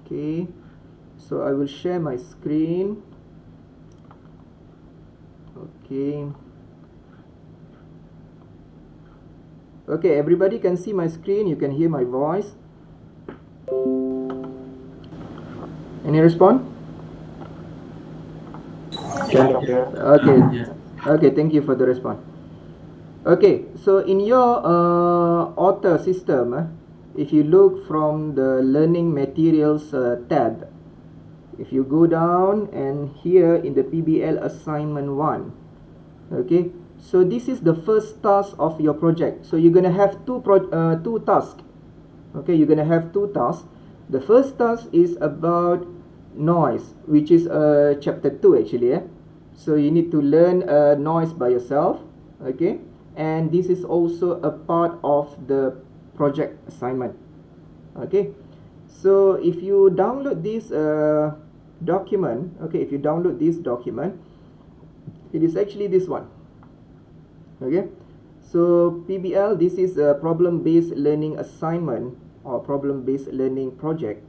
Okay, so I will share my screen. Okay, everybody can see my screen, you can hear my voice. Any response? Okay, thank you for the response. Okay, so in your author system, if you look from the learning materials tab, if you go down and here in the PBL assignment 1, okay, so this is the first task of your project. So you're gonna have two tasks. Okay, you're gonna have two tasks. The first task is about noise, which is chapter 2 actually. So you need to learn noise by yourself. Okay, and this is also a part of the project assignment. Okay, so if you download this document, okay, if you download this document, it is actually this one. Okay, so PBL, this is a problem-based learning assignment or problem-based learning project.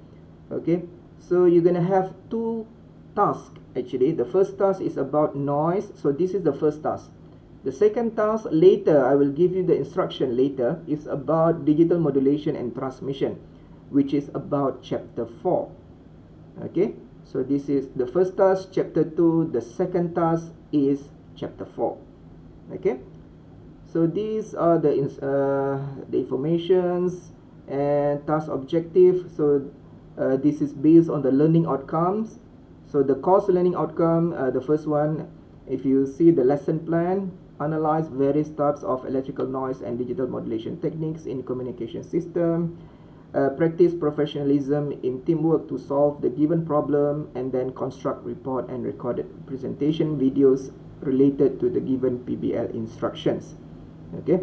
Okay, so you're gonna have two tasks actually. The first task is about noise, so this is the first task. The second task, later I will give you the instruction later, is about digital modulation and transmission, which is about chapter 4. Okay, so this is the first task, chapter 2. The second task is chapter 4. Okay, so these are the informations and task objective. So this is based on the learning outcomes. So the course learning outcome, the first one, if you see the lesson plan, analyze various types of electrical noise and digital modulation techniques in communication system, practice professionalism in teamwork to solve the given problem, and then construct report and recorded presentation videos related to the given PBL instructions. Okay,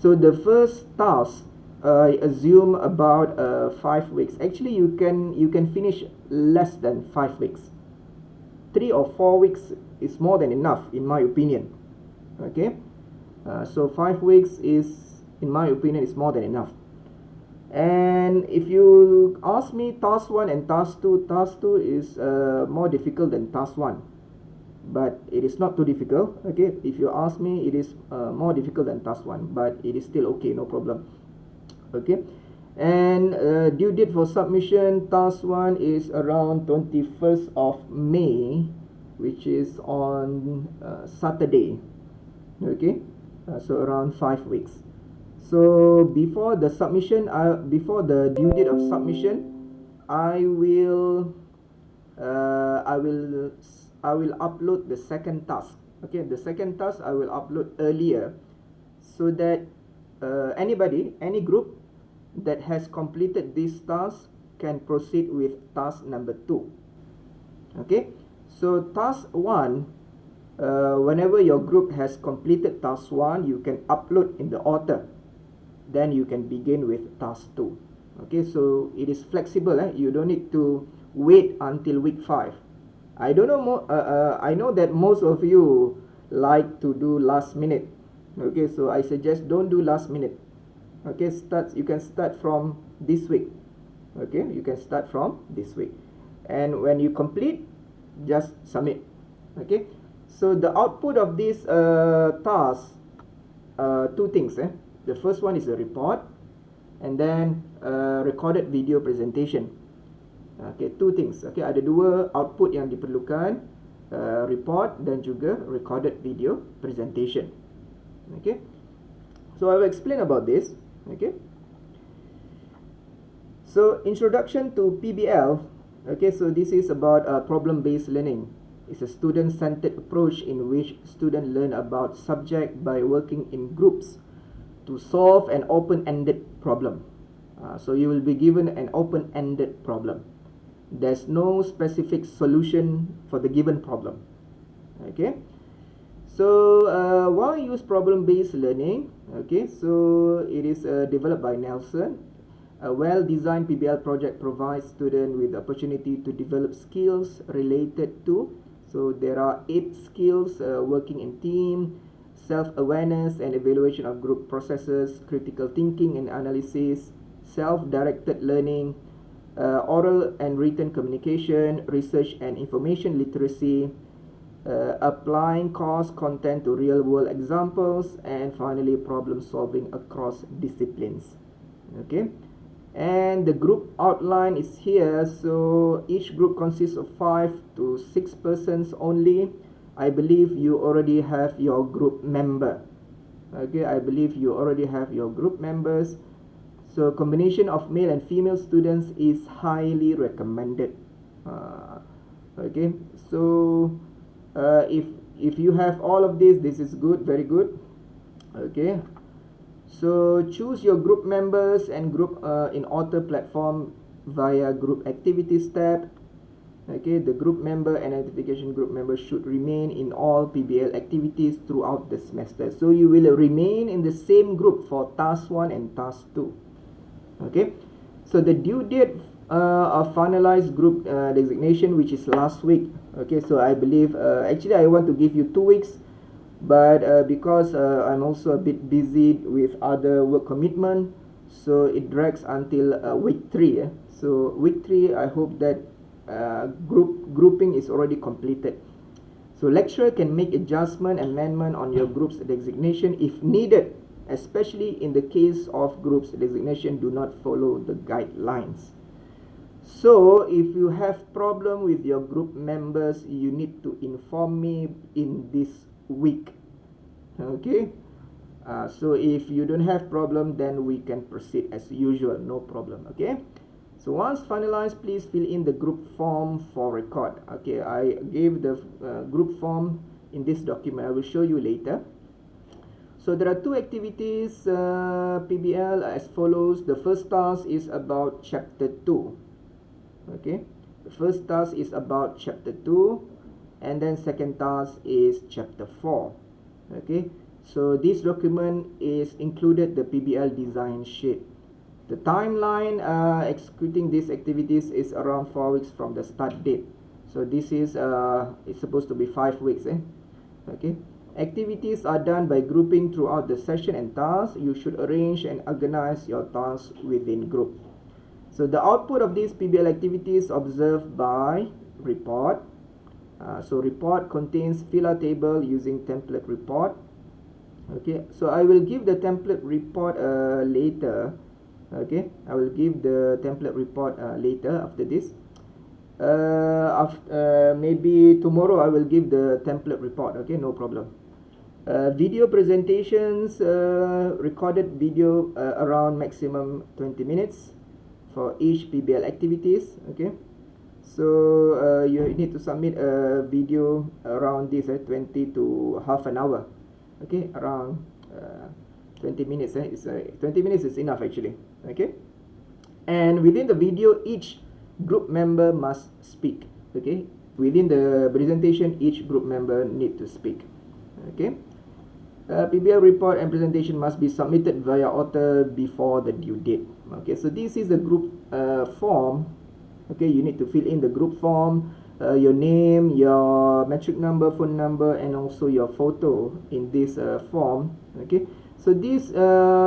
so the first task, I assume about 5 weeks. Actually, you can finish less than 5 weeks. 3 or 4 weeks is more than enough, in my opinion. Okay, so 5 weeks is, in my opinion, is more than enough. And if you ask me, task 1 and task 2, task 2 is more difficult than task 1, but it is not too difficult. Okay, if you ask me, it is more difficult than task 1, but it is still okay, no problem. Okay, and due date for submission, task 1 is around 21st of May, which is on Saturday. Okay, so around 5 weeks. So before the submission, before the due date of submission, I will upload the second task. Okay, the second task I will upload earlier, so that any group that has completed this task can proceed with task number 2. Okay, so task 1, whenever your group has completed task 1, you can upload in the author. Then you can begin with task 2. Okay, so it is flexible. You don't need to wait until week 5. I don't know I know that most of you like to do last minute. Okay, so I suggest don't do last minute. Okay, you can start from this week. Okay, you can start from this week, and when you complete, just submit. Okay, so the output of this task, two things. The first one is a report, and then recorded video presentation. Okay, two things. Okay, ada dua output yang diperlukan, report dan juga recorded video presentation. Okay, so I will explain about this. Okay, so introduction to PBL. Okay, so this is about problem-based learning. It's a student-centered approach in which students learn about subject by working in groups to solve an open-ended problem. So you will be given an open-ended problem. There's no specific solution for the given problem. Okay, so why use problem-based learning? Okay, so it is developed by Nelson. A well-designed PBL project provides students with the opportunity to develop skills related to, so there are 8 skills: working in team, self-awareness and evaluation of group processes, critical thinking and analysis, self-directed learning, oral and written communication, research and information literacy, applying course content to real-world examples, and finally problem solving across disciplines. Okay, and the group outline is here. So each group consists of 5 to 6 persons only. I believe you already have your group member. Okay, I believe you already have your group members. So combination of male and female students is highly recommended. Okay, so if you have all of this is good, very good. Okay, so choose your group members and group in author platform via group activities tab. Okay, the group member and identification group member should remain in all PBL activities throughout the semester. So you will remain in the same group for task 1 and task 2. Okay, so the due date of finalized group designation, which is last week. Okay, so I believe actually I want to give you 2 weeks, but because I'm also a bit busy with other work commitment, so it drags until week 3. So week 3, I hope that grouping is already completed. So lecturer can make adjustment, amendment on your group's designation if needed, especially in the case of groups designation do not follow the guidelines. So if you have problem with your group members, you need to inform me in this week. Okay, so if you don't have problem, then we can proceed as usual, no problem. Okay, so once finalized, please fill in the group form for record. Okay, I gave the group form in this document. I will show you later. So there are 2 activities PBL as follows. The first task is about chapter 2. Okay, the first task is about chapter 2, and then second task is chapter 4. Okay, so this document is included the PBL design sheet. The timeline executing these activities is around 4 weeks from the start date. So this is it's supposed to be 5 weeks. Okay. Activities are done by grouping throughout the session and tasks. You should arrange and organize your tasks within group. So the output of these PBL activities observed by report. So report contains filler table using template report. Okay, so I will give the template report later. Okay, I will give the template report later after this. Maybe tomorrow I will give the template report. Okay, no problem. Video presentations, recorded video around maximum 20 minutes for each PBL activities. Okay, so you need to submit a video around this 20 to half an hour. Okay, around 20 minutes. It's 20 minutes is enough actually. Okay, and within the video, each group member must speak. Okay, within the presentation, each group member need to speak. Okay, PBL report and presentation must be submitted via author before the due date. Okay, so this is the group form. Okay, you need to fill in the group form, your name, your metric number, phone number, and also your photo in this form. Okay, so this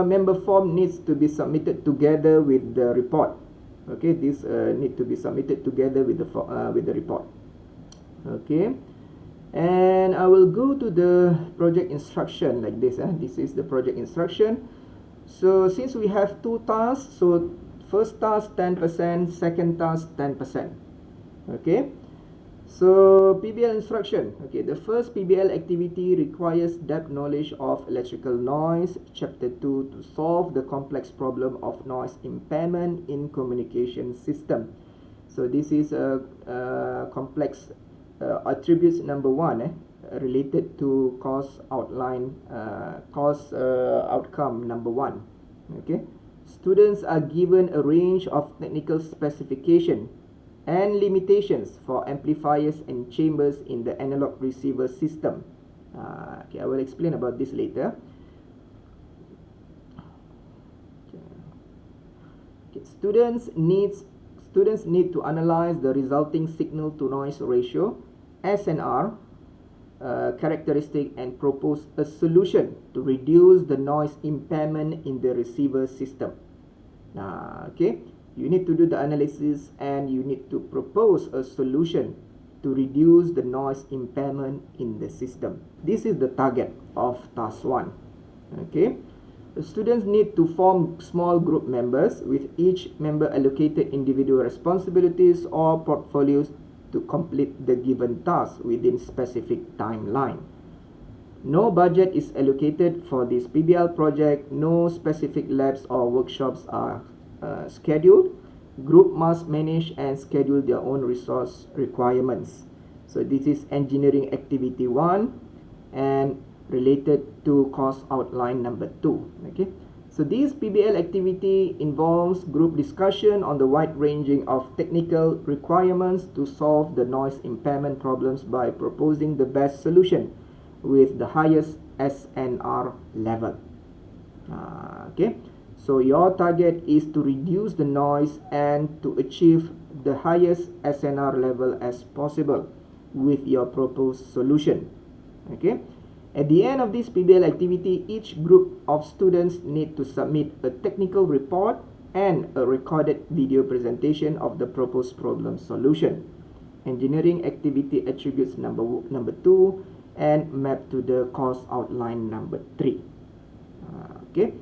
member form needs to be submitted together with the report. Okay, this need to be submitted together with the report. Okay, and I will go to the project instruction like this. This is the project instruction. So since we have 2 tasks, so first task 10%, second task 10%. Okay, so PBL instruction. Okay, the first PBL activity requires depth knowledge of electrical noise, chapter 2, to solve the complex problem of noise impairment in communication system. So this is a complex attributes number 1 related to course outline, outcome number 1. Okay, students are given a range of technical specification and limitations for amplifiers and chambers in the analog receiver system. Okay, I will explain about this later. Okay, students need to analyze the resulting signal to noise ratio (SNR) characteristic and propose a solution to reduce the noise impairment in the receiver system. Okay, You need to do the analysis and you need to propose a solution to reduce the noise impairment in the system. This is the target of task 1. Okay. The students need to form small group members with each member allocated individual responsibilities or portfolios to complete the given task within specific timeline. No budget is allocated for this PBL project. No specific labs or workshops are scheduled. Group must manage and schedule their own resource requirements. So this is engineering activity 1 and related to course outline number 2. Okay. So this PBL activity involves group discussion on the wide-ranging of technical requirements to solve the noise impairment problems by proposing the best solution with the highest SNR level. Okay. So your target is to reduce the noise and to achieve the highest SNR level as possible with your proposed solution. Okay. At the end of this PBL activity, each group of students need to submit a technical report and a recorded video presentation of the proposed problem solution. Engineering activity attributes number 2 and map to the course outline number 3. Okay.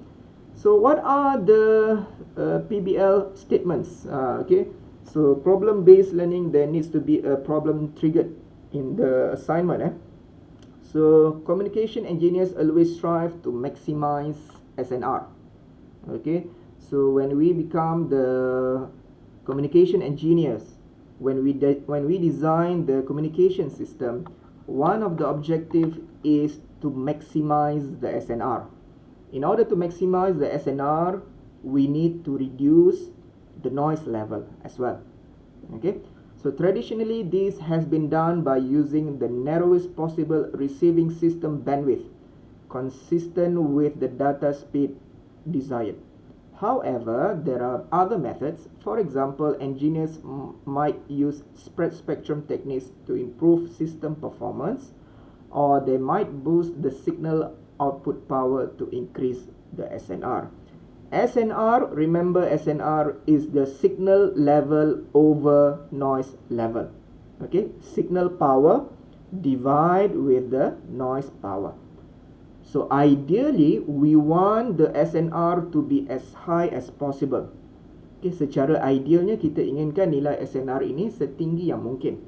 So what are the Pbl statements? Okay. So problem-based learning, there needs to be a problem triggered in the assignment. So communication engineers always strive to maximize SNR. Okay. So when we become the communication engineers, when we design the communication system, one of the objectives is to maximize the SNR. In order to maximize the SNR, we need to reduce the noise level as well. Okay. So traditionally, this has been done by using the narrowest possible receiving system bandwidth, consistent with the data speed desired. However, there are other methods. For example, engineers might use spread spectrum techniques to improve system performance, or they might boost the signal output power to increase the SNR. SNR, remember, SNR is the signal level over noise level. Okay, signal power divide with the noise power. So ideally, we want the SNR to be as high as possible. Okay, secara idealnya kita inginkan nilai SNR ini setinggi yang mungkin.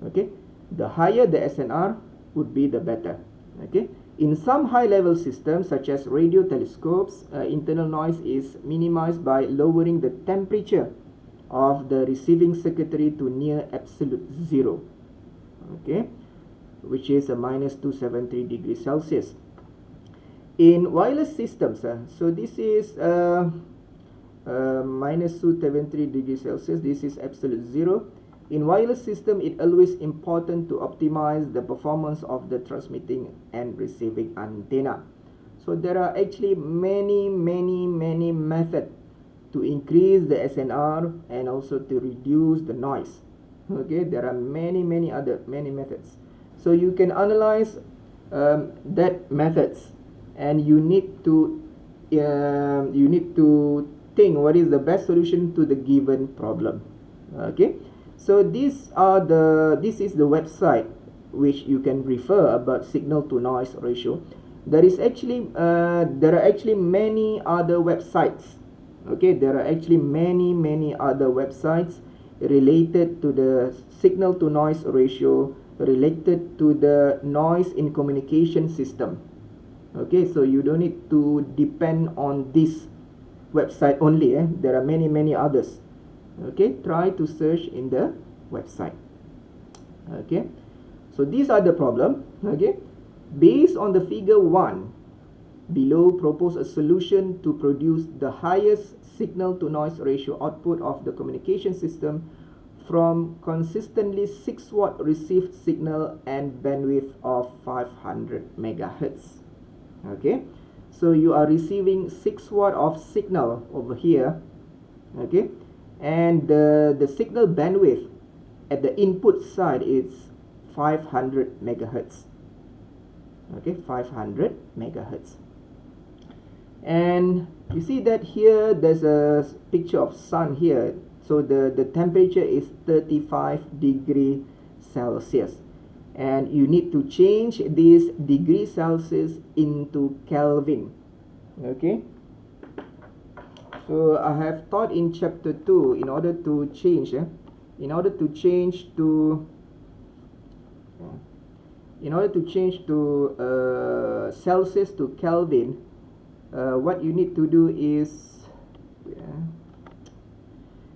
Okay, the higher the SNR would be the better. Okay. In some high-level systems, such as radio telescopes, internal noise is minimized by lowering the temperature of the receiving circuitry to near absolute zero, okay, which is a minus 273 degrees Celsius. In wireless systems, so this is minus 273 degrees Celsius. This is absolute zero. In wireless system, it's always important to optimize the performance of the transmitting and receiving antenna. So there are actually many methods to increase the SNR and also to reduce the noise. Okay, there are many methods. So you can analyze that methods, and you need to think what is the best solution to the given problem. Okay. So this is the website which you can refer about signal to noise ratio. There are actually many other websites. Okay, there are actually many other websites related to the signal to noise ratio, related to the noise in communication system. Okay, so you don't need to depend on this website only. There are many others. Okay, try to search in the website. Okay, so these are the problem. Okay, based on the figure 1 below, propose a solution to produce the highest signal to noise ratio output of the communication system from consistently 6 watt received signal and bandwidth of 500 megahertz. Okay, so you are receiving 6 watt of signal over here. Okay, and the signal bandwidth at the input side is 500 megahertz. Okay, 500 megahertz. And you see that here there's a picture of sun here. So the temperature is 35 degree Celsius. And you need to change this degree Celsius into Kelvin. Okay. So I have taught in chapter 2 in order to change Celsius to Kelvin, what you need to do is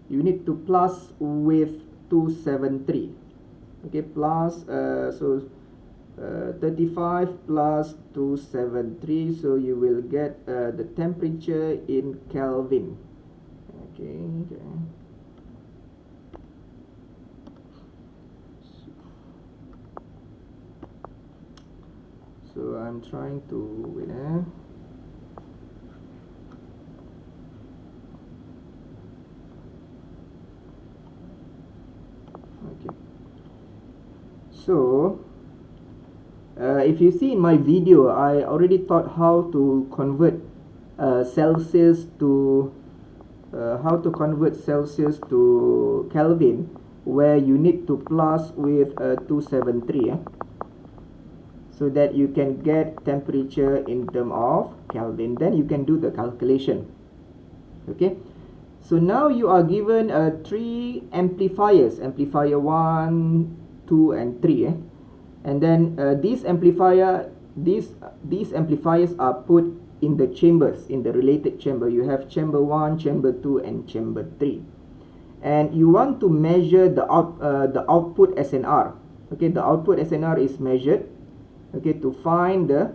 you need to plus with 273. Okay, plus 35 plus 273, so you will get the temperature in Kelvin. Okay. So I'm trying to okay. So if you see in my video, I already taught how to convert Celsius to Kelvin, where you need to plus with 273, so that you can get temperature in terms of Kelvin. Then you can do the calculation. Okay. So now you are given 3 amplifiers, amplifier 1, 2 and 3, and then these amplifiers are put in the chambers, in the related chamber. You have chamber 1, chamber 2 and chamber 3, and you want to measure the output SNR. Okay, the output SNR is measured, okay, to find the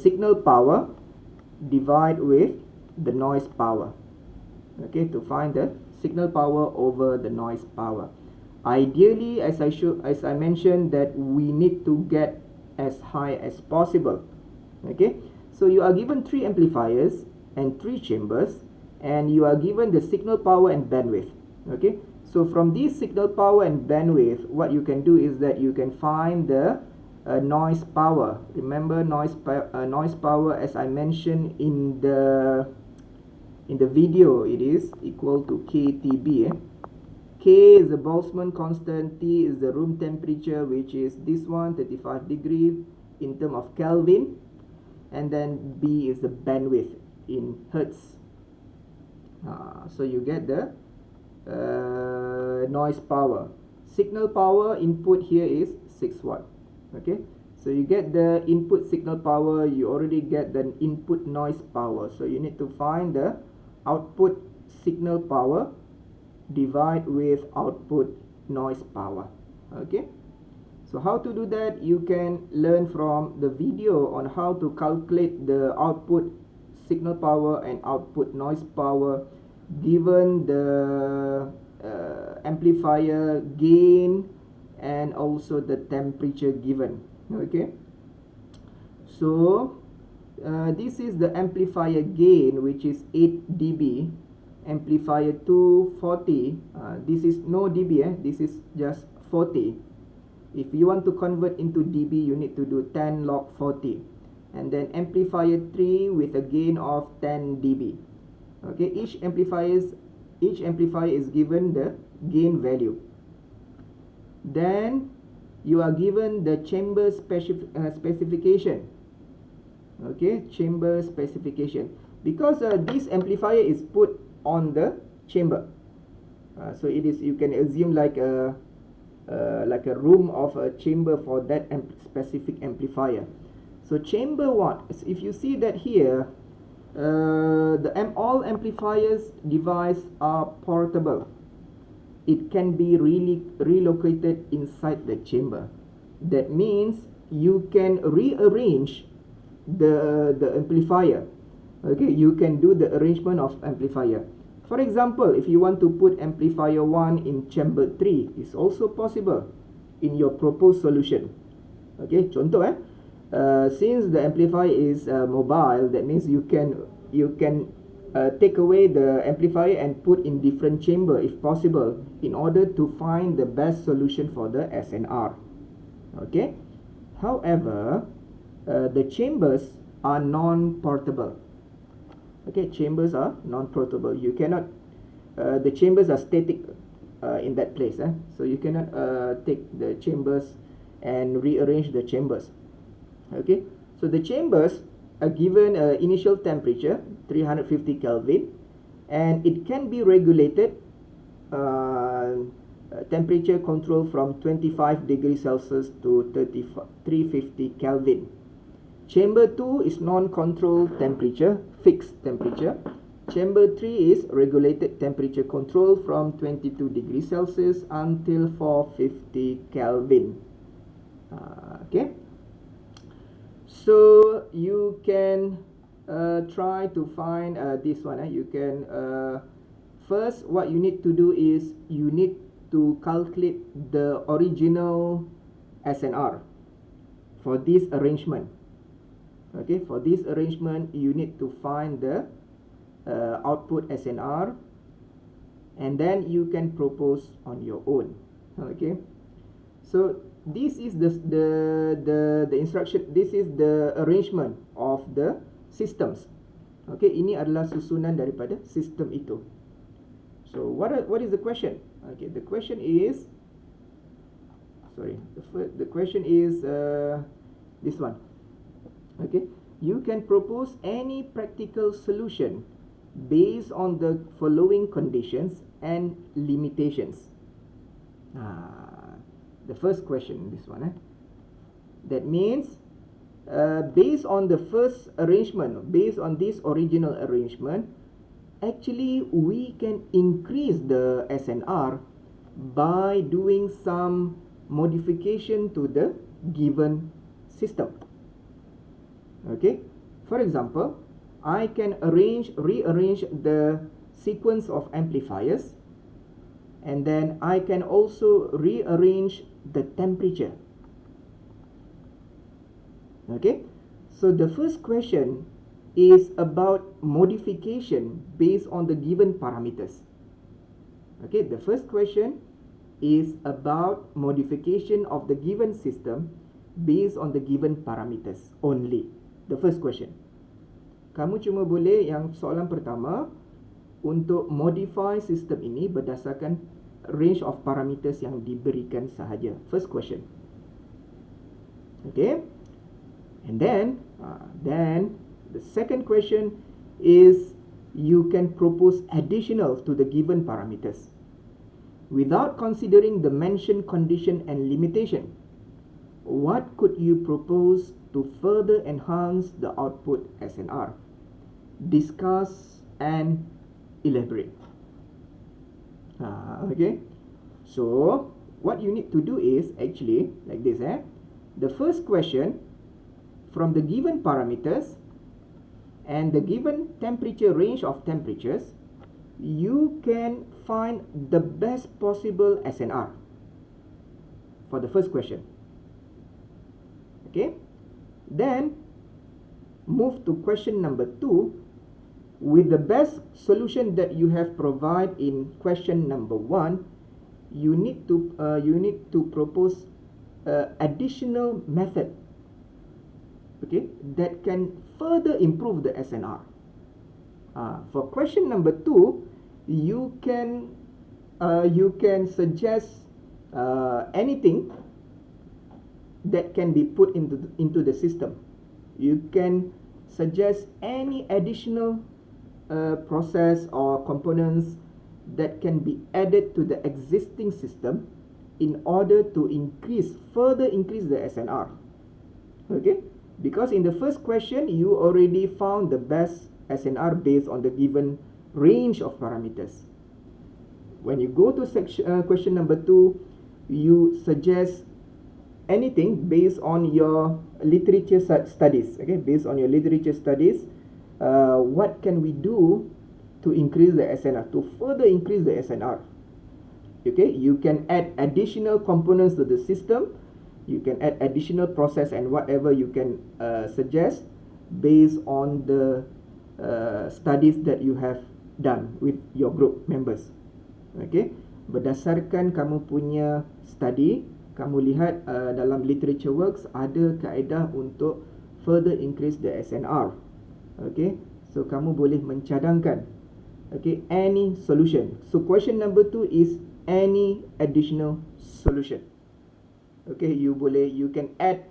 signal power divide with the noise power. Okay, to find the signal power over the noise power. Ideally, as I mentioned, that we need to get as high as possible. Okay, so you are given 3 amplifiers and 3 chambers, and you are given the signal power and bandwidth. Okay, so from this signal power and bandwidth, what you can do is that you can find the noise power. Remember, noise power, as I mentioned in the video, it is equal to KTB. K is the Boltzmann constant, T is the room temperature, which is this one, 35 degree in terms of Kelvin, and then B is the bandwidth in Hertz. So you get the noise power. Signal power input here is 6 watt. Okay, so you get the input signal power, you already get the input noise power. So you need to find the output signal power divide with output noise power. Okay, so how to do that, you can learn from the video on how to calculate the output signal power and output noise power given the amplifier gain and also the temperature given. Okay, so this is the amplifier gain, which is 8 dB. Amplifier 2 40. This is no dB, this is just 40. If you want to convert into dB, you need to do 10 log 40. And then amplifier 3 with a gain of 10 dB. Okay, each amplifier is given the gain value. Then you are given the chamber specification. Okay, chamber specification, because this amplifier is put on the chamber, so it is, you can assume like a room of a chamber for that specific amplifier. So chamber 1, if you see that here, all amplifiers device are portable. It can be really relocated inside the chamber. That means you can rearrange the amplifier. Okay, you can do the arrangement of amplifier. For example, if you want to put amplifier 1 in chamber 3, it's also possible in your proposed solution. Okay, contoh since the amplifier is mobile, that means you can take away the amplifier and put in different chamber if possible, in order to find the best solution for the SNR. Okay, however, the chambers are non-portable. Okay, chambers are non-portable. You cannot, the chambers are static in that place. So you cannot take the chambers and rearrange the chambers. Okay, so the chambers are given initial temperature 350 Kelvin, and it can be regulated temperature control from 25 degrees Celsius to 350 Kelvin. Chamber 2 is non-controlled temperature, fixed temperature. Chamber 3 is regulated temperature control from 22 degrees Celsius until 450 Kelvin. Okay. So you can try to find this one. You can first, what you need to do is you need to calculate the original SNR for this arrangement. Okay, for this arrangement, you need to find the output SNR, and then you can propose on your own. Okay, so this is the instruction. This is the arrangement of the systems. Okay, ini adalah susunan daripada sistem itu. So what is the question? Okay, the question is, sorry, the question is this one. Okay, you can propose any practical solution based on the following conditions and limitations. The first question, this one. That means based on the first arrangement, based on this original arrangement, actually we can increase the SNR by doing some modification to the given system. Okay, for example, I can rearrange the sequence of amplifiers, and then I can also rearrange the temperature. Okay, so the first question is about modification based on the given parameters. Okay, the first question is about modification of the given system based on the given parameters only. The first question. Kamu cuma boleh yang soalan pertama untuk modify sistem ini berdasarkan range of parameters yang diberikan sahaja. First question. Okay. And then the second question is you can propose additional to the given parameters without considering the mentioned condition and limitation. What could you propose to further enhance the output SNR? Discuss and elaborate. Okay, so what you need to do is actually like this. The first question, from the given parameters and the given temperature range of temperatures, you can find the best possible SNR for the first question. Okay, then move to question number 2. With the best solution that you have provided in question number 1, you need to propose additional method, okay, that can further improve the SNR. For question number 2, you can suggest anything that can be put into the system. You can suggest any additional process or components that can be added to the existing system in order to further increase the SNR. Okay, because in the first question you already found the best SNR based on the given range of parameters. When you go to question number 2, you suggest anything based on your literature studies. Okay, based on your literature studies, what can we do to increase the SNR, to further increase the SNR? Okay, you can add additional components to the system, you can add additional process and whatever you can suggest based on the studies that you have done with your group members. Okay, berdasarkan kamu punya study, kamu lihat dalam literature works ada kaedah untuk further increase the SNR. Okay, So kamu boleh mencadangkan, okay, any solution. So question number 2 is any additional solution. Okay, you can add,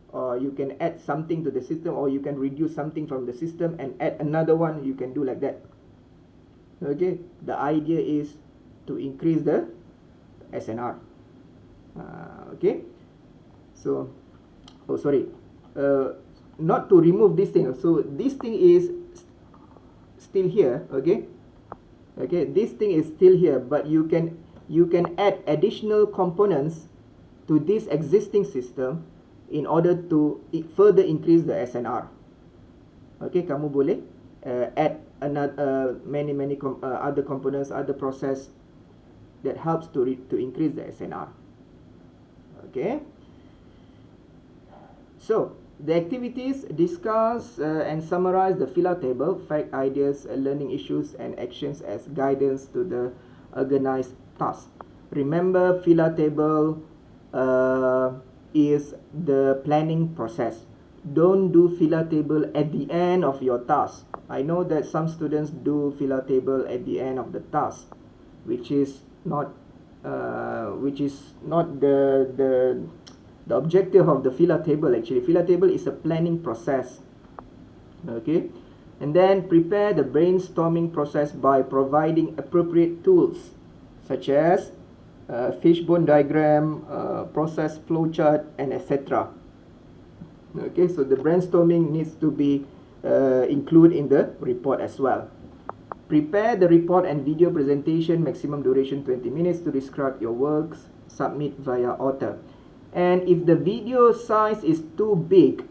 or you can add something to the system, or you can reduce something from the system and add another one. You can do like that. Okay, the idea is to increase the SNR. Okay, so not to remove this thing. So this thing is still here. Okay, this thing is still here, but you can add additional components to this existing system in order to further increase the SNR. Okay, kamu boleh add another many other components, other process that helps to increase the SNR. Okay, so the activities discuss and summarize the filler table, fact, ideas, learning issues and actions as guidance to the organized task. Remember, filler table is the planning process. Don't do filler table at the end of your task. I know that some students do filler table at the end of the task, which is not the objective of the filler table. Actually, filler table is a planning process. Okay, and then prepare the brainstorming process by providing appropriate tools such as fishbone diagram, process flowchart, and etc. Okay, so the brainstorming needs to be included in the report as well. Prepare the report and video presentation, maximum duration 20 minutes to describe your works, submit via author. And if the video size is too big,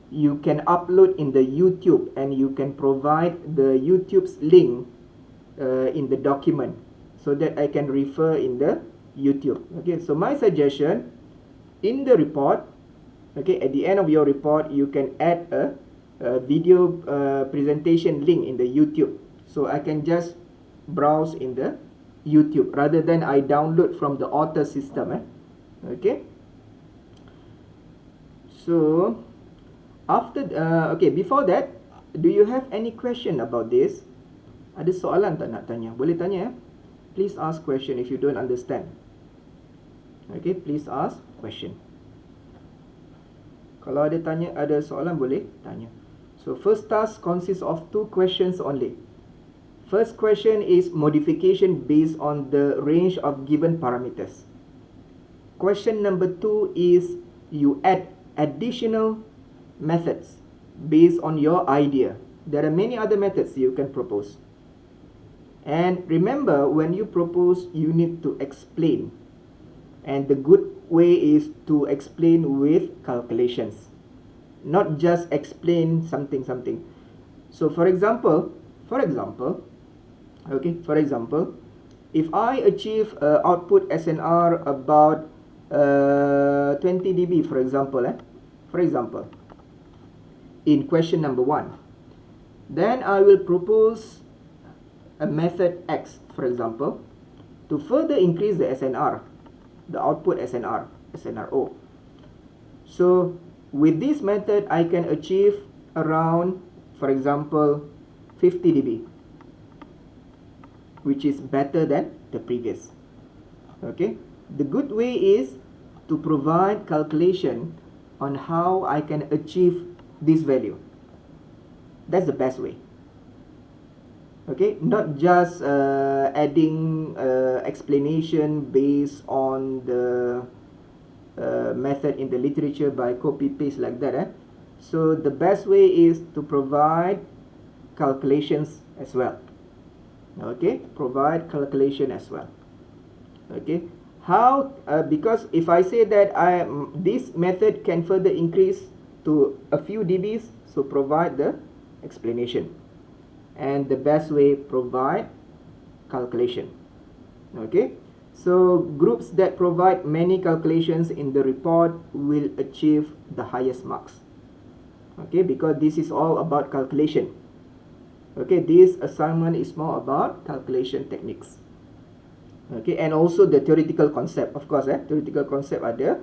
you can upload in the YouTube, and you can provide the YouTube's link in the document so that I can refer in the YouTube. Okay, so my suggestion in the report, okay, at the end of your report, you can add a video presentation link in the YouTube. So I can just browse in the YouTube rather than I download from the author system. Okay. So after before that, do you have any question about this? Ada soalan tak nak tanya? Boleh tanya. Please ask question if you don't understand. Okay, please ask question. Kalau ada soalan boleh tanya. So first task consists of 2 questions only. First question is modification based on the range of given parameters. Question number 2 is you add additional methods based on your idea. There are many other methods you can propose. And remember, when you propose, you need to explain. And the good way is to explain with calculations, not just explain something. So for example, if I achieve output SNR about 20 dB, for example, in question number 1, then I will propose a method X, for example, to further increase the SNR, the output SNRO. So with this method, I can achieve around, for example, 50 dB, which is better than the previous. Okay, the good way is to provide calculation on how I can achieve this value. That's the best way. Okay, not just adding explanation based on the method in the literature by copy paste like that. So the best way is to provide calculations as well. Okay, provide calculation as well. Okay, how? Because if I say that this method can further increase to a few dBs, so provide the explanation. And the best way, provide calculation. Okay, so groups that provide many calculations in the report will achieve the highest marks. Okay, because this is all about calculation. Okay, this assignment is more about calculation techniques. Okay, and also the theoretical concept, of course, theoretical concept ada,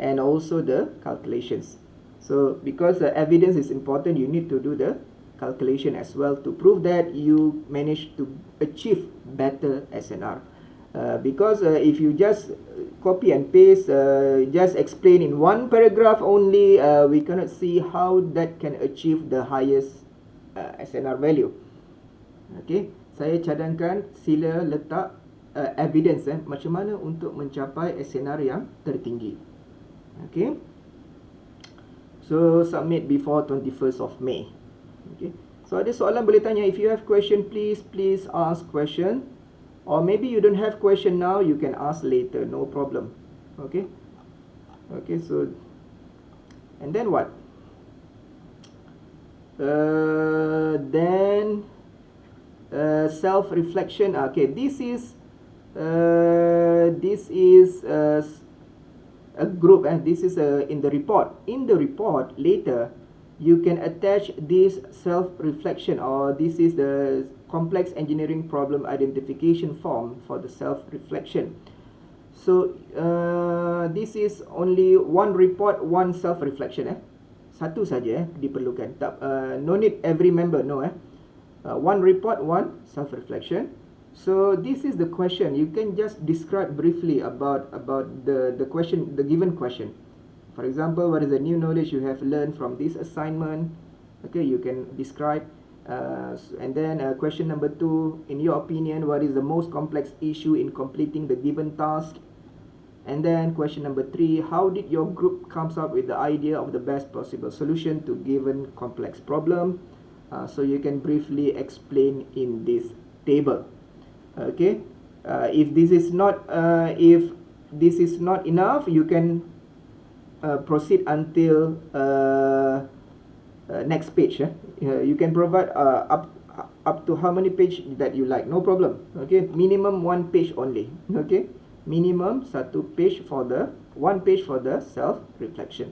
and also the calculations. So because the evidence is important, you need to do the calculation as well to prove that you managed to achieve better SNR. Because if you just copy and paste, just explain in one paragraph only, we cannot see how that can achieve the highest SNR value. Okay, saya cadangkan sila letak evidence macam mana untuk mencapai SNR yang tertinggi. Okay, so submit before 21st of May. Okay, so ada soalan boleh tanya. If you have question, please ask question. Or maybe you don't have question now, you can ask later, no problem. Okay, okay, so and then what? Then self-reflection. Okay, this is a group, and this is in the report. In the report later, you can attach this self-reflection, or this is the complex engineering problem identification form for the self-reflection. So this is only one report, one self-reflection. Satu saja diperlukan. No need every member, no. One report, one self-reflection. So this is the question. You can just describe briefly about the question, the given question. For example, what is the new knowledge you have learned from this assignment? Okay, you can describe. And then question number 2, in your opinion, what is the most complex issue in completing the given task? And then question number 3, how did your group comes up with the idea of the best possible solution to given complex problem? So you can briefly explain in this table. Okay, if this is not enough, you can proceed until next page. You can provide up to how many page that you like, no problem. Okay, minimum 1 page only. Okay, minimum 1 page for the 1 page for the self-reflection.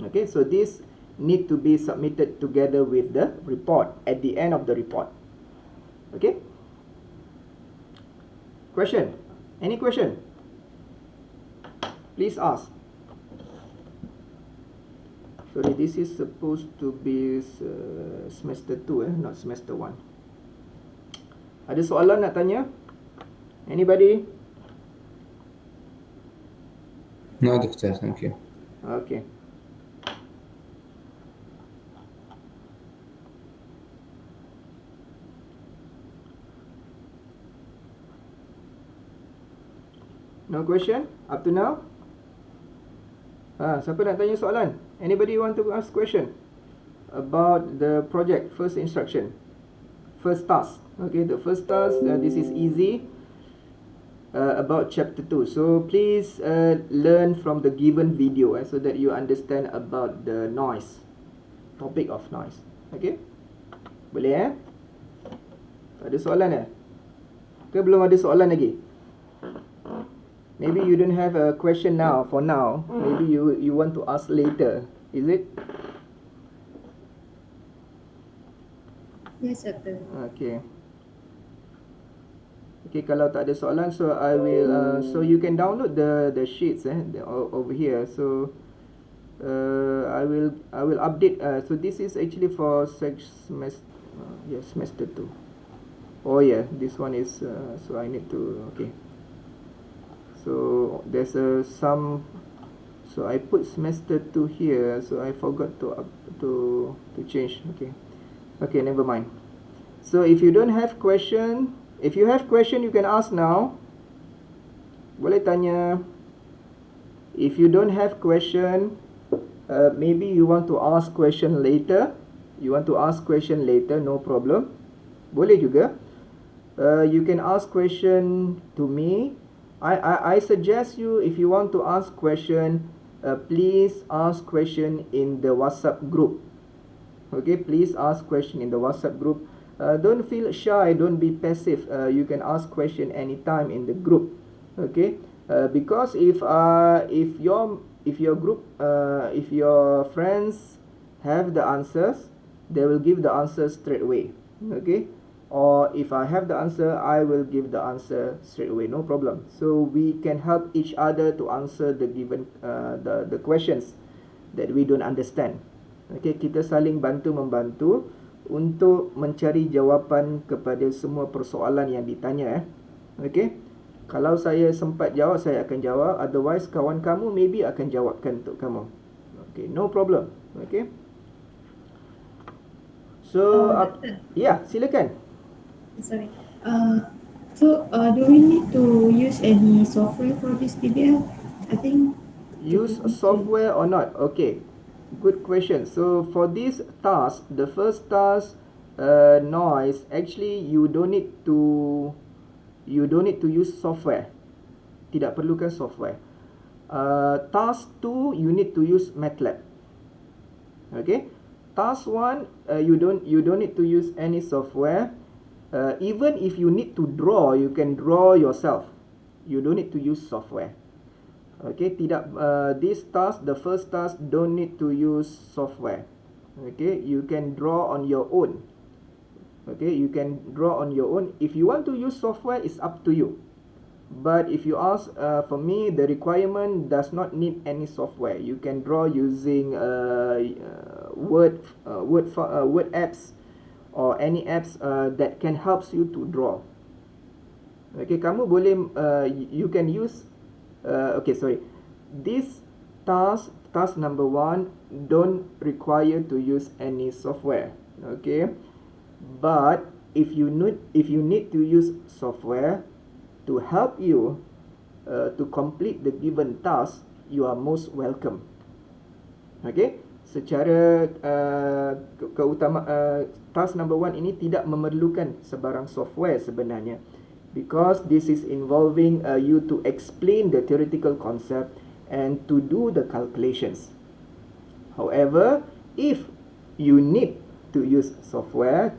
Okay, so this need to be submitted together with the report at the end of the report. Okay, question? Any question? Please ask. Sorry, this is supposed to be semester 2, not semester 1. Ada soalan nak tanya? Anybody? No, Doctor, thank you. Okay. No question up to now? Siapa nak tanya soalan? Anybody want to ask question about the project, first instruction, first task? Okay, the first task, this is easy, about chapter 2. So please learn from the given video so that you understand about the noise, topic of noise. Okay, boleh Ada soalan ke belum ada soalan lagi? Maybe you don't have a question now, for now. Maybe you want to ask later. Is it? Yes, Doctor. Okay. Okay, kalau tak ada soalan, so I will so you can download the sheets over here. So I will update. So this is actually for semester semester 2. Oh yeah, this one is so I need to So there's some. So I put semester 2 here. So I forgot to change. Okay, never mind. So if you don't have question, if you have question, you can ask now. Boleh tanya. If you don't have question, maybe you want to ask question later. You want to ask question later, no problem. Boleh juga. You can ask question to me. I suggest you, if you want to ask question, please ask question in the WhatsApp group. Okay, please ask question in the WhatsApp group. Don't feel shy, don't be passive. You can ask question anytime in the group. Okay, because if your group, if your friends have the answers, they will give the answers straight away. Okay. Or if I have the answer, I will give the answer straight away, no problem. So we can help each other to answer the given the questions that we don't understand. Okey, kita saling bantu-membantu untuk mencari jawapan kepada semua persoalan yang ditanya. Okey. Kalau saya sempat jawab, saya akan jawab. Otherwise, kawan kamu maybe akan jawabkan untuk kamu. Okay, no problem. Okay. So, yeah, silakan. Sorry. Do we need to use any software for this Pbl? I think Use software or not? Okay, good question. So for this task, the first task, noise, actually you don't need to use software. Tidak perlukan software. Task 2, you need to use MATLAB. Okay. Task 1, you don't need to use any software. Even if you need to draw, you can draw yourself. You don't need to use software. Okay, this task, the first task, don't need to use software. Okay, you can draw on your own. Okay, you can draw on your own. If you want to use software, it's up to you. But if you ask for me, the requirement does not need any software. You can draw using Word apps or any apps that can helps you to draw. Okay, kamu boleh you can use this task number 1 don't require to use any software. Okay, but if you need to use software to help you to complete the given task, you are most welcome. Okay, secara task number 1 ini tidak memerlukan sebarang software sebenarnya, because this is involving you to explain the theoretical concept and to do the calculations. However, if you need to use software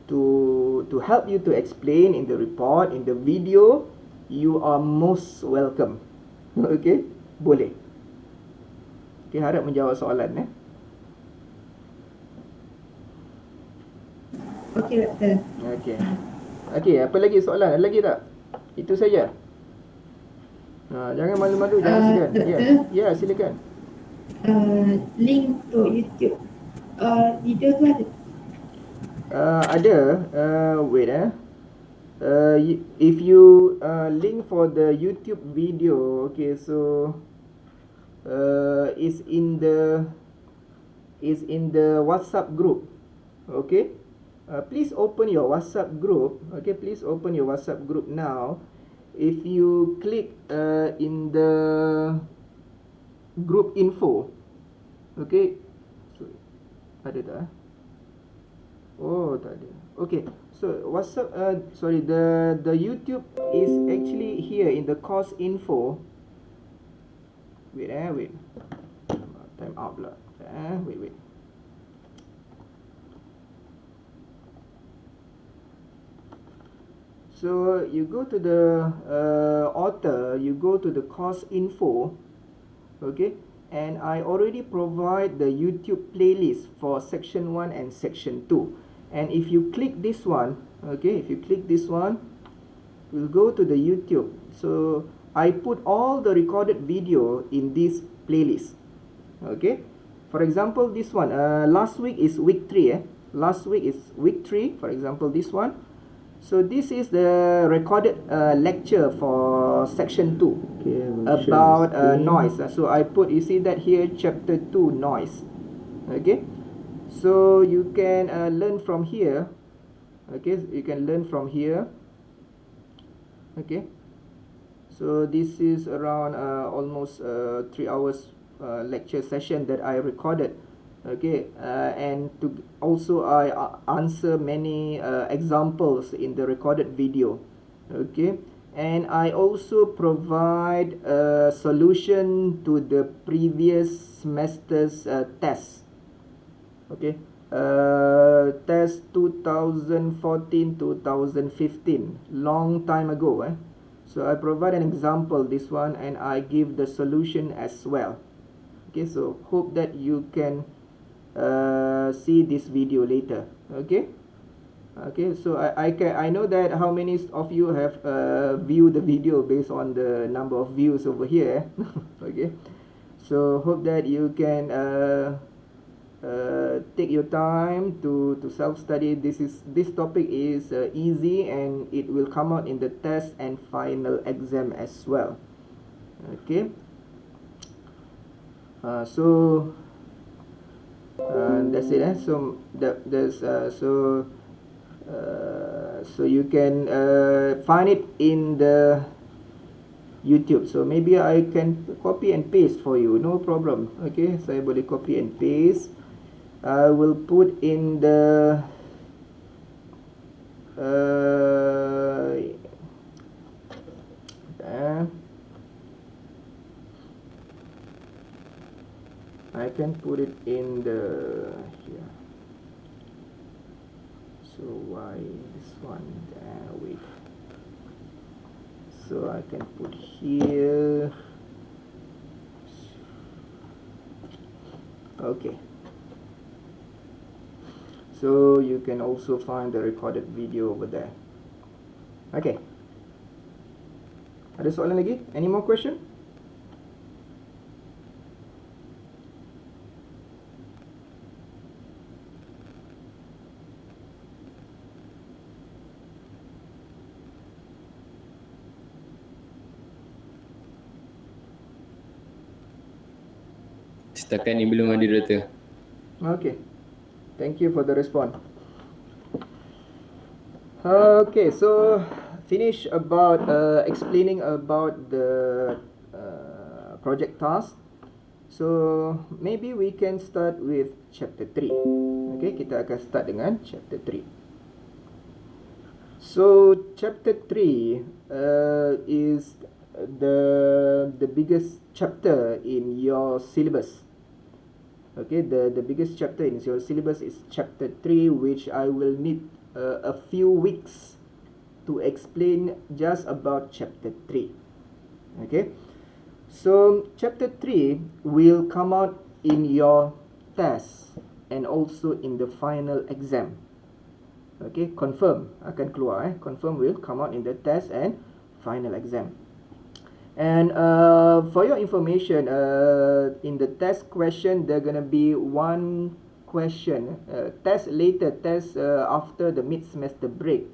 to help you to explain in the report, in the video, you are most welcome. Okay, boleh. Okay, harap menjawab soalan. Okay, Doktor. Okay, apa lagi soalan? Ada lagi tak? Itu saja. Jangan malu-malu, jangan segan. Ya, silakan. Link to YouTube. Video tu ada? Ada. Wait. If you link for the YouTube video, okay, so is in the WhatsApp group. Okay. Please open your WhatsApp group. Okay, please open your WhatsApp group now. If you click in the group info, okay, so, ada tak? Oh, tak ada. Okay, so WhatsApp, the YouTube is actually here in the course info. Wait. Time out pula. Wait. So you go to the author, you go to the course info, okay, and I already provide the YouTube playlist for section 1 and section 2. And if you click this one, okay, we'll go to the YouTube. So I put all the recorded video in this playlist. Okay, for example, this one, last week is week 3. Last week is week 3, for example, this one. So this is the recorded lecture for section 2, okay, about noise. So I put, you see that here, chapter 2, noise. Okay, so you can learn from here. Okay, you can learn from here. Okay, so this is around almost 3 hours lecture session that I recorded. Okay, and to also I answer many examples in the recorded video. Okay, and I also provide a solution to the previous semester's test. Okay, test 2014-2015, long time ago. So I provide an example, this one, and I give the solution as well. Okay, so hope that you can see this video later. Okay, so I know that how many of you have viewed the video based on the number of views over here. Okay, so hope that you can take your time to self-study. This topic is easy, and it will come out in the test and final exam as well. Okay. So that's it. So so you can find it in the YouTube. So maybe I can copy and paste for you, no problem. Okay, saya boleh copy and paste. I will put in the I can put it in the here. So why this one? Wait. So I can put here. Okay. So you can also find the recorded video over there. Okay. Ada soalan lagi? Any more question? Setakat ni belum ada data. Okay. Thank you for the response. Okay, so finish about explaining about the project task. So maybe we can start with chapter 3. Okay, kita akan start dengan chapter 3. So chapter 3 is the biggest chapter in your syllabus. Okay, the biggest chapter in your syllabus is chapter 3, which I will need a few weeks to explain just about chapter 3. Okay, so chapter 3 will come out in your test and also in the final exam. Okay, confirm akan keluar confirm will come out in the test and final exam. And for your information, in the test question, there gonna be one question. Test after the mid-semester break.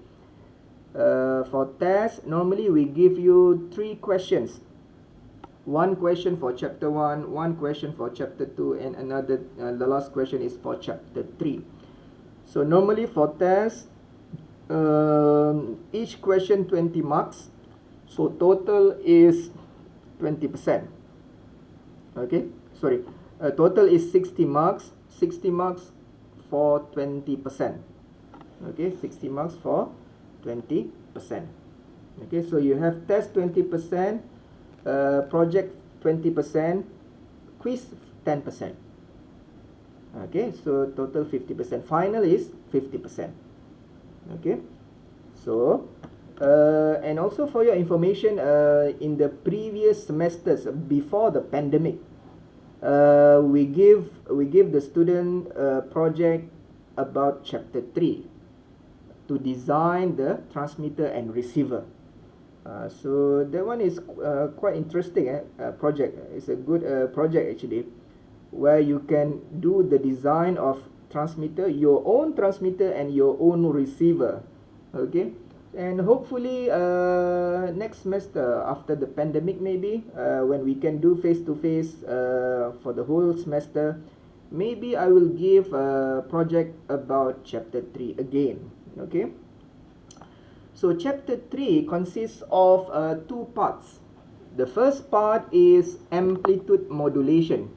For test, normally we give you 3 questions. One question for chapter 1, one question for chapter 2, and another. The last question is for chapter 3. So normally for test, each question 20 marks. So total is 20%. Okay, sorry. Total is 60 marks. 60 marks for 20%. Okay, 60 marks for 20%. Okay, so you have test 20%, project 20%, quiz 10%. Okay, so total 50%. Final is 50%. Okay, so and also for your information, in the previous semesters before the pandemic, we give the student a project about chapter 3 to design the transmitter and receiver. So that one is quite interesting project. It's a good project actually, where you can do the design of transmitter, your own transmitter and your own receiver. Okay. And hopefully next semester after the pandemic, maybe when we can do face-to-face for the whole semester, maybe I will give a project about chapter 3 again. Okay, so chapter 3 consists of 2 parts. The first part is amplitude modulation.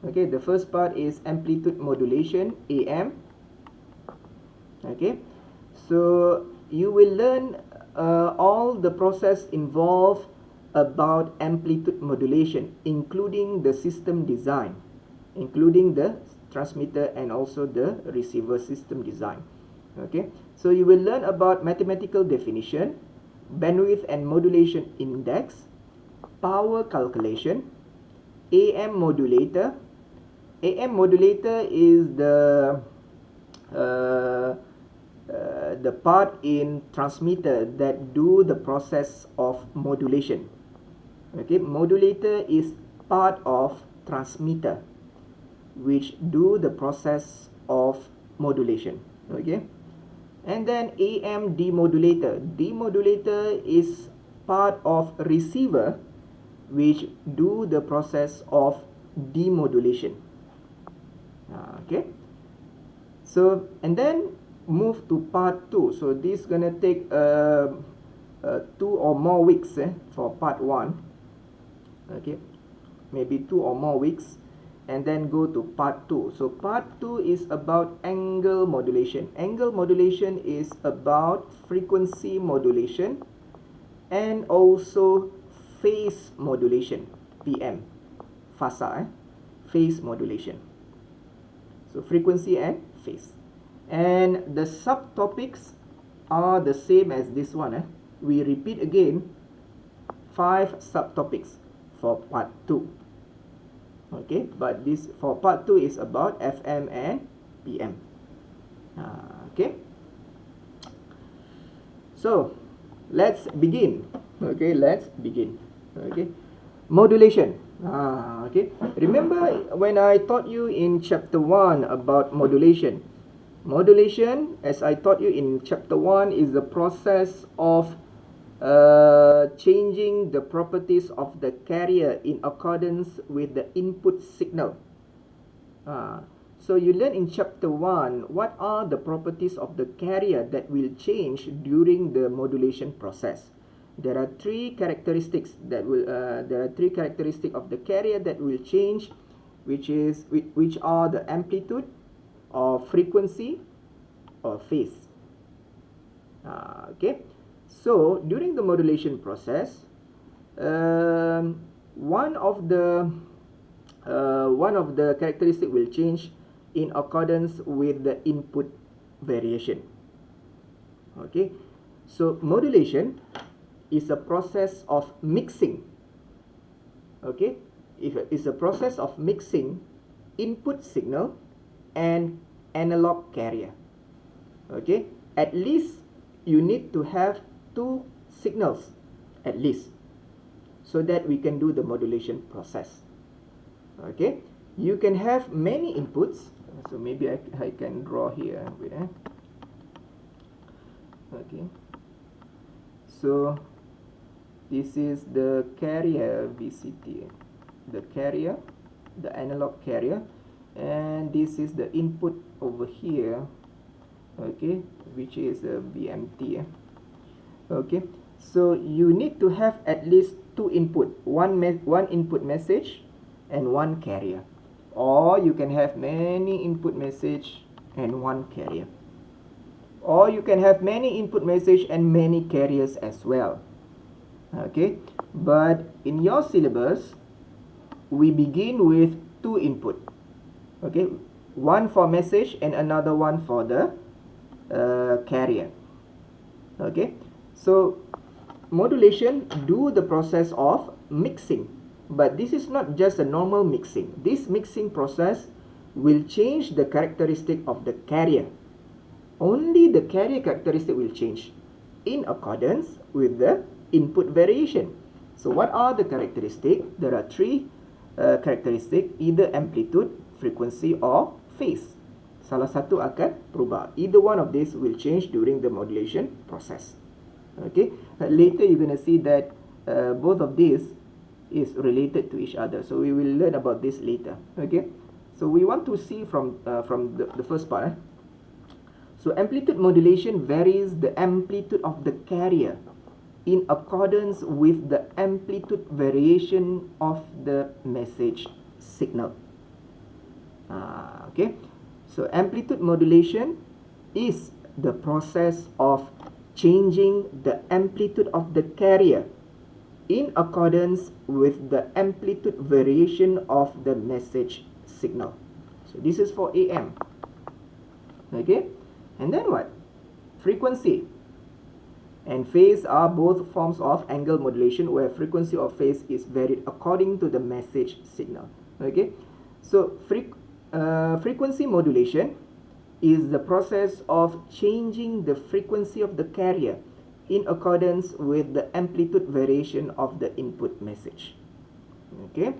Okay, the first part is amplitude modulation, AM. Okay, so you will learn all the process involved about amplitude modulation, including the system design, including the transmitter and also the receiver system design. Okay, so you will learn about mathematical definition, bandwidth and modulation index, power calculation, AM modulator. AM modulator is the part in transmitter that do the process of modulation. Okay, modulator is part of transmitter. which do the process of modulation. Okay, and then AM demodulator. Demodulator is part of receiver which do the process of demodulation. Okay, so and then move to part 2. So this gonna take 2 or more weeks for part 1. Okay, maybe 2 or more weeks, and then go to part 2. So part 2 is about angle modulation. Angle modulation is about frequency modulation and also phase modulation, PM, fasa, phase modulation. So frequency and phase. And the subtopics are the same as this one. We repeat again 5 subtopics for part 2. Okay, but this for part 2 is about FM and PM. Okay, so let's begin. Okay, let's begin. Okay, modulation. Okay, remember when I taught you in chapter 1 about modulation? Modulation, as I taught you in chapter 1, is the process of changing the properties of the carrier in accordance with the input signal. So you learn in chapter 1 what are the properties of the carrier that will change during the modulation process. There are 3 characteristics that will of the carrier that will change, which are the amplitude, or frequency, or phase. Okay, so during the modulation process, one of the characteristic will change in accordance with the input variation. Okay, so modulation is a process of mixing. Okay, it's a process of mixing input signal and analog carrier. Okay, at least you need to have 2 signals at least, so that we can do the modulation process. Okay, you can have many inputs. So maybe I can draw here. Wait, okay, so this is the carrier VCT, the carrier, the analog carrier, and this is the input over here. Okay, which is a VMT. Okay, so you need to have at least 2 input, one input message and 1 carrier, or you can have many input message and 1 carrier, or you can have many input message and many carriers as well. Okay, but in your syllabus we begin with 2 input. Okay, one for message and another one for the carrier. Okay, so modulation do the process of mixing, but this is not just a normal mixing. This mixing process will change the characteristic of the carrier. Only the carrier characteristic will change in accordance with the input variation. So what are the characteristics? There are 3 characteristics, either amplitude, frequency, or phase. Salah satu akan berubah. Either one of these will change during the modulation process. Okay, later you're going to see that both of these is related to each other. So we will learn about this later. Okay, so we want to see from the first part. So amplitude modulation varies the amplitude of the carrier in accordance with the amplitude variation of the message signal. Okay, so amplitude modulation is the process of changing the amplitude of the carrier in accordance with the amplitude variation of the message signal. So this is for AM. Okay, and then what? Frequency and phase are both forms of angle modulation, where frequency or phase is varied according to the message signal. Okay, so frequency modulation is the process of changing the frequency of the carrier in accordance with the amplitude variation of the input message. Okay,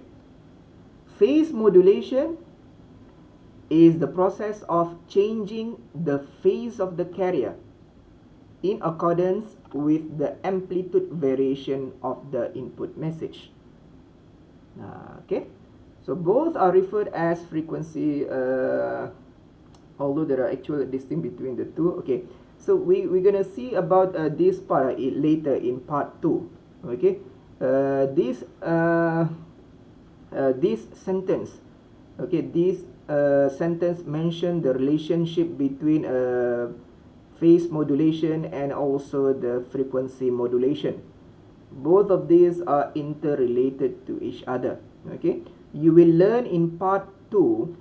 phase modulation is the process of changing the phase of the carrier in accordance with the amplitude variation of the input message. Okay, so both are referred as frequency, although there are actual distinction between the two. Okay, so we're gonna see about this part later in part 2. Okay, this sentence, okay, this sentence mention the relationship between phase modulation and also the frequency modulation. Both of these are interrelated to each other. Okay, you will learn in part 2,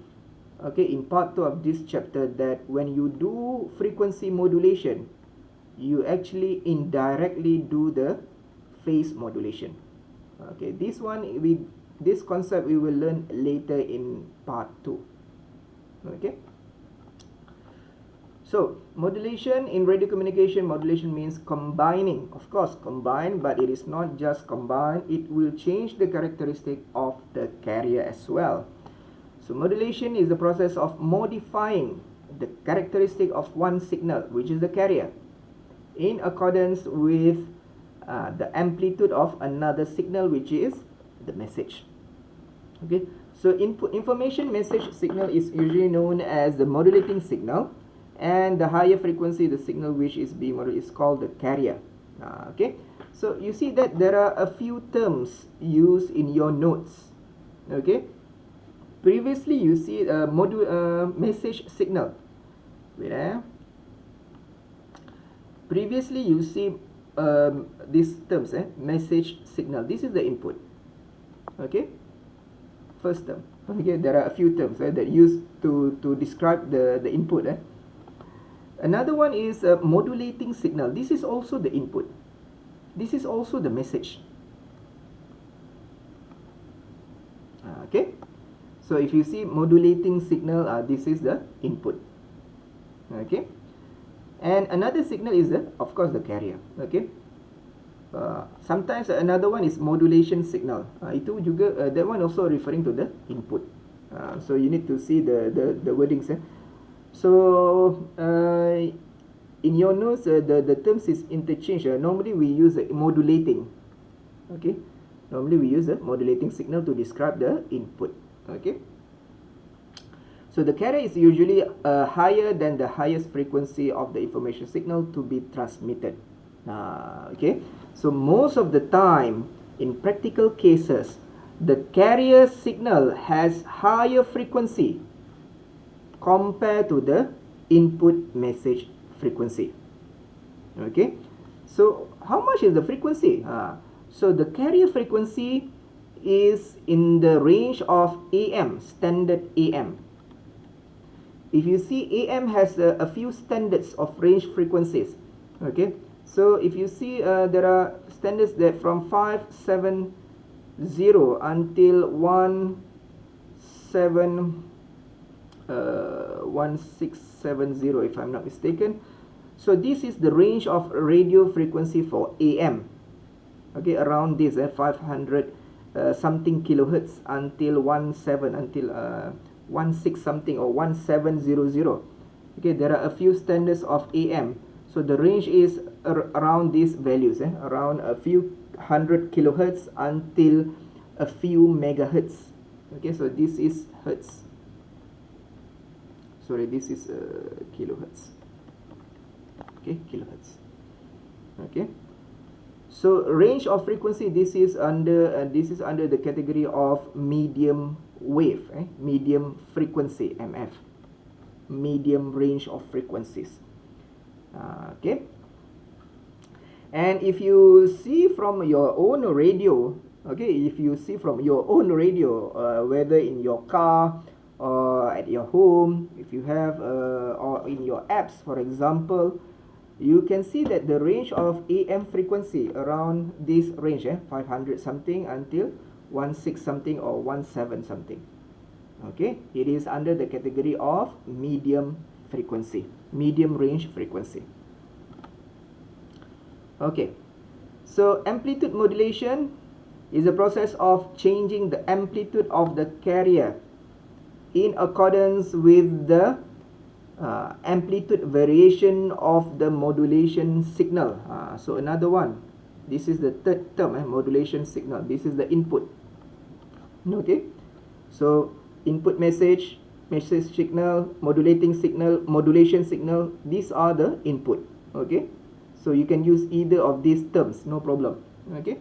okay, in part 2 of this chapter, that when you do frequency modulation, you actually indirectly do the phase modulation. Okay, this concept we will learn later in part 2. Okay, so modulation in radio communication, modulation means combining, of course combine, but it is not just combine, it will change the characteristic of the carrier as well. So modulation is the process of modifying the characteristic of one signal, which is the carrier, in accordance with the amplitude of another signal, which is the message. Okay, so input information message signal is usually known as the modulating signal, and the higher frequency the signal which is being modulated is called the carrier. Okay, so you see that there are a few terms used in your notes. Okay, previously you see a message signal. Previously you see these terms, message signal. This is the input. Okay, first term. Okay, there are a few terms that used to describe the input. Another one is modulating signal. This is also the input. This is also the message. Okay, so if you see modulating signal, this is the input. Okay, and another signal is of course the carrier. Okay, sometimes another one is modulation signal. Itu juga that one also referring to the input. So you need to see the wordings. So in your notes, the terms is interchange. Normally we use modulating. Okay, normally we use a modulating signal to describe the input. Okay, so the carrier is usually higher than the highest frequency of the information signal to be transmitted. Okay, so most of the time in practical cases, the carrier signal has higher frequency compared to the input message frequency. Okay, so how much is the frequency? So the carrier frequency is in the range of AM, standard AM. If you see, AM has a few standards of range frequencies. Okay, so if you see, there are standards that from 570 until 1670, if I'm not mistaken. So this is the range of radio frequency for AM. Okay, around this 500 something kilohertz until 16 something or 1700. Okay, there are a few standards of AM. So the range is around these values, around a few hundred kilohertz until a few megahertz. Okay, so this is hertz. Sorry, this is kilohertz. Okay, kilohertz. Okay, so range of frequency, this is under the category of medium wave, medium frequency, MF, medium range of frequencies. Okay, and if you see from your own radio, okay, if you see from your own radio, whether in your car or at your home, if you have or in your apps, for example, you can see that the range of AM frequency around this range, 500 something until 16 something or 17 something. Okay, it is under the category of medium frequency, medium range frequency. Okay, so amplitude modulation is a process of changing the amplitude of the carrier in accordance with the amplitude variation of the modulation signal. So another one, this is the third term, modulation signal. This is the input. Okay, so input message, message signal, modulating signal, modulation signal, these are the input. Okay, so you can use either of these terms, no problem. Okay,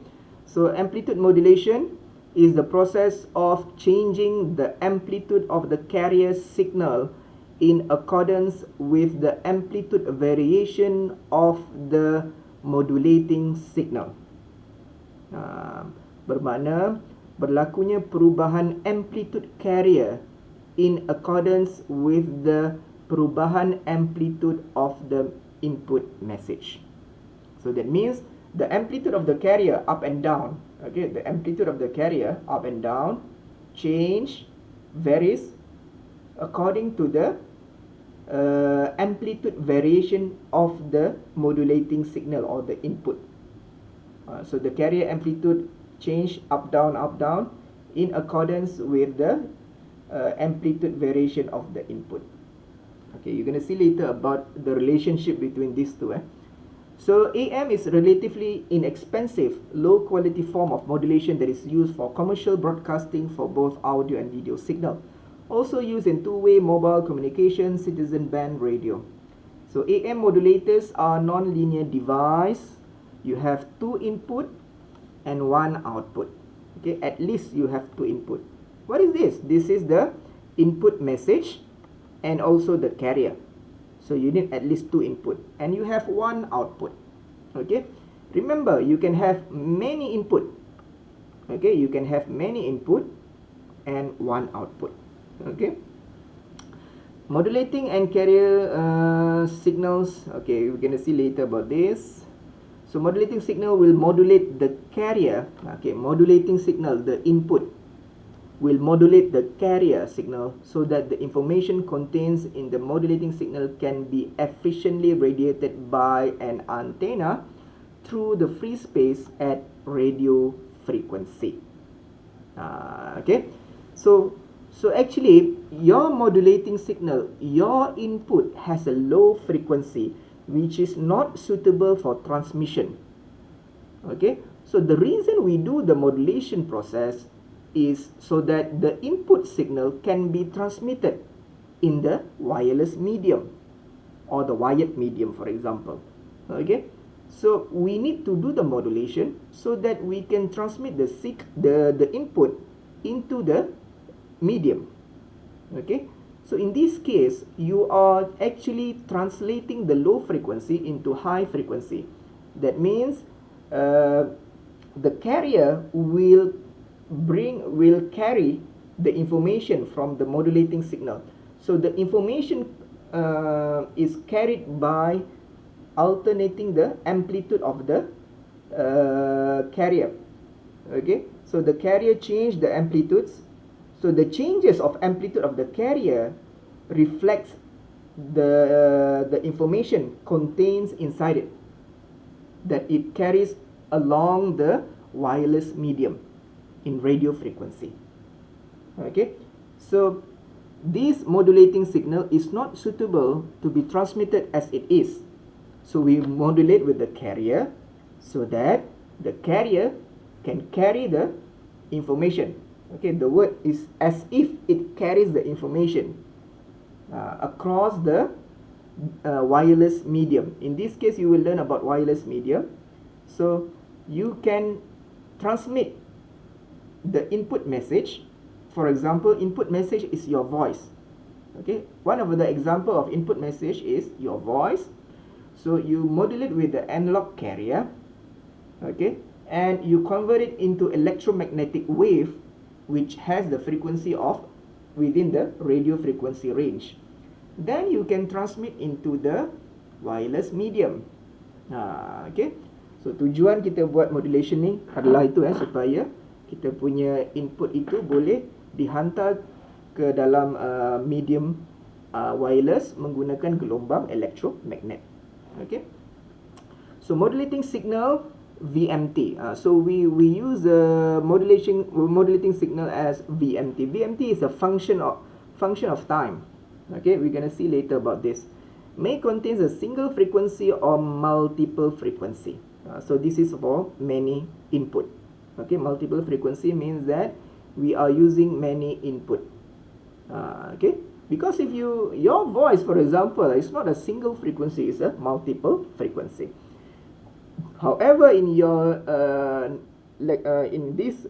so amplitude modulation is the process of changing the amplitude of the carrier signal in accordance with the amplitude variation of the modulating signal. Bermakna berlakunya perubahan amplitude carrier in accordance with the perubahan amplitude of the input message. So that means the amplitude of the carrier up and down, okay, the amplitude of the carrier up and down varies according to the amplitude variation of the modulating signal or the input. So the carrier amplitude change up down in accordance with the amplitude variation of the input. Okay, you're going to see later about the relationship between these two. So AM is relatively inexpensive, low quality form of modulation that is used for commercial broadcasting for both audio and video signal. Also used in two-way mobile communication, citizen band radio. So AM modulators are non-linear device. You have two input and one output. Okay, at least you have two input. What is this? This is the input message and also the carrier. So you need at least two input and you have one output. Okay, remember you can have many input. Okay, you can have many input and one output. Okay, modulating and carrier signals. Okay, we're going to see later about this. So modulating signal will modulate the carrier. Okay, modulating signal, the input will modulate the carrier signal so that the information contained in the modulating signal can be efficiently radiated by an antenna through the free space at radio frequency. Okay, so actually your modulating signal, your input has a low frequency which is not suitable for transmission. Okay, so the reason we do the modulation process is so that the input signal can be transmitted in the wireless medium or the wired medium, for example. Okay, so we need to do the modulation so that we can transmit the input into the medium. Okay, so in this case, you are actually translating the low frequency into high frequency. That means the carrier will carry the information from the modulating signal. So the information is carried by alternating the amplitude of the carrier. Okay, so the carrier change the amplitudes. So the changes of amplitude of the carrier reflects the information contains inside it, that it carries along the wireless medium in radio frequency. Okay, so this modulating signal is not suitable to be transmitted as it is. So we modulate with the carrier so that the carrier can carry the information. Okay, the word is as if it carries the information across the wireless medium. In this case, you will learn about wireless medium. So you can transmit the input message. For example, input message is your voice. Okay, one of the example of input message is your voice. So you modulate with the analog carrier. Okay, and you convert it into electromagnetic wave, which has the frequency of within the radio frequency range. Then you can transmit into the wireless medium. Okay, so tujuan kita buat modulation ni adalah itu supaya kita punya input itu boleh dihantar ke dalam medium wireless menggunakan gelombang elektromagnet. Okay, so modulating signal VMT. So we use modulating signal as VMT. VMT is a function of time. Okay, we're going to see later about this. May contains a single frequency or multiple frequency. So this is for many input. Okay, multiple frequency means that we are using many input. Okay, because if your voice, for example, is not a single frequency, it's a multiple frequency. However, in your in this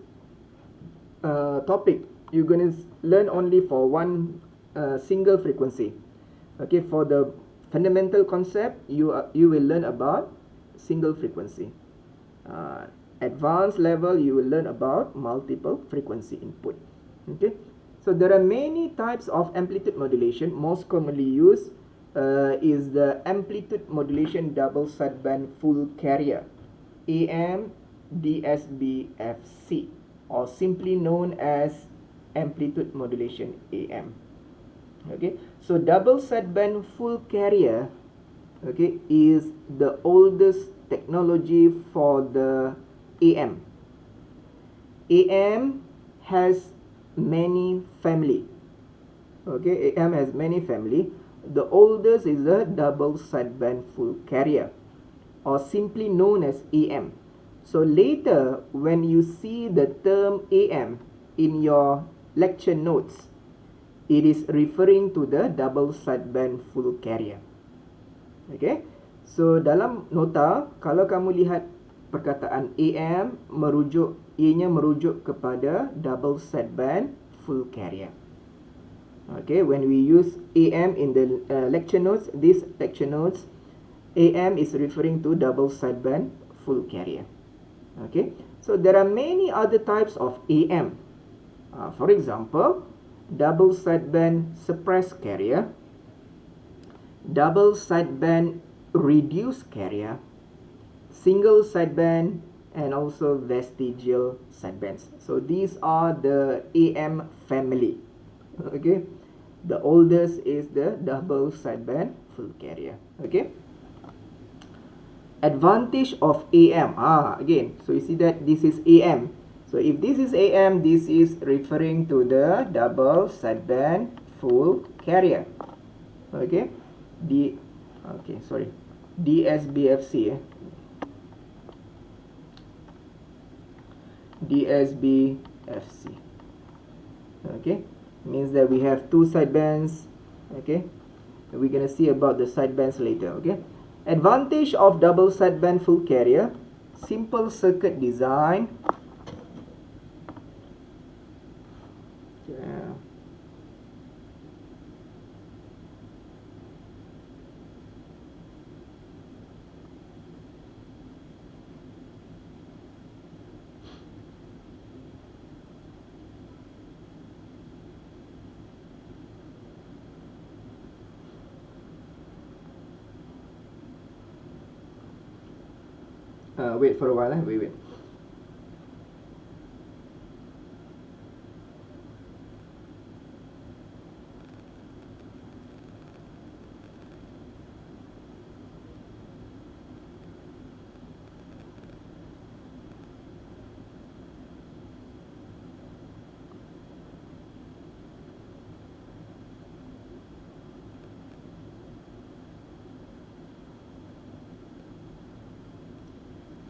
topic, you're going to learn only for one single frequency. Okay, for the fundamental concept, you will learn about single frequency. Advanced level, you will learn about multiple frequency input. Okay, so there are many types of amplitude modulation. Most commonly used is the amplitude modulation double sideband full carrier, Am DSBFC, or simply known as amplitude modulation Am. Okay, so double sideband full carrier, okay, is the oldest technology for the Am. Am has many family. Okay, Am has many family. The oldest is the double sideband full carrier, or simply known as Am. So later, when you see the term Am in your lecture notes, it is referring to the double sideband full carrier. Okay, so dalam nota, kalau kamu lihat perkataan Am, ianya merujuk kepada double sideband full carrier. Okay, when we use Am in the lecture notes, these lecture notes, Am is referring to double sideband full carrier. Okay, so there are many other types of Am. For example, double sideband suppressed carrier, double sideband reduced carrier, single sideband, and also vestigial sidebands. So these are the Am family. Okay, the oldest is the double sideband full carrier. Okay, advantage of Am. Again, so you see that this is Am. So if this is Am, this is referring to the double sideband full carrier. Okay, DSBFC. DSBFC. Okay, means that we have two sidebands. Okay, we're gonna see about the sidebands later. Okay, advantage of double sideband full carrier: simple circuit design. Wait for a while. Wait.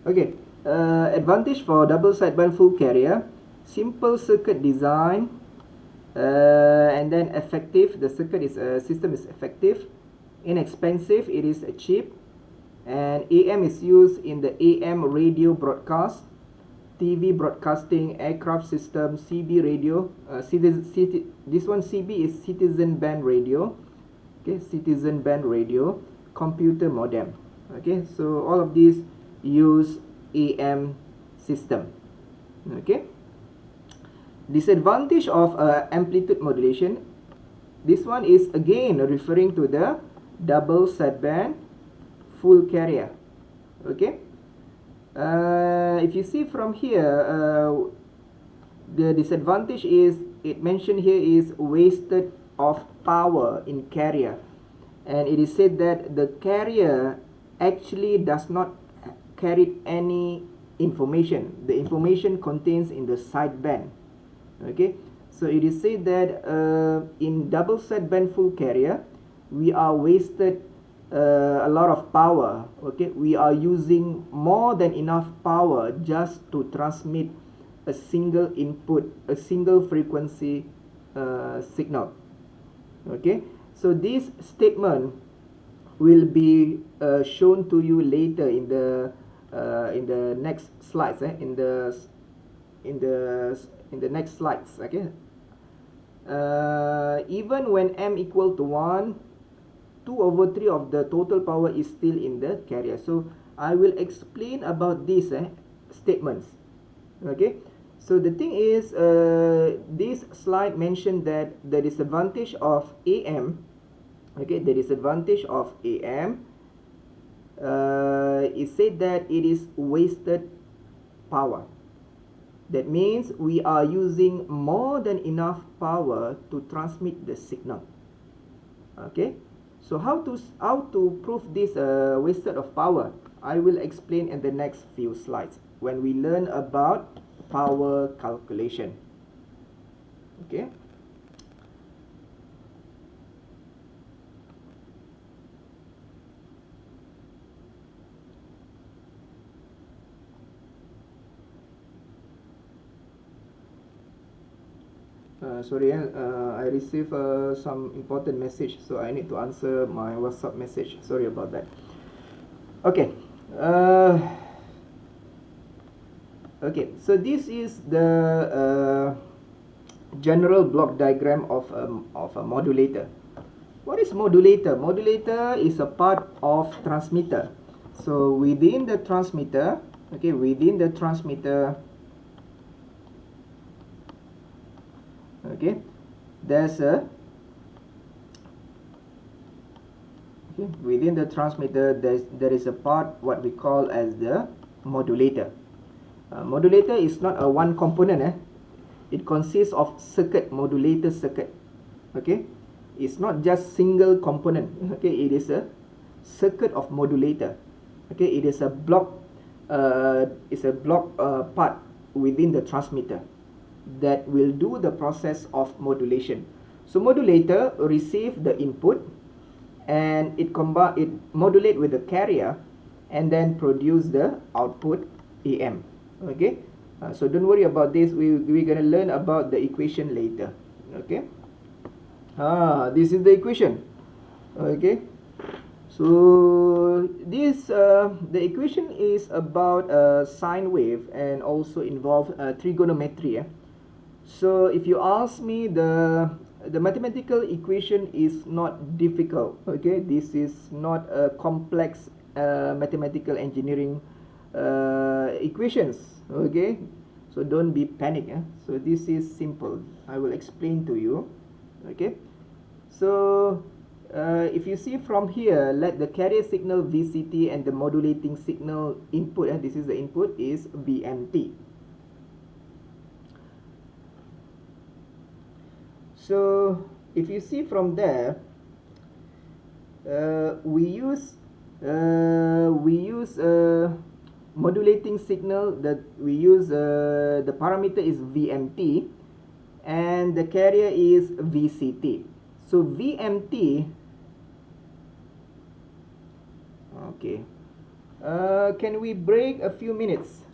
Okay, advantage for double sideband full carrier: simple circuit design, and then effective. The circuit system is effective, inexpensive. It is cheap, and Am is used in the AM radio broadcast, TV broadcasting, aircraft system, CB radio. This one CB is citizen band radio. Okay, citizen band radio, computer modem. Okay, so all of these use Am system. Okay, disadvantage of amplitude modulation: this one is again referring to the double sideband full carrier. Okay, if you see from here, the disadvantage is, it mentioned here, is wasted of power in carrier, and it is said that the carrier actually does not carry any information. The information contains in the sideband. Okay, So it is said that in double sideband full carrier, we are wasted a lot of power. Okay, we are using more than enough power just to transmit a single input, a single frequency signal. Okay, so this statement will be shown to you later in the next slides. In the next slides. Okay. Even when m equal to 1, 2/3 of the total power is still in the carrier. So I will explain about these statements. Okay. So the thing is, this slide mentioned that the disadvantage of Am, okay, the disadvantage of Am is said that it is wasted power. That means we are using more than enough power to transmit the signal. Okay, so how to prove this wasted of power? I will explain in the next few slides when we learn about power calculation. Okay. Sorry, I received some important message, so I need to answer my WhatsApp message. Sorry about that. Okay. Okay, so this is the general block diagram of a modulator. What is modulator? Modulator is a part of transmitter. So within the transmitter, okay, within the transmitter, okay, there's a within the transmitter there is a part what we call as the modulator. Modulator is not a one component. It consists of circuit, modulator circuit. Okay, it's not just single component. Okay, it is a circuit of modulator. Okay, it is a block. Part within the transmitter that will do the process of modulation. So modulator receive the input and it modulate with the carrier and then produce the output Am. Okay, so don't worry about this. We're gonna learn about the equation later. Okay. This is the equation. Okay. So this the equation is about a sine wave and also involve trigonometry. So if you ask me, the mathematical equation is not difficult. Okay, this is not a complex mathematical engineering equations. Okay, so don't be panic. So this is simple. I will explain to you. Okay, so if you see from here, let the carrier signal Vct and the modulating signal input, this is the input, is Vmt. So if you see from there, we use modulating signal, that we use the parameter is Vmt and the carrier is Vct. So Vmt, okay, can we break a few minutes,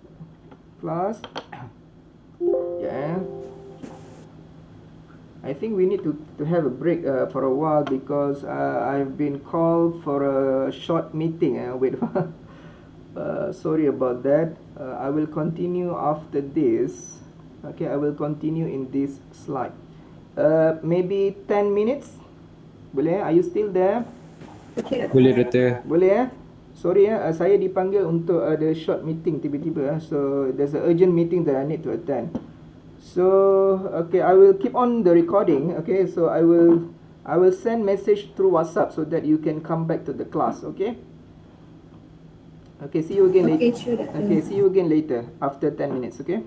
class? Yeah, I think we need to have a break for a while because I've been called for a short meeting. Wait, sorry about that. I will continue after this. Okay, I will continue in this slide. Maybe 10 minutes. Boleh? Are you still there? Boleh, Doktor. Boleh Sorry saya dipanggil untuk ada short meeting tiba-tiba. So there's an urgent meeting that I need to attend. So okay, I will keep on the recording. Okay, so I will send message through WhatsApp so that you can come back to the class. Okay. Okay, see you again later. Sure, okay, see you again later after 10 minutes. Okay.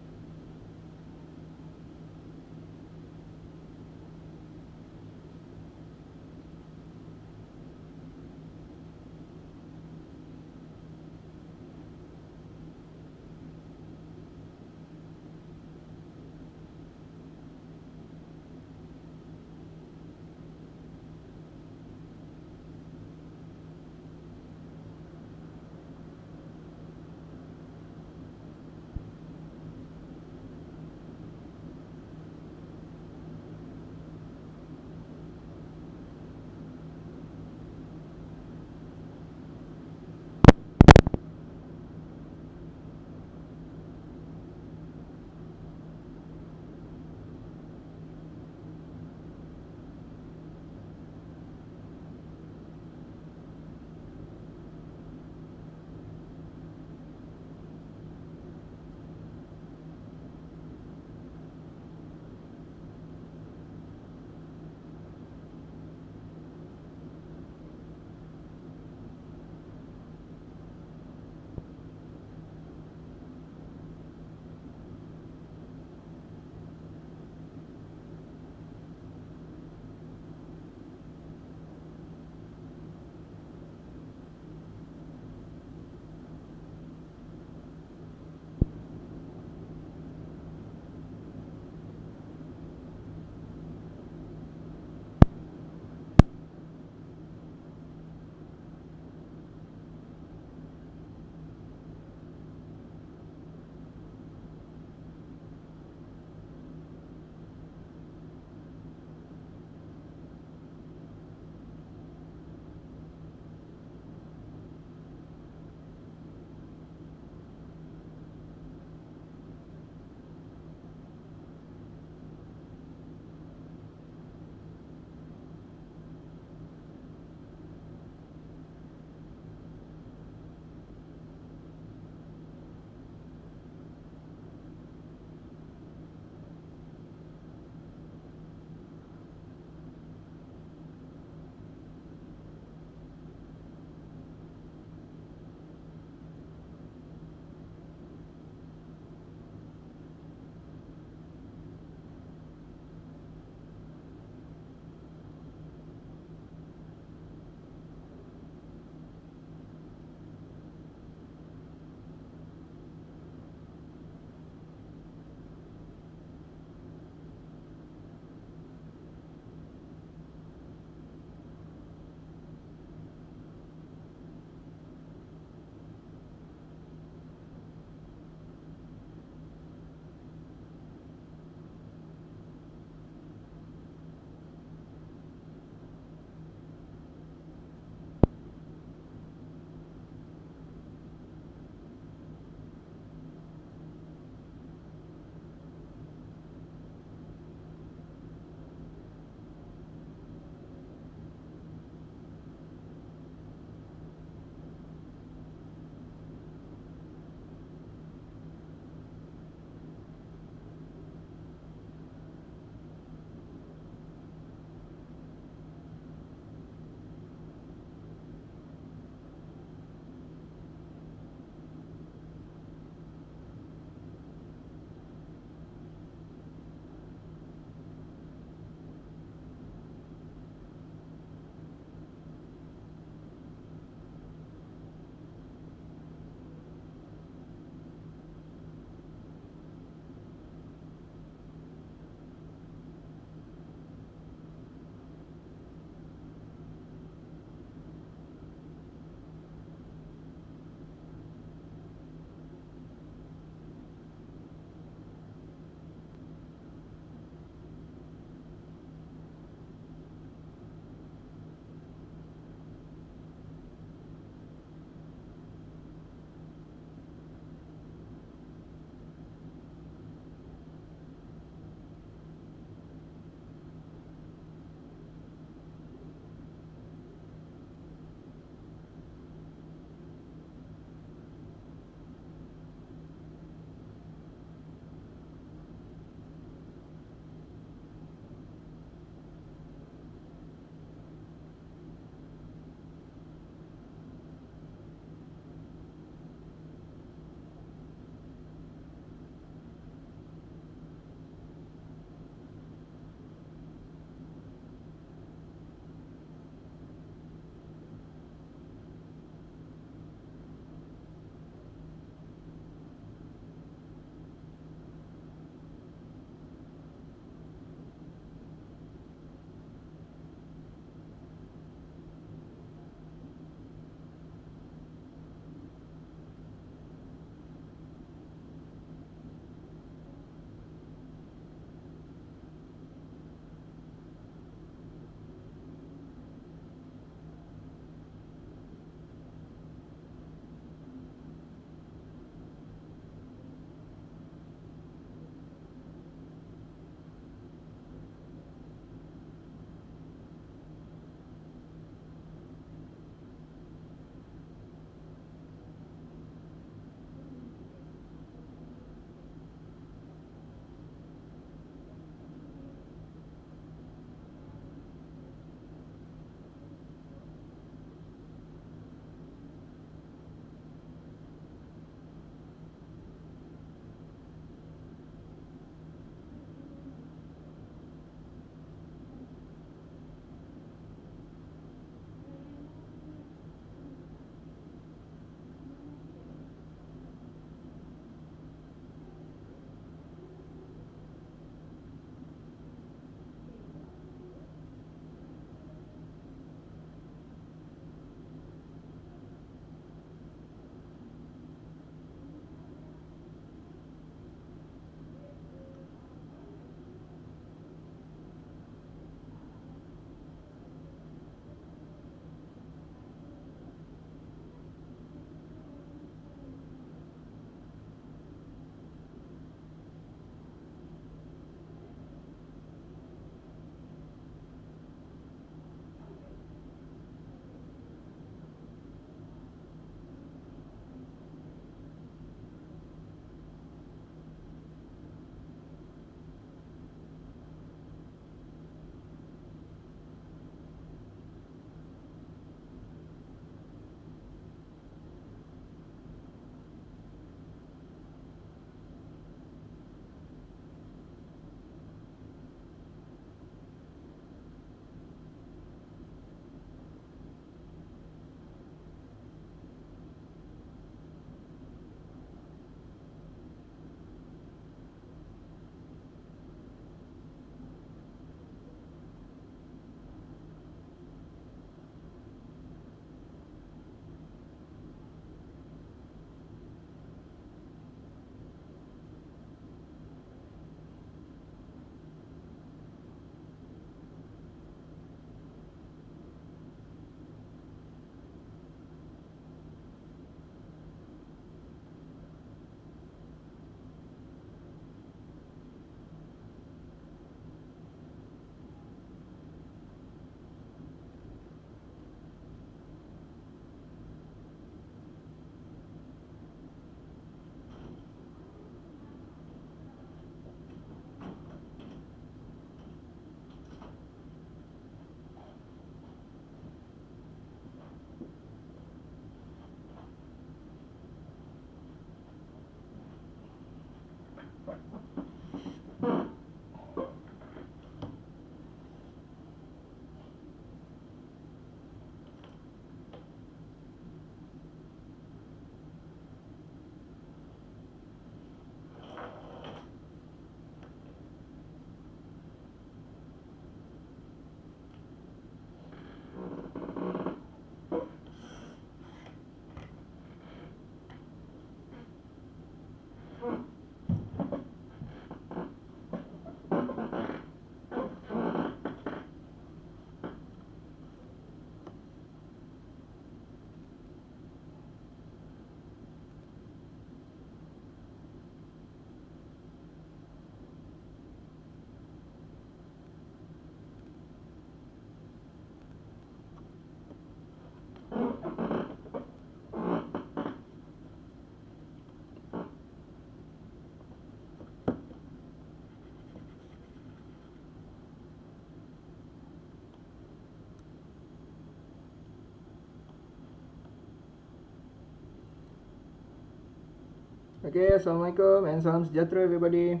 Okay, Assalamualaikum and salam sejahtera everybody.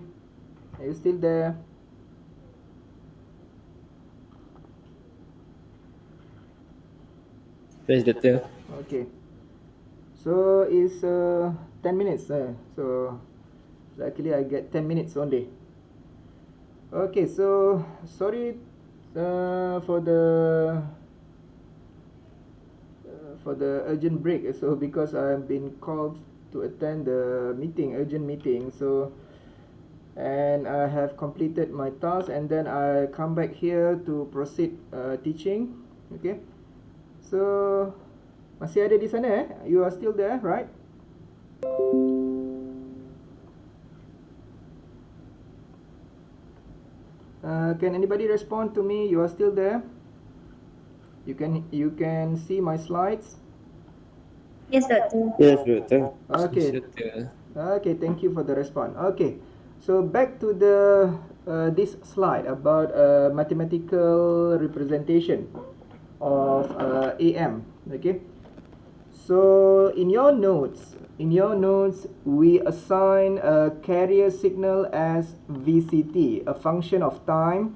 Are you still there? Yes, Doctor. Okay. So it's 10 minutes. So luckily I get 10 minutes only. Okay, so sorry for the urgent break. So because I've been called to attend the meeting, urgent meeting. So and I have completed my task and then I come back here to proceed teaching. Okay. So masih ada di sana You are still there, right? Can anybody respond to me? You are still there? You can see my slides? Yes, Doctor. Yes, Doctor. Okay. Yes, Doctor. Okay, thank you for the response. Okay. So back to the this slide about mathematical representation of AM. Okay. So in your notes, we assign a carrier signal as VCT, a function of time,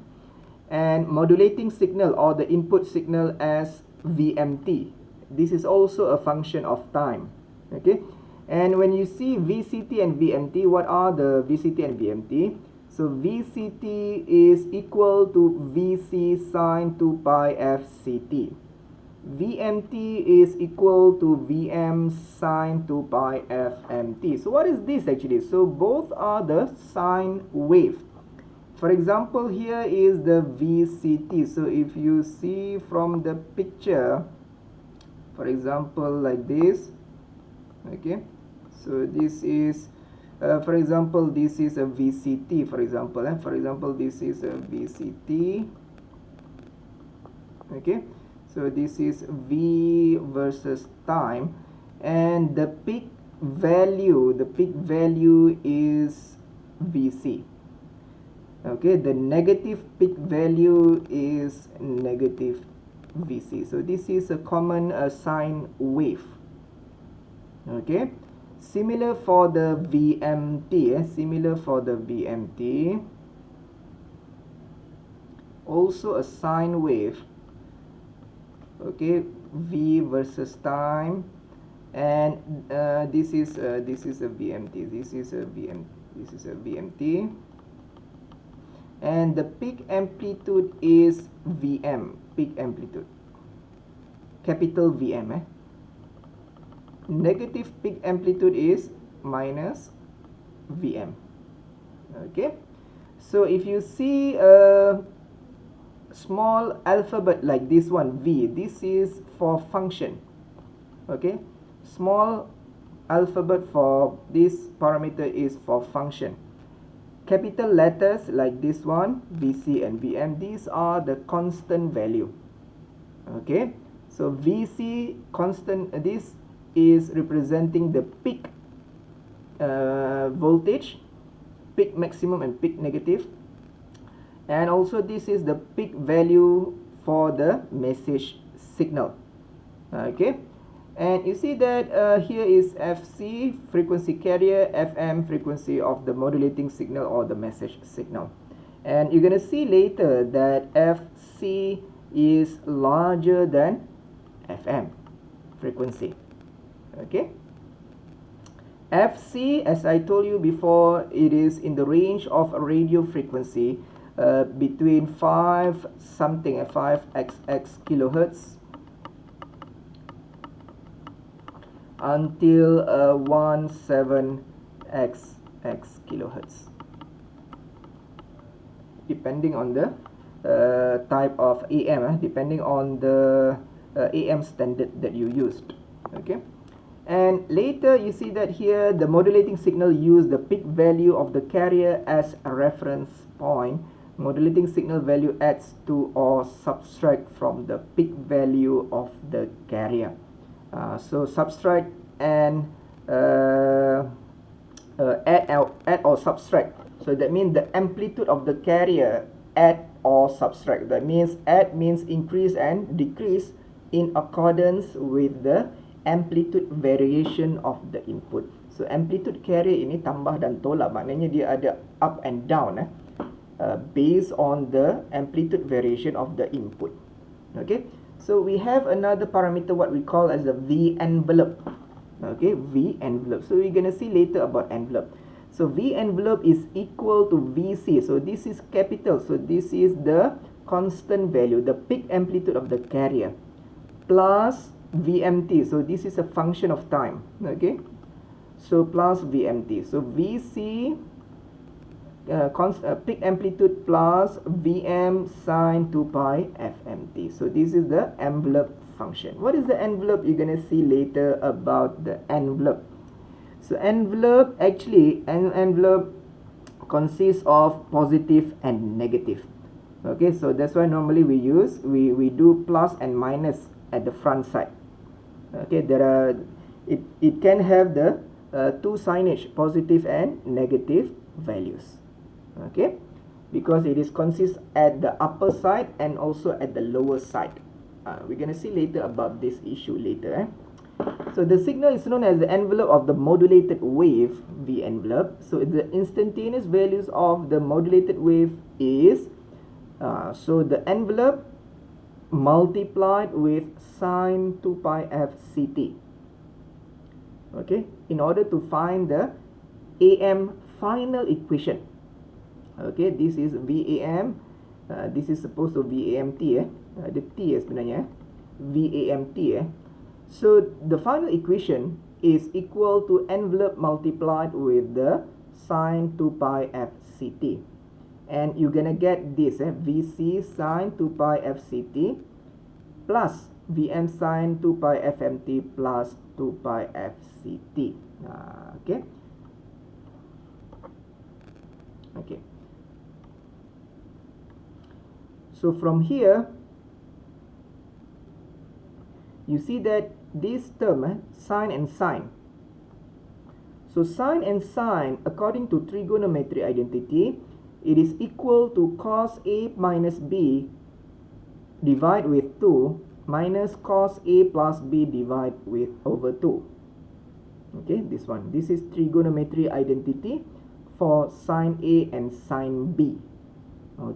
and modulating signal or the input signal as VMT. This is also a function of time. Okay. And when you see VCT and VMT, what are the VCT and VMT? So VCT is equal to VC sine 2 pi FCT. VMT is equal to VM sine 2 pi FMT. So what is this actually? So both are the sine wave. For example, here is the VCT. So if you see from the picture, for example, like this, okay. So this is, for example, this is a VCT. For example, this is a VCT. Okay. So this is V versus time, and the peak value is VC. Okay, the negative peak value is negative VC. So this is a common sine wave. Okay, similar for the VMT. Also a sine wave. Okay, V versus time, and this is a VMT. This is a VMT, and the peak amplitude is VM. Peak amplitude, capital VM. Negative peak amplitude is minus VM. Okay, so if you see small alphabet like this one, V, this is for function. Okay, small alphabet for this parameter is for function. Capital letters like this one, VC and VM, these are the constant value. Okay, so VC constant, this is representing the peak voltage, peak maximum and peak negative. And also this is the peak value for the message signal. Okay, And you see that here is FC, frequency carrier, FM, frequency of the modulating signal or the message signal. And you're going to see later that FC is larger than FM frequency. Okay. FC, as I told you before, it is in the range of radio frequency between 5 xx kilohertz until 17xx kilohertz, depending on the type of AM, depending on the AM standard that you used. Okay. And later you see that here the modulating signal use the peak value of the carrier as a reference point. Modulating signal value adds to or subtract from the peak value of the carrier. So subtract and add or subtract. So that means the amplitude of the carrier add or subtract. That means add means increase and decrease in accordance with the amplitude variation of the input. So amplitude carrier ini tambah dan tolak, maknanya dia ada up and down based on the amplitude variation of the input. Okay, so we have another parameter what we call as the V envelope. Okay, V envelope. So we're gonna see later about envelope. So V envelope is equal to VC. So this is capital. So this is the constant value, the peak amplitude of the carrier, plus Vmt. So this is a function of time. Okay, so plus Vmt. So VC peak amplitude plus Vm sine 2 pi Fmt. So this is the envelope function. What is the envelope? You're gonna see later about the envelope. So envelope, actually an envelope consists of positive and negative. Okay, so that's why normally we do plus and minus at the front side. Okay, it can have the two signage, positive and negative values. Okay, because it is consists at the upper side and also at the lower side. We're gonna see later about this issue later. So the signal is known as the envelope of the modulated wave, V envelope. So the instantaneous values of the modulated wave is so the envelope multiplied with sine 2 pi f ct. Okay, in order to find the AM final equation. Okay, this is VAM. This is supposed to VAMT. The T sebenarnya. VAMT. So the final equation is equal to envelope multiplied with the sine 2 pi f ct. And you're gonna get this VC sine 2 pi f ct plus Vm sine 2 pi fmt plus 2 pi f ct. Okay. Okay. So from here, you see that this term, sine and sine. So sine and sine, according to trigonometry identity, it is equal to cos A minus B divided with 2 minus cos A plus B divided with over 2. Okay, this one. This is trigonometry identity for sine A and sine B.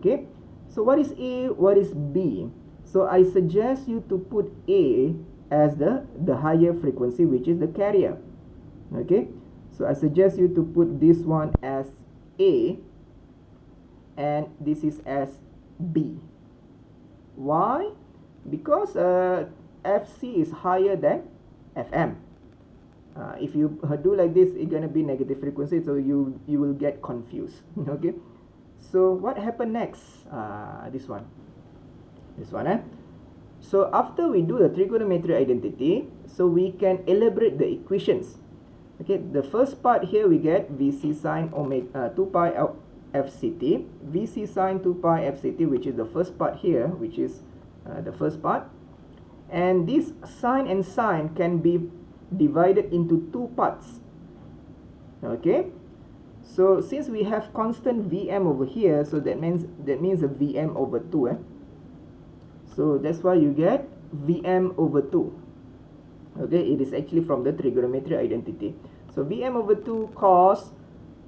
Okay. So what is A, what is B? So I suggest you to put A as the higher frequency, which is the carrier. Okay. So I suggest you to put this one as A and this is as B. Why? Because FC is higher than FM. If you do like this, it's gonna be negative frequency, so you will get confused. Okay. So what happened next? This one. So after we do the trigonometry identity, so we can elaborate the equations. Okay, the first part here we get VC sine omega 2 pi fct, VC sine 2 pi fct, which is the first part here, which is the first part. And this sine and sine can be divided into two parts. Okay, so since we have constant Vm over here, so that means a Vm over 2. So that's why you get Vm over 2. Okay, it is actually from the trigonometry identity. So Vm over 2 cos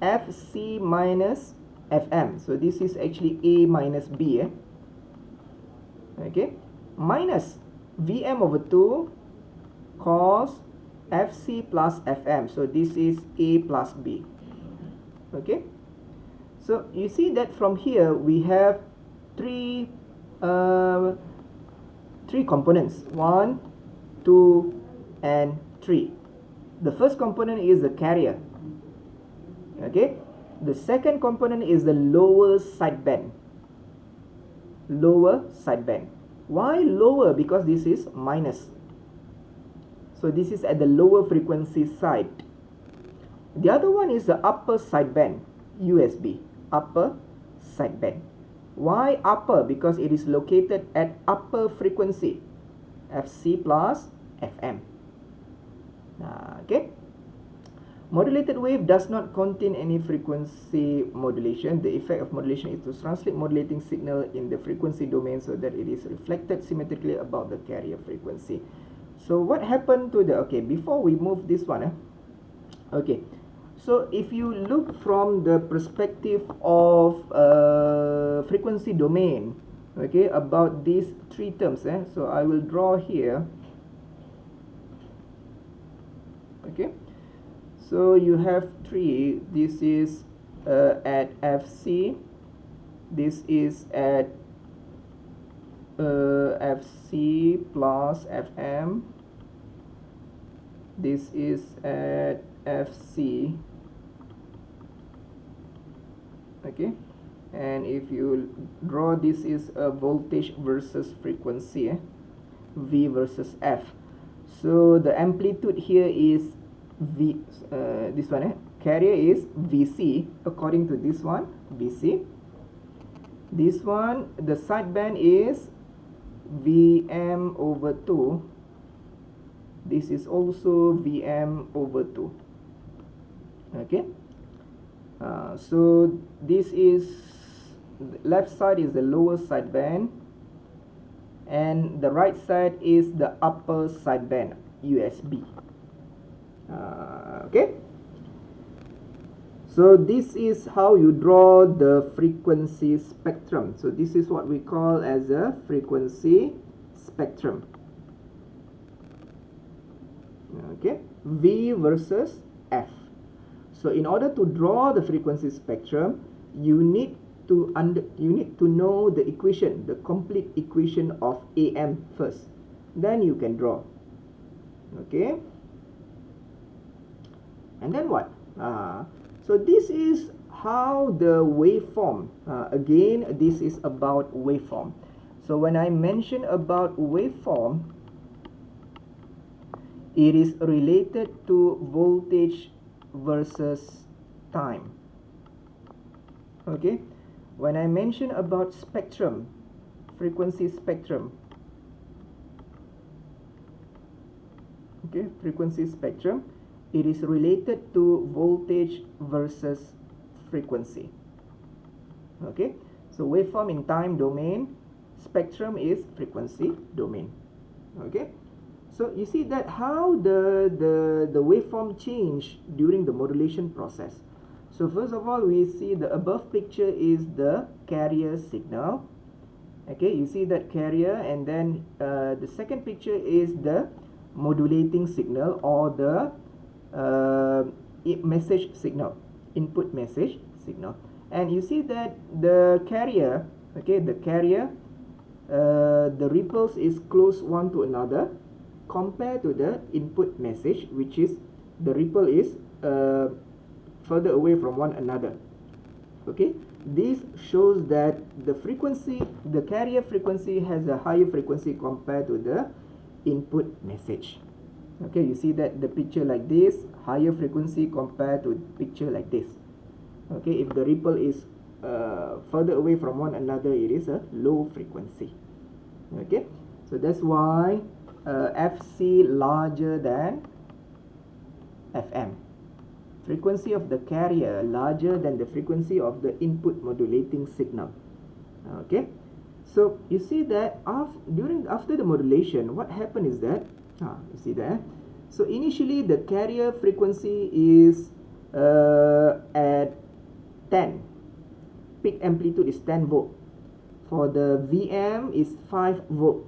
Fc minus Fm. So this is actually A minus B. Okay, minus Vm over 2 cos Fc plus Fm. So this is A plus B. Okay, so you see that from here we have three components, 1, 2 and 3. The first component is the carrier. Okay, the second component is the lower sideband. Lower sideband. Why lower? Because this is minus. So this is at the lower frequency side. The other one is the upper sideband, USB, upper sideband. Why upper? Because it is located at upper frequency, Fc plus Fm. Okay. Modulated wave does not contain any frequency modulation. The effect of modulation is to translate modulating signal in the frequency domain so that it is reflected symmetrically about the carrier frequency. So what happened to the, okay, before we move this one, okay, so if you look from the perspective of frequency domain, okay, about these three terms, so I will draw here. Okay, so you have 3. This is at Fc, this is at Fc plus Fm, this is at Fc. Okay, and if you draw, this is a voltage versus frequency, V versus F. So the amplitude here is V, this one, carrier is Vc according to this one, Vc. This one, the sideband is Vm over 2. This is also Vm over 2. Okay, so this is, left side is the lower sideband and the right side is the upper sideband, USB. Okay, so this is how you draw the frequency spectrum. So this is what we call as a frequency spectrum. Okay, V versus F. So in order to draw the frequency spectrum, you need to know the equation, the complete equation of Am first. Then you can draw. Okay, and then what? So this is how the waveform, again this is about waveform. So when I mention about waveform, it is related to voltage versus time. Okay, when I mention about spectrum, frequency spectrum, okay, frequency spectrum, it is related to voltage versus frequency. Okay, so waveform in time domain, spectrum is frequency domain. Okay, so you see that how the waveform change during the modulation process. So first of all, we see the above picture is the carrier signal. Okay, you see that carrier, and then the second picture is the modulating signal or the message signal, input message signal. And you see that the carrier, okay, the carrier, the ripples is close one to another compared to the input message, which is the ripple is further away from one another. Okay, this shows that the frequency, the carrier frequency has a higher frequency compared to the input message. Okay, you see that the picture like this, higher frequency compared to picture like this. Okay, if the ripple is further away from one another, it is a low frequency. Okay, so that's why Fc larger than Fm. Frequency of the carrier larger than the frequency of the input modulating signal. Okay, so you see that after the modulation, what happened is that you see that So initially the carrier frequency is at 10. Peak amplitude is 10 volt. For the Vm is 5 volt.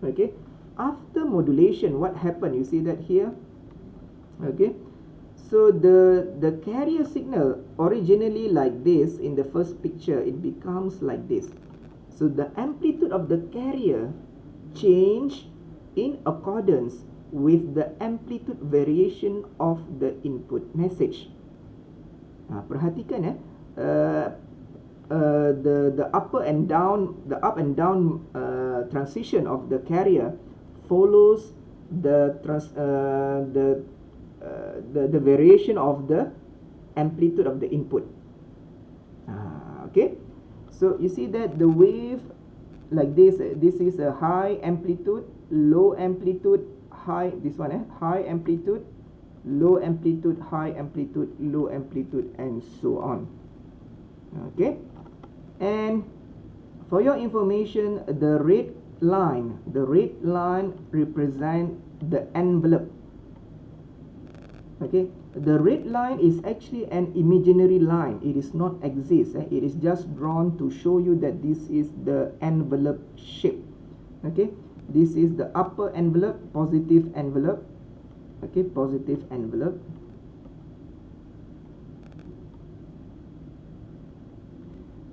Okay. After modulation, what happened? You see that here? Okay. So the carrier signal originally like this in the first picture, it becomes like this. So the amplitude of the carrier change in accordance with the amplitude variation of the input message. Perhatikan the up and down transition of the carrier follows the variation of the amplitude of the input. Okay, so you see that the wave like this, this is a high amplitude, low amplitude, high, this one high amplitude, low amplitude, high amplitude, low amplitude, and so on. Okay, and for your information, the red line represent the envelope. Okay, the red line is actually an imaginary line. It is not exist. It is just drawn to show you that this is the envelope shape. Okay, this is the upper envelope, positive envelope. Okay, positive envelope.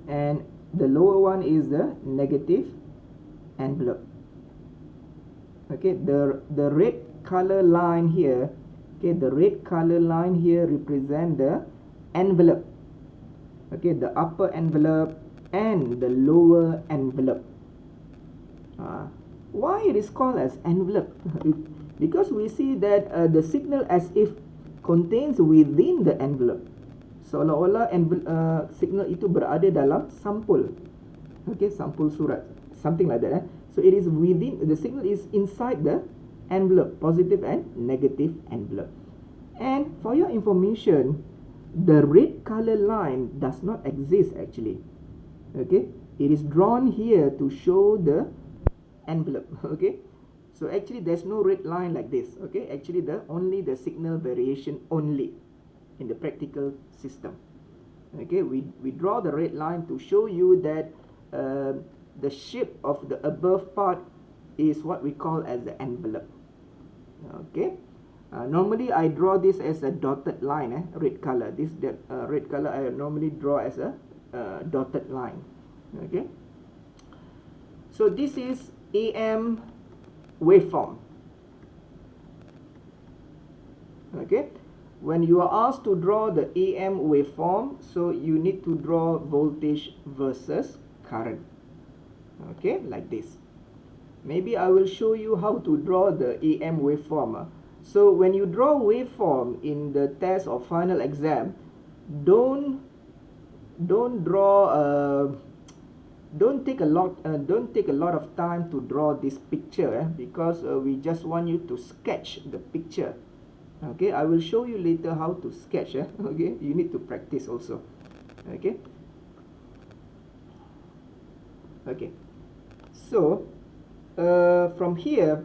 And the lower one is the negative envelope. Okay, the red color line here, okay, the red color line here represent the envelope. Okay, the upper envelope and the lower envelope. Why it is called as envelope? Because we see that the signal as if contains within the envelope. Seolah-olah signal itu berada dalam sampul. Okay, sampul surat, something like that. So it is within, the signal is inside the envelope, positive and negative envelope. And for your information, the red color line does not exist actually. Okay, it is drawn here to show the envelope. Okay, so actually there's no red line like this. Okay, actually only the signal variation only in the practical system. Okay, we draw the red line to show you that the shape of the above part is what we call as the envelope. Okay, normally I draw this as a dotted line, red color. This red color I normally draw as a dotted line. Okay, so this is Am waveform. Okay, when you are asked to draw the Am waveform, so you need to draw voltage versus current. Okay, like this. Maybe I will show you how to draw the Am waveform. So when you draw waveform in the test or final exam, don't take a lot of time to draw this picture, because we just want you to sketch the picture. Okay, I will show you later how to sketch. Okay, you need to practice also. Okay. Okay. So from here,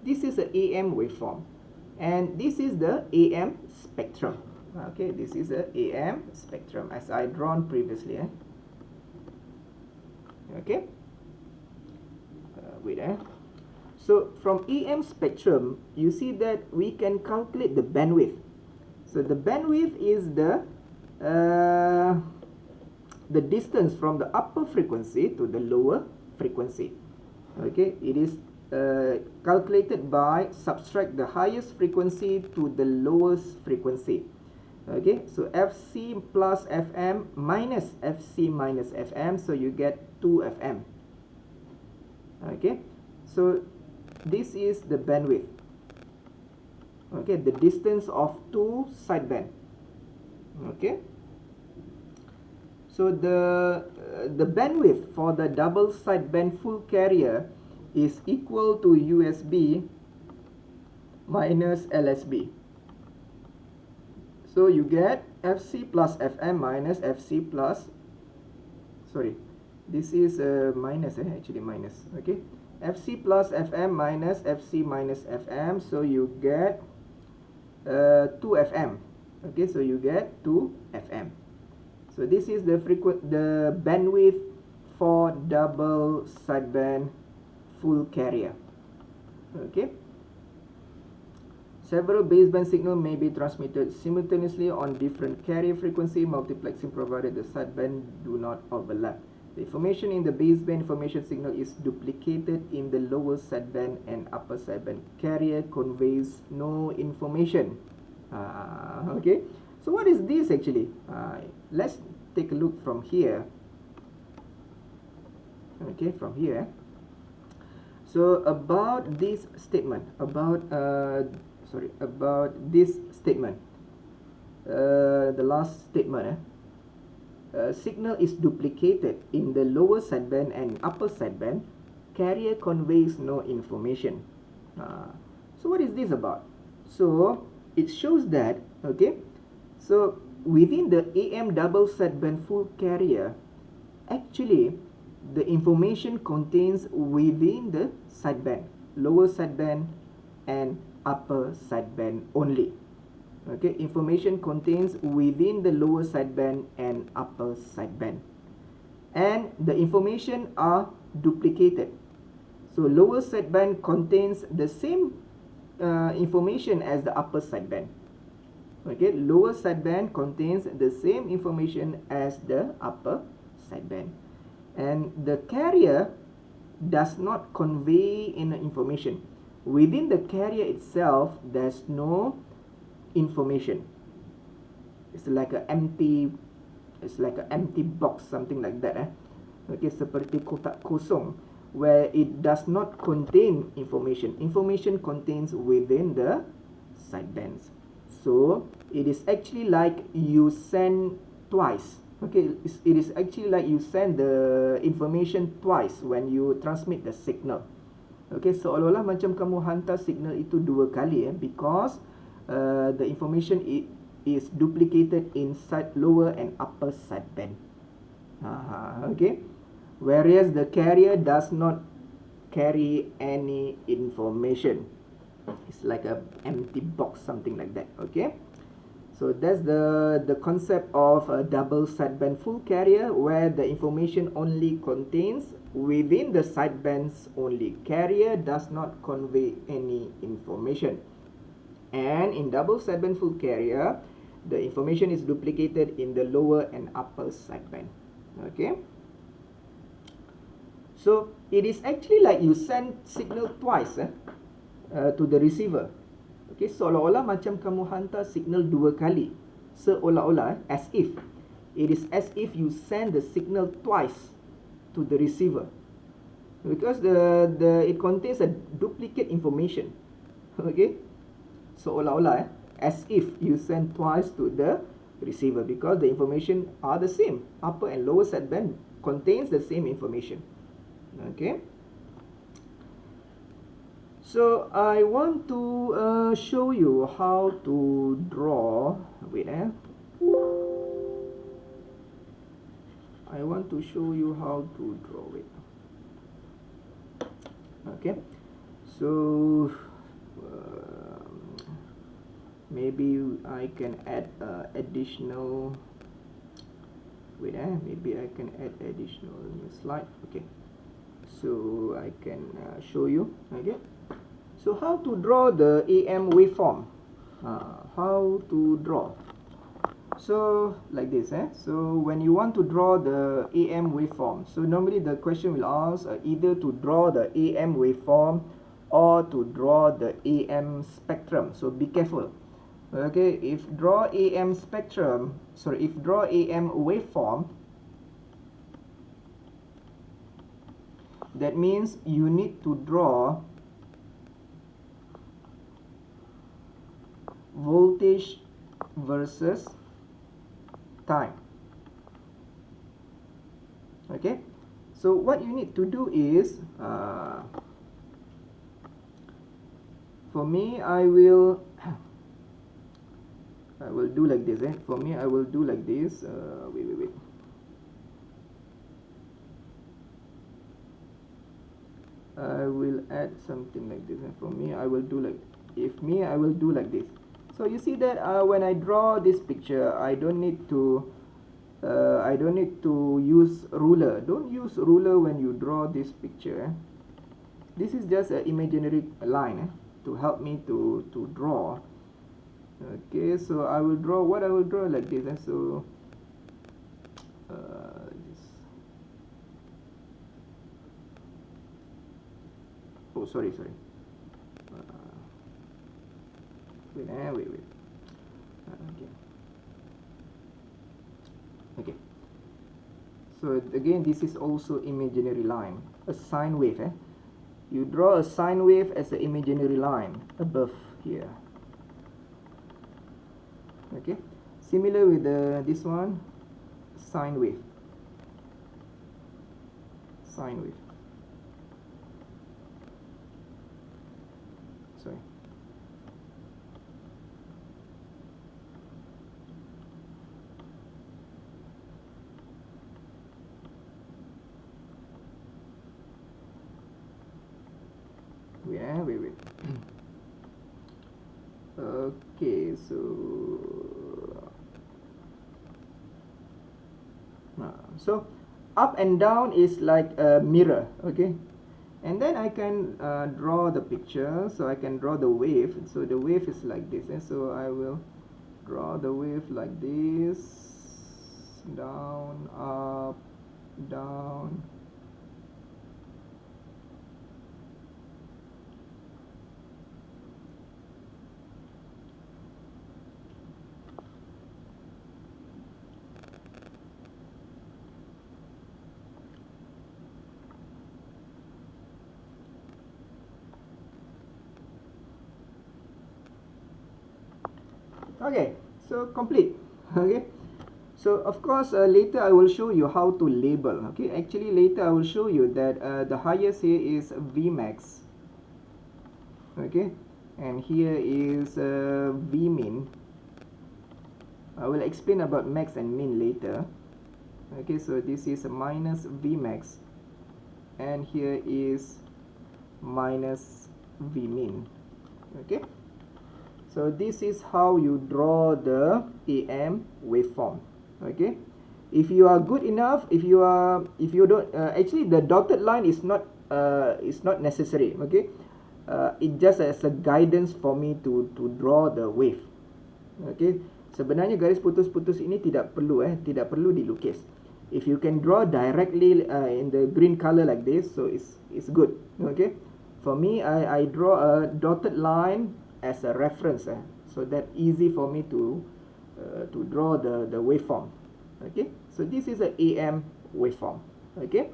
this is a Am waveform, and this is the Am spectrum. Okay, this is a Am spectrum as I drawn previously. Okay. Wait. So from Am spectrum, you see that we can calculate the bandwidth. So the bandwidth is the distance from the upper frequency to the lower frequency. Okay, it is calculated by subtract the highest frequency to the lowest frequency. Okay, so Fc plus Fm minus Fc minus Fm, so you get 2 Fm. Okay, so this is the bandwidth. Okay, the distance of two sideband. Okay, so the bandwidth for the double sideband full carrier is equal to USB minus LSB. So you get Fc plus Fm minus Fc plus, sorry, this is minus, actually minus. Okay, Fc plus Fm minus Fc minus Fm, so you get 2 FM. Okay, so you get 2 FM. So this is the bandwidth for double sideband full carrier. Okay. Several baseband signals may be transmitted simultaneously on different carrier frequency multiplexing provided the sideband do not overlap. The information in the baseband information signal is duplicated in the lower sideband and upper sideband. Carrier conveys no information. Okay. So what is this actually? Let's take a look from here. Okay, from here. So about this statement, about this statement, the last statement, signal is duplicated in the lower sideband and upper sideband. Carrier conveys no information. So what is this about? So it shows that, okay, so within the AM double sideband full carrier, actually the information contains within the sideband, lower sideband and upper sideband only. Okay, information contains within the lower sideband and upper sideband, and the information are duplicated. So lower sideband contains the same information as the upper sideband. Okay, lower sideband contains the same information as the upper sideband, and the carrier does not convey any information. Within the carrier itself, there's no information. It's like an empty box, something like that. Okay, seperti kotak kosong, where it does not contain information. Information contains within the sidebands. So it is actually like you send twice. Okay, it is actually like you send the information twice when you transmit the signal. Okay, seolah-olah macam kamu hantar signal itu dua kali, because the information is duplicated inside lower and upper sideband. Okay, whereas the carrier does not carry any information. It's like a empty box, something like that. Okay, so that's the concept of a double sideband full carrier, where the information only contains within the sidebands only. Carrier does not convey any information. And in double sideband full carrier, the information is duplicated in the lower and upper sideband. Okay, so it is actually like you send signal twice to the receiver. Okay, seolah-olah macam kamu hantar signal dua kali. Seolah-olah, as if. It is as if you send the signal twice to the receiver, because it contains a duplicate information. Okay, seolah-olah as if you send twice to the receiver, because the information are the same. Upper and lower sideband contains the same information. Okay, so I want to show you how to draw. Wait, I want to show you how to draw it. Okay, so maybe I can add additional. Wait, maybe I can add additional new slide. Okay, so I can show you. Okay, so how to draw the AM waveform? How to draw? So like this, so when you want to draw the AM waveform, so normally the question will ask either to draw the AM waveform or to draw the AM spectrum. So be careful. Okay, if draw AM waveform, that means you need to draw voltage versus time. Okay, so what you need to do is, for me, I will do like this. For me, I will do like this. Wait. I will add something like this. For me, I will do like I will do like this. So you see that when I draw this picture, I don't need to use ruler. Don't use ruler when you draw this picture. This is just an imaginary line to help me to draw. Okay, so I will draw what I will draw like this. So oh, sorry. Wait. Okay. So again, this is also imaginary line, a sine wave. You draw a sine wave as an imaginary line above here. Okay. Similar with this one, sine wave. Sine wave. Sorry. Wait. Okay, so up and down is like a mirror. Okay, and then I can draw the picture. So I can draw the wave. So the wave is like this. So I will draw the wave like this, down, up, down. Okay, so complete. Okay, so of course later I will show you how to label. Okay, actually later I will show you that the highest here is Vmax. Okay, and here is Vmin. I will explain about max and min later. Okay, so this is a minus Vmax, and here is minus Vmin. Okay. So this is how you draw the Am waveform. Okay, if you are good enough, if you don't actually the dotted line is not necessary. Okay, it just as a guidance for me to draw the wave. Okay, sebenarnya garis putus-putus ini tidak perlu dilukis. If you can draw directly in the green color like this, so it's good. Okay, for me I draw a dotted line as a reference, so that easy for me to draw the waveform. Okay, so this is a Am waveform. Okay,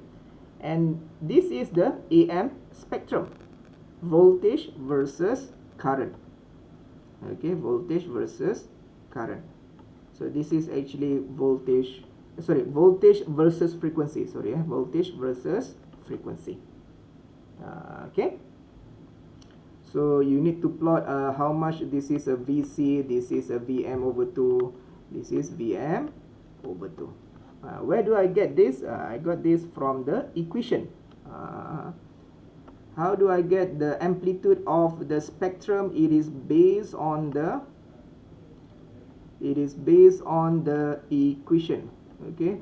and this is the Am spectrum, voltage versus current. Okay, voltage versus current. So this is actually voltage versus frequency. Voltage versus frequency. Okay. So you need to plot how much this is a Vc, this is a Vm over 2, this is Vm over 2. Where do I get this? I got this from the equation. How do I get the amplitude of the spectrum? It is based on the equation. Okay.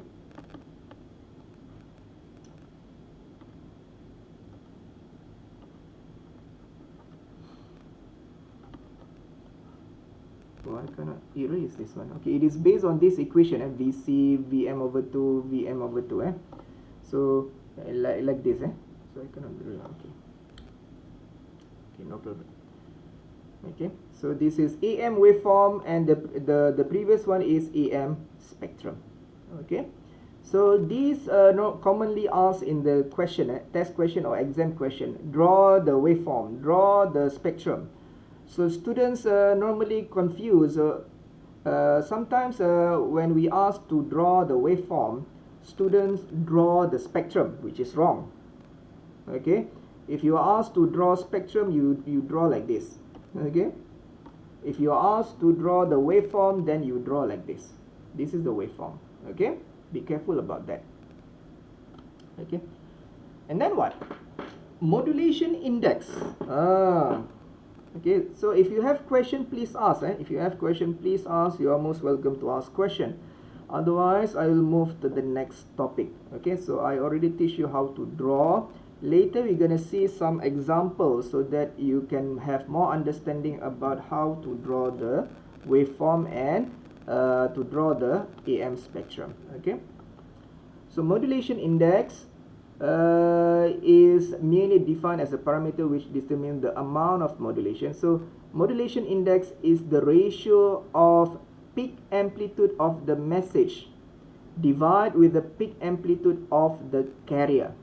So I cannot erase this one. Okay, it is based on this equation, Vc, Vm over 2, Vm over 2. So like this. So I cannot do it. Okay, no problem. Okay, so this is Am waveform, and the previous one is Am spectrum. Okay, so these are not commonly asked in the question, test question or exam question. Draw the waveform, draw the spectrum. So students normally confuse. Sometimes when we ask to draw the waveform, students draw the spectrum, which is wrong. Okay, if you are asked to draw spectrum, you draw like this. Okay, if you are asked to draw the waveform, then you draw like this. This is the waveform. Okay, be careful about that. Okay, and then what? Modulation index. Okay, so if you have question, please ask. If you have question, please ask. You are most welcome to ask question. Otherwise, I will move to the next topic. Okay, so I already teach you how to draw. Later, we're gonna see some examples so that you can have more understanding about how to draw the waveform and to draw the Am spectrum. Okay, so modulation index is merely defined as a parameter which determines the amount of modulation. So modulation index is the ratio of peak amplitude of the message divided with the peak amplitude of the carrier.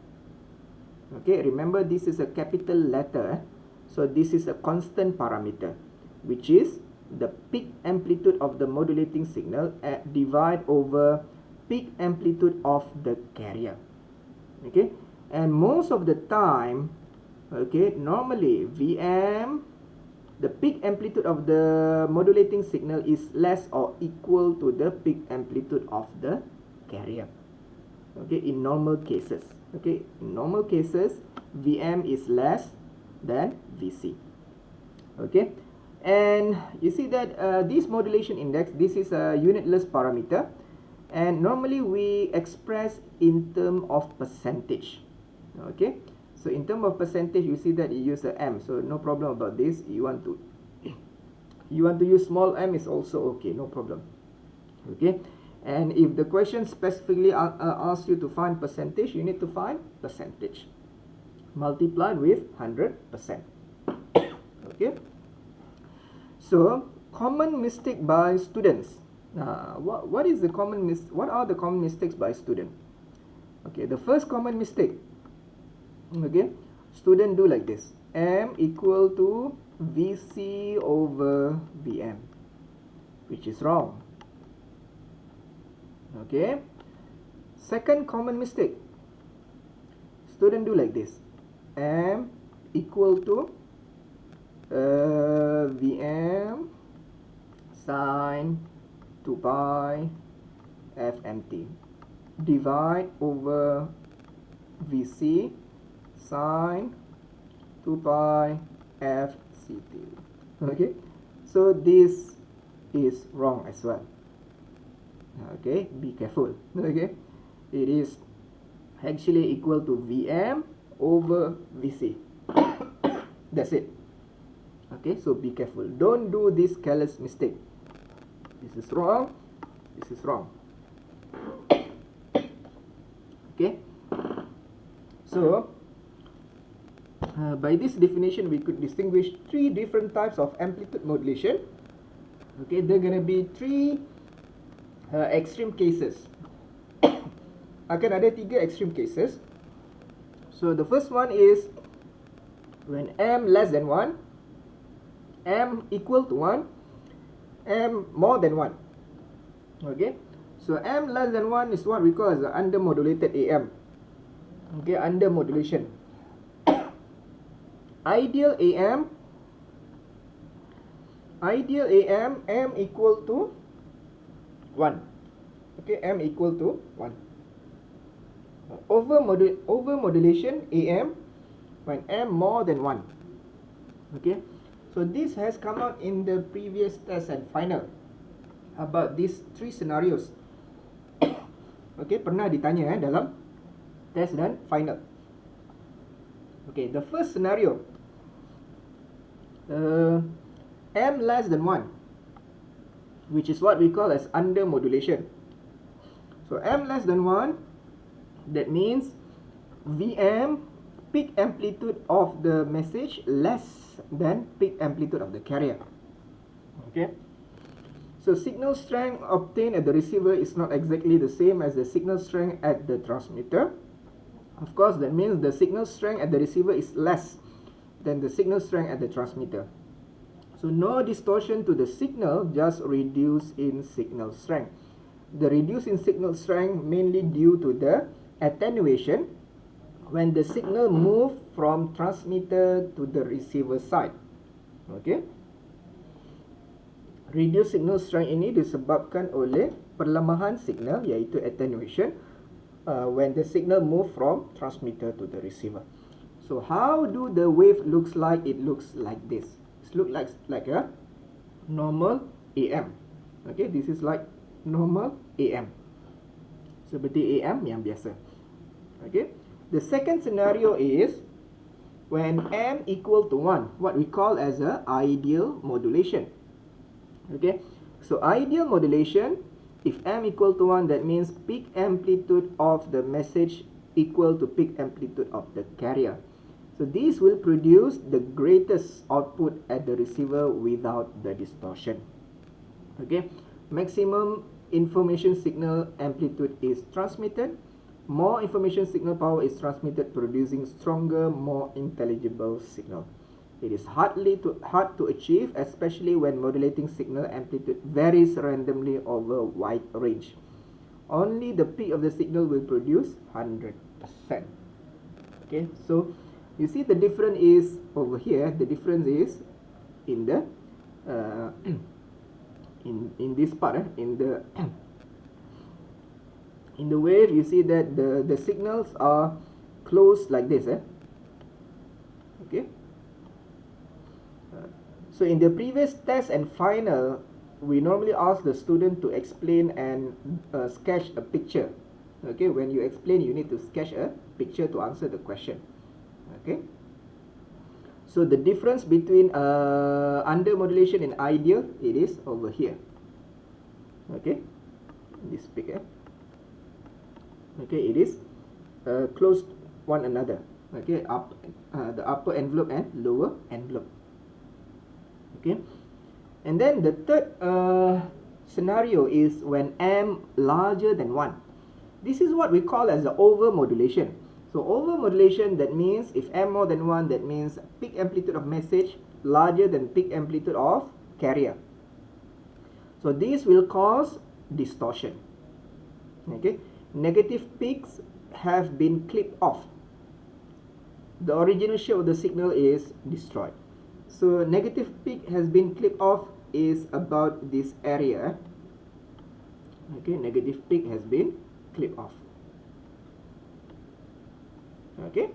Okay, remember this is a capital letter, so this is a constant parameter, which is the peak amplitude of the modulating signal divided over peak amplitude of the carrier. Okay, and most of the time, okay, normally Vm, the peak amplitude of the modulating signal is less or equal to the peak amplitude of the carrier. Okay, in normal cases. Okay, in normal cases, Vm is less than Vc. Okay, and you see that this modulation index, this is a unitless parameter, and normally we express in terms of percentage. Okay, so in terms of percentage, you see that you use a m, so no problem about this. You want to use small m is also okay, no problem. Okay, and if the question specifically asks you to find percentage, you need to find percentage multiplied with 100%. Okay, so common mistake by students. What are the common mistakes by student? Okay, the first common mistake, okay, student do like this: m equal to Vc over Vm, which is wrong. Okay, second common mistake, student do like this: m equal to Vm sine 2 pi Fmt divide over Vc sine 2 pi Fct. Okay, so this is wrong as well. Okay, be careful. Okay, it is actually equal to Vm over Vc. That's it. Okay, so be careful. Don't do this careless mistake. This is wrong. This is wrong. Okay, so by this definition, we could distinguish three different types of amplitude modulation. Okay, there are going to be three extreme cases. Akan ada tiga extreme cases. So the first one is when m less than 1, m equal to 1, m more than 1. Okay, so m less than 1 is what we call as the undermodulated Am. Okay, under modulation. Ideal Am, m equal to 1. Okay, m equal to 1. Over modulation Am when m more than 1. Okay, so this has come out in the previous test and final about these three scenarios. Okay, pernah ditanya dalam test dan final. Okay, the first scenario, m less than 1, which is what we call as under modulation. So m less than 1, that means Vm, peak amplitude of the message, less than peak amplitude of the carrier. Okay, so signal strength obtained at the receiver is not exactly the same as the signal strength at the transmitter. Of course, that means the signal strength at the receiver is less than the signal strength at the transmitter. So no distortion to the signal, just reduce in signal strength. The reduce in signal strength mainly due to the attenuation when the signal move from transmitter to the receiver side. Okay, reduce signal strength ini disebabkan oleh perlemahan signal, iaitu attenuation, when the signal move from transmitter to the receiver. So how do the wave looks like? It looks like this. This look like a normal AM. Okay, this is like normal AM. Seperti AM yang biasa. Okay. The second scenario is when M equal to 1, what we call as a ideal modulation. Okay. So ideal modulation, if M equal to 1, that means peak amplitude of the message equal to peak amplitude of the carrier. So this will produce the greatest output at the receiver without the distortion. Okay. Maximum information signal amplitude is transmitted. More information signal power is transmitted, producing stronger, more intelligible signal. It is hard to achieve, especially when modulating signal amplitude varies randomly over a wide range. Only the peak of the signal will produce 100%. Okay, so you see the difference is over here. The difference is in the in this part, in the in the wave, you see that the signals are close like this. Okay. So in the previous test and final, we normally ask the student to explain and sketch a picture. Okay, when you explain, you need to sketch a picture to answer the question. Okay. So the difference between under modulation and ideal, it is over here. Okay, this picture. Okay, it is close one another. Okay, the upper envelope and lower envelope. Okay, and then the third scenario is when M larger than 1. This is what we call as the over modulation. So over modulation, that means if M more than 1, that means peak amplitude of message larger than peak amplitude of carrier. So this will cause distortion. Okay, negative peaks have been clipped off. The original shape of the signal is destroyed. So negative peak has been clipped off is about this area. Okay, negative peak has been clipped off. Okay,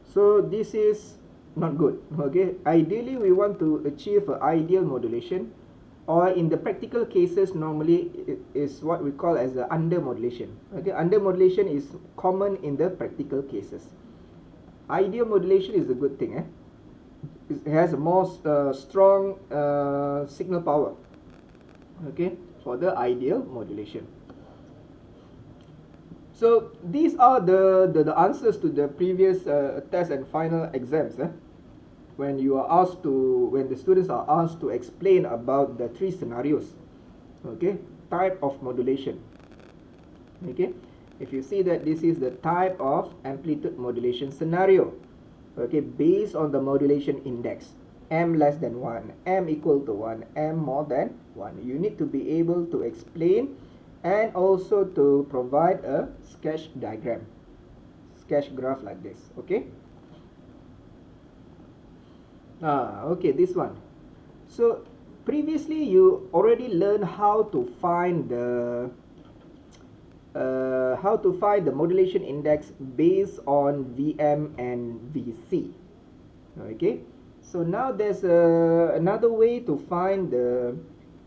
so this is not good. Okay, ideally we want to achieve an ideal modulation, or in the practical cases normally it is what we call as the under modulation. Okay, under modulation is common in the practical cases. Ideal modulation is a good thing. It has a more strong signal power. Okay, for the ideal modulation. So these are the answers to the previous test and final exams. When the students are asked to explain about the three scenarios. Okay, type of modulation. Okay, if you see that this is the type of amplitude modulation scenario. Okay, based on the modulation index, M less than 1, M equal to 1, M more than 1. You need to be able to explain and also to provide a sketch diagram, sketch graph like this. Okay. Okay, this one. So previously you already learned how to find the modulation index based on Vm and Vc. Okay, so now there's another way to find the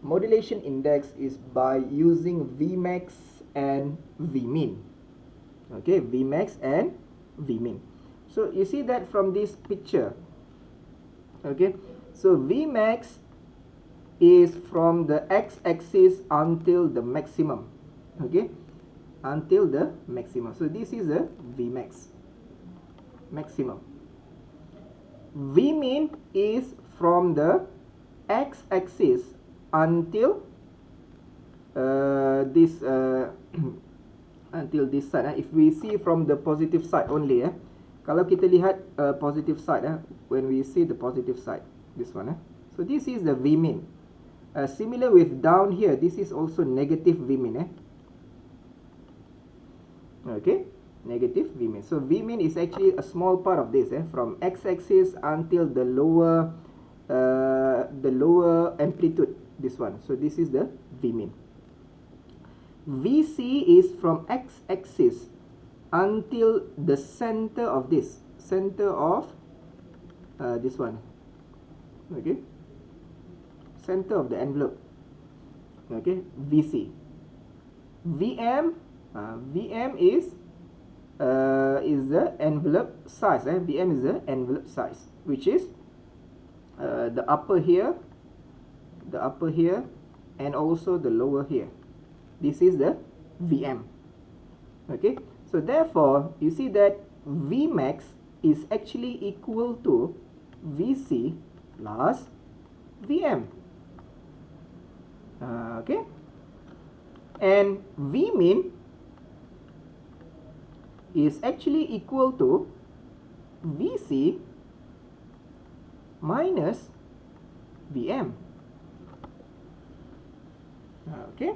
modulation index is by using Vmax and Vmin. Okay, Vmax and Vmin. So you see that from this picture. Okay, so Vmax is from the x-axis until the maximum. Okay, until the maximum. So this is a Vmax, maximum. Vmin is from the x-axis until this until this side. If we see from the positive side only, kalau kita lihat positive side, when we see the positive side, this one, so this is the Vmin. Similar with down here, this is also negative Vmin. Okay, negative Vmin. So Vmin is actually a small part of this, from x-axis until the lower amplitude. This one. So this is the Vmin. Vc is from x-axis until the center of this, center of this one. Okay, center of the envelope. Okay, VC. Vm is the envelope size. Vm is the envelope size, which is the upper here, and also the lower here. This is the Vm. Okay, so therefore you see that Vmax is actually equal to Vc plus Vm. Okay, and Vmin is actually equal to Vc minus Vm. Okay.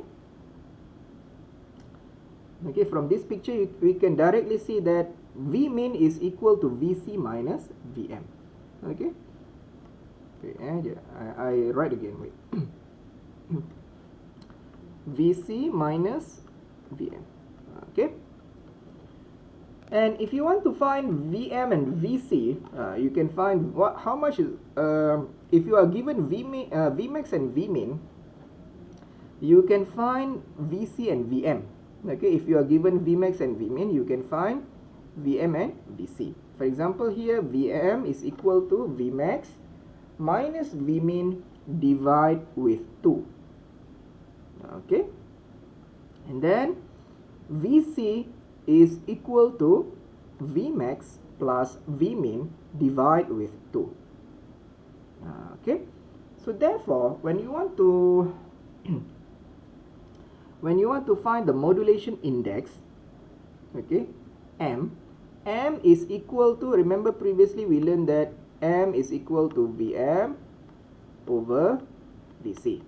Okay, from this picture we can directly see that Vmin is equal to Vc minus Vm. Okay. I write again. Wait. Vc minus Vm. Okay. And if you want to find Vm and Vc, you can find how much is if you are given Vmax and Vmin, you can find Vc and Vm. Okay, if you are given Vmax and Vmin, you can find Vm and Vc. For example, here Vm is equal to Vmax minus Vmin divide with 2. Okay, and then Vc is equal to Vmax plus Vmin divide with 2. Okay, so therefore when you want to find the modulation index, okay, M is equal to, remember previously we learned that M is equal to Vm over Vc.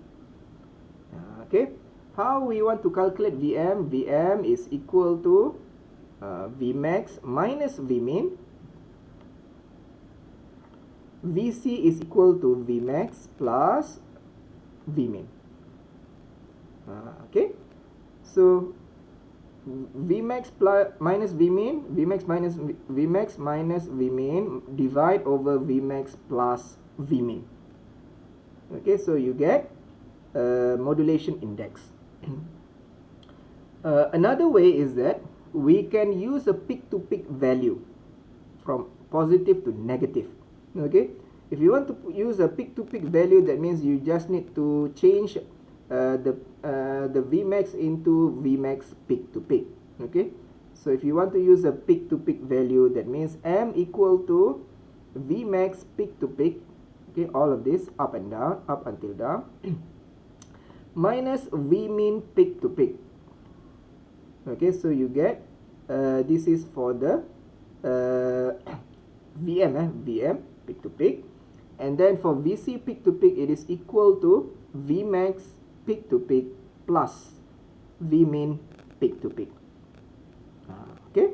Okay, how we want to calculate Vm? Vm is equal to Vmax minus Vmin. Vc is equal to Vmax plus Vmin. Okay, so Vmax plus minus Vmin, Vmax minus Vmin divide over Vmax plus Vmin. Okay, so you get modulation index. Another way is that we can use a peak-to-peak value from positive to negative. Okay, if you want to use a peak-to-peak value, that means you just need to change the Vmax into Vmax peak-to-peak. Okay, so if you want to use a peak-to-peak value, that means M equal to Vmax peak-to-peak. Okay, all of this up and down, up until down. Minus Vmin peak to peak. Okay, so you get this is for the Vm peak to peak, and then for Vc peak to peak it is equal to Vmax peak to peak plus Vmin peak to peak. Okay,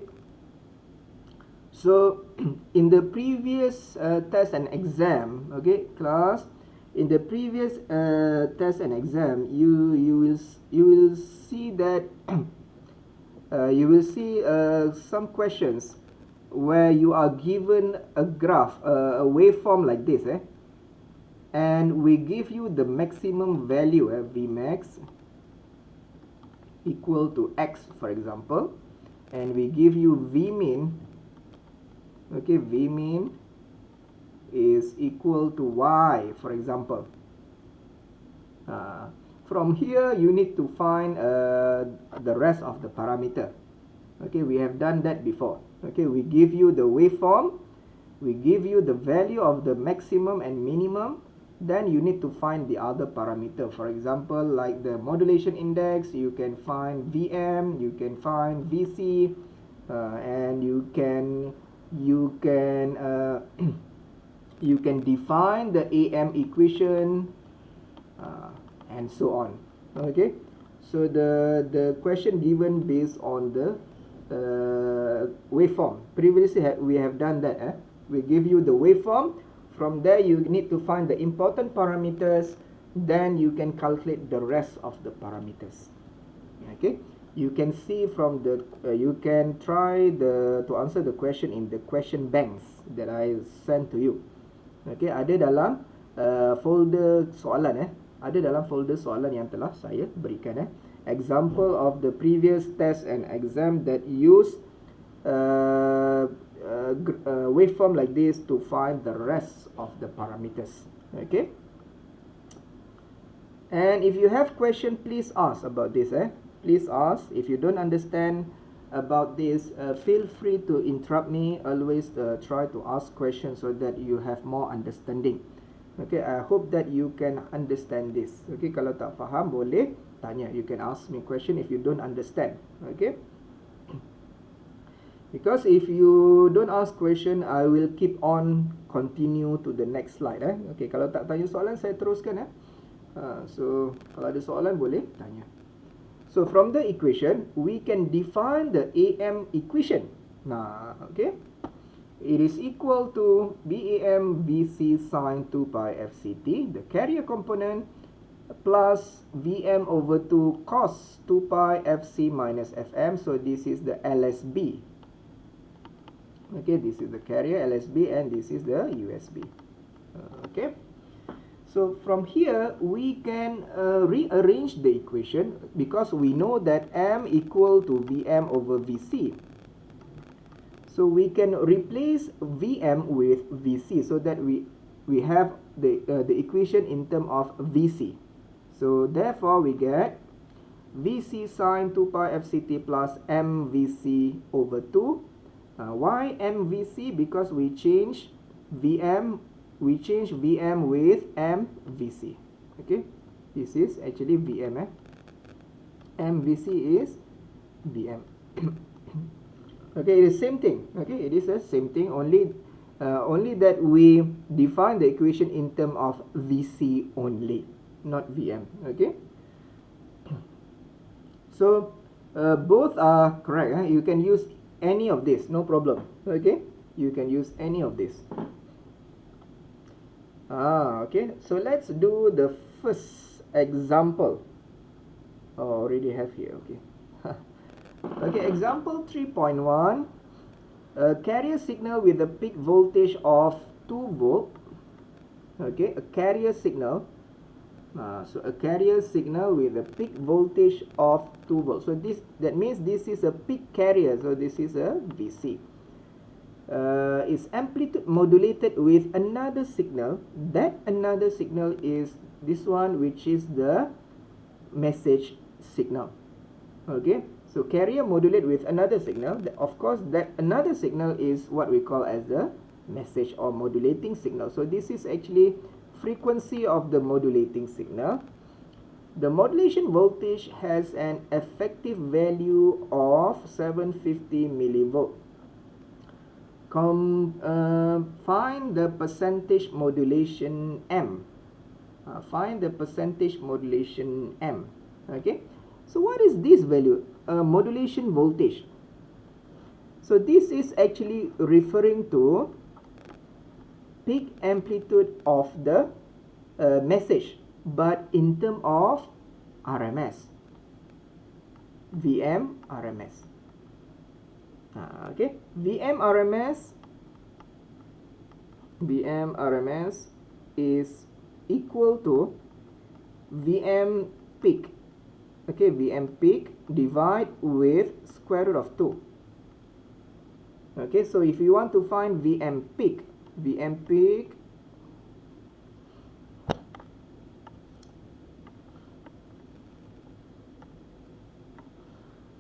so in the previous test and exam, okay class, in the previous test and exam, you will see that you will see some questions where you are given a graph, a waveform like this, and we give you the maximum value, Vmax equal to X, for example, and we give you Vmin. Okay, Vmin is equal to Y, for example. From here you need to find the rest of the parameter. Okay, we have done that before. Okay, we give you the waveform, we give you the value of the maximum and minimum, then you need to find the other parameter. For example, like the modulation index, you can find Vm, you can find Vc, and you can define the Am equation, and so on. Okay, so the question given based on the waveform. Previously we have done that. We give you the waveform. From there you need to find the important parameters, then you can calculate the rest of the parameters. Okay, you can see from the you can try to answer the question in the question banks that I sent to you. Okay, ada dalam folder soalan ada dalam folder soalan yang telah saya berikan example of the previous test and exam that use waveform like this to find the rest of the parameters. Okay, and if you have question, please ask about this. Please ask. If you don't understand about this, feel free to interrupt me. Always try to ask questions so that you have more understanding. Okay, I hope that you can understand this. Okay, kalau tak faham boleh tanya. You can ask me question if you don't understand. Okay, because if you don't ask question, I will keep on continue to the next slide. Okay, kalau tak tanya soalan, saya teruskan. So kalau ada soalan boleh tanya. So from the equation, we can define the Am equation. Nah, okay. It is equal to Bam Vc sine 2 pi Fct, the carrier component, plus Vm over 2 cos 2 pi Fc minus Fm. So this is the LSB. Okay, this is the carrier LSB and this is the USB. Okay. So from here we can rearrange the equation because we know that M equal to Vm over Vc. So we can replace Vm with Vc so that we have the equation in terms of Vc. So therefore we get Vc sine 2 pi Fct plus MVc over 2. Why MVc? Because we change Vm with MVc. Okay, this is actually Vm. MVc is Vm. Okay, it is same thing. Okay, it is the same thing. Only that we define the equation in terms of Vc only, not Vm. Okay. So both are correct. You can use any of this, no problem. Okay, you can use any of this. Okay, so let's do the first example. Oh, already have here. Okay. Okay, example 3.1. A carrier signal with a peak voltage of 2 volt. Okay, a carrier signal. So a carrier signal with a peak voltage of 2 volts. So that means this is a peak carrier. So this is a VC. Is amplitude modulated with another signal. That another signal is this one, which is the message signal. Okay, so carrier modulate with another signal. Of course, that another signal is what we call as the message or modulating signal. So this is actually frequency of the modulating signal. The modulation voltage has an effective value of 750 millivolt. Find the percentage modulation M. Find the percentage modulation M. Okay, so what is this value? Modulation voltage. So this is actually referring to peak amplitude of the message, but in terms of RMS, Vm RMS. Okay, Vm RMS is equal to Vm peak. Okay, Vm peak divide with square root of 2. Okay, so if you want to find Vm peak,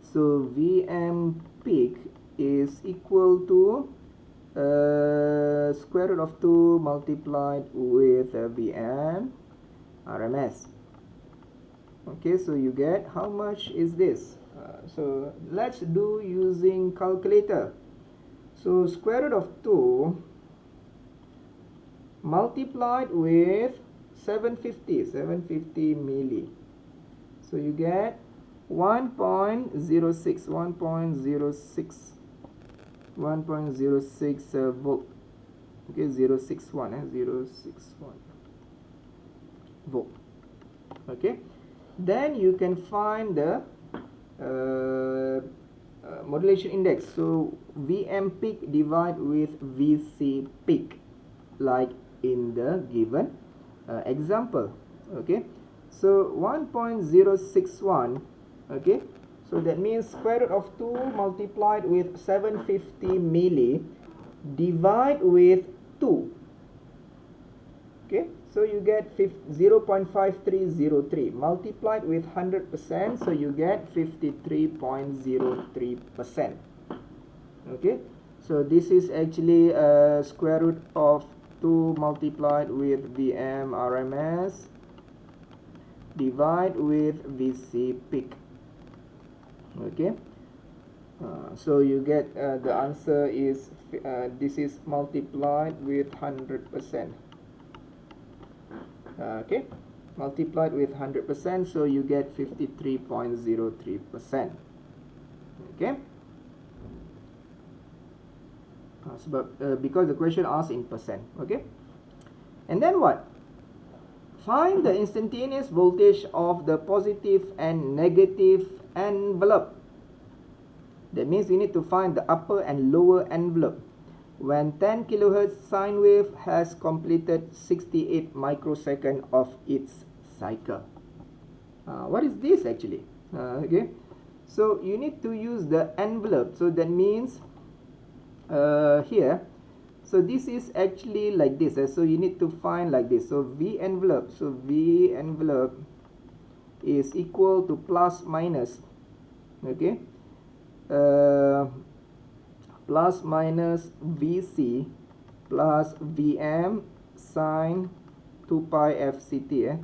so Vm peak is equal to square root of 2 multiplied with Vm RMS. Okay, so you get how much is this? So let's do using calculator. So square root of 2 multiplied with 750 milli. So you get 1.06 volt. Okay, 061 volt. Okay, then you can find the modulation index. So Vm peak divide with Vc peak, like in the given example. Okay, so 1.061, okay, so that means square root of 2 multiplied with 750 milli divide with 2. Okay, so you get 0.5303 multiplied with 100%, so you get 53.03%. Okay, so this is actually square root of 2 multiplied with Vm RMS divide with Vc peak. Okay, so you get the answer is this is multiplied with 100%. Okay, multiplied with 100%, so you get 53.03%. Okay, because the question asks in percent. Okay, and then what? Find the instantaneous voltage of the positive and negative envelope. That means we need to find the upper and lower envelope when 10 kHz sine wave has completed 68 microsecond of its cycle. What is this actually? Okay, so you need to use the envelope. So that means here, so this is actually like this. So you need to find like this. So V envelope. So V envelope is equal to plus minus. Okay, plus minus Vc plus Vm sine 2 pi Fct,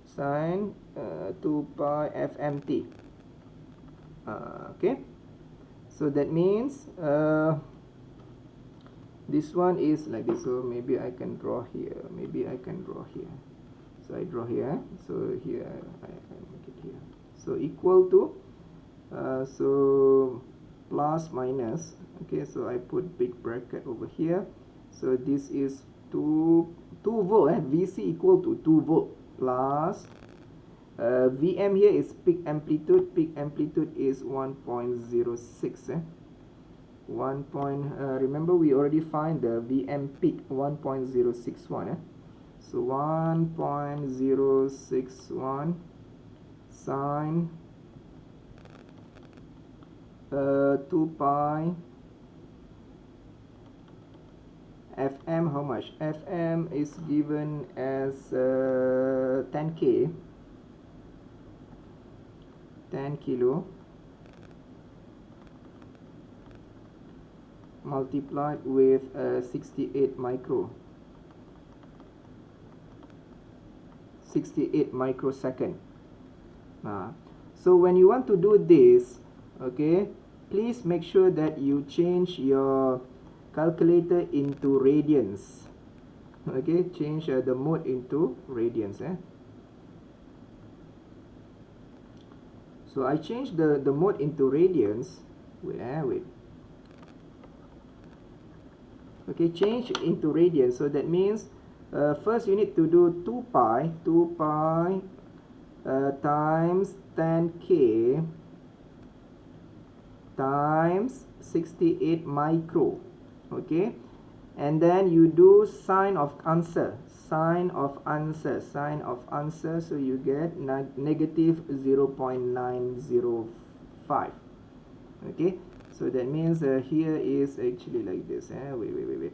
sine 2 pi Fmt. Okay, so that means this one is like this. So maybe I can draw here, maybe I can draw here. So I draw here, so here I make it here. So equal to so plus minus. Okay, so I put big bracket over here. So this is 2 volt. Vc equal to 2 volt plus Vm here is peak amplitude. Peak amplitude is 1.06. Remember we already find the Vm peak 1.061. So 1.061 sine 2 pi Fm. How much? Fm is given as 10k, 10 kilo multiplied with 68 microsecond. So when you want to do this, okay, please make sure that you change your calculator into radians. Okay, change the mode into radians. So I changed the mode into radians. Wait. Okay, change into radians. So that means first you need to do 2 pi times 10k times 68 micro. Okay, and then you do sine of answer. So you get negative 0.905. Okay, so that means here is actually like this. Wait.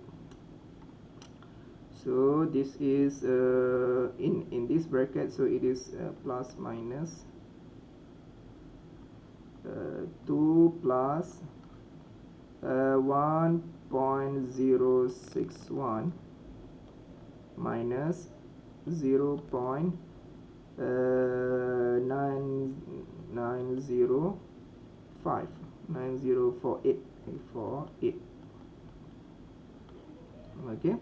So this is in this bracket, so it is plus minus 2 plus 1.061 minus 9048. Okay,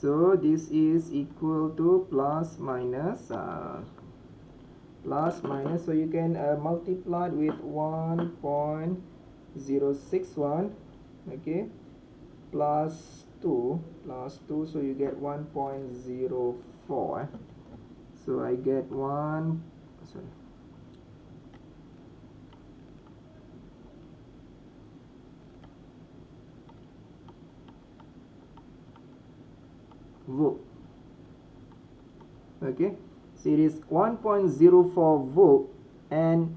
so this is equal to plus minus, so you can multiply with 1.061, okay, plus 2, so you get 1.04. So I get volt. Okay, so it is 1.04 volt, and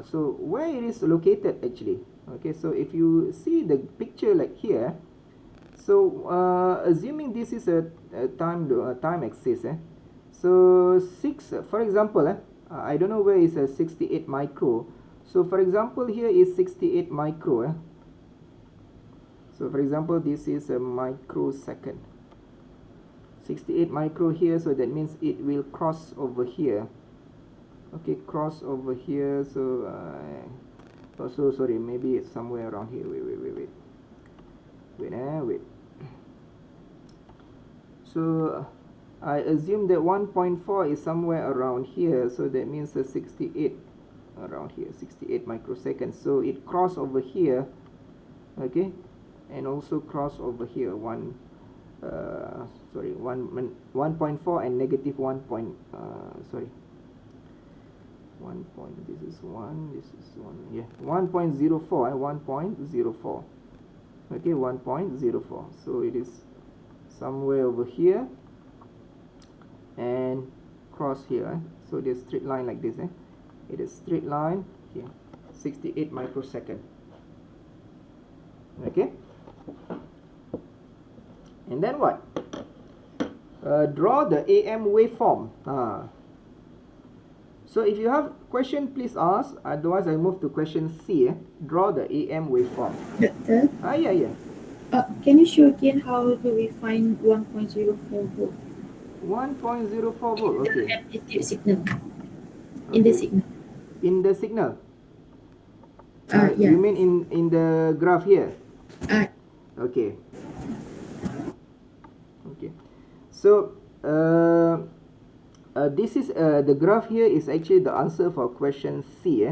so where it is located actually. Okay, so if you see the picture like here, so assuming this is a time axis, so for example, I don't know where is a 68 micro. So for example, here is 68 micro. So for example, this is a microsecond. 68 micro here, so that means it will cross over here. Okay, cross over here. So also sorry, maybe it's somewhere around here. Wait. So I assume that 1.4 is somewhere around here, so that means the 68 around here, 68 microseconds. So it cross over here, okay, and also cross over here 1.4 and negative 1 point, sorry, 1 point, this is 1, this is 1, yeah, 1.04 and 1.04, okay, 1.04. So it is somewhere over here and cross here. So there's straight line like this. It is straight line here, 68 microsecond. Okay, and then what? Draw the Am waveform. So if you have question, please ask. Otherwise, I move to question C. Draw the Am waveform. Doctor? Yeah. Can you show again how do we find 1.04 volt? 1.04 volt, okay. Amplitude signal. In the signal. In the signal? Yeah. You mean in the graph here? Okay. So this is the graph here is actually the answer for question C.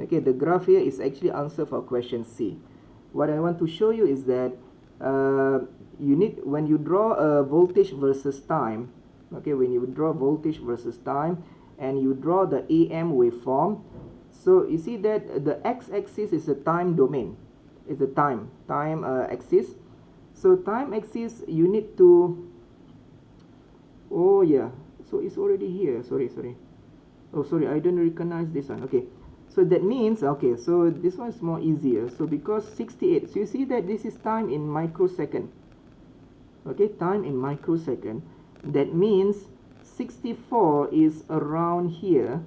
Okay, the graph here is actually answer for question C. What I want to show you is that you need, when you draw a voltage versus time, okay, when you draw voltage versus time and you draw the Am waveform, so you see that the x-axis is a time domain, is a time axis. So time axis you need to, oh yeah, so it's already here, sorry, oh sorry, I don't recognize this one. Okay, so that means, okay, so this one is more easier. So because 68, so you see that this is time in microsecond. Okay, time in microsecond. That means 64 is around here,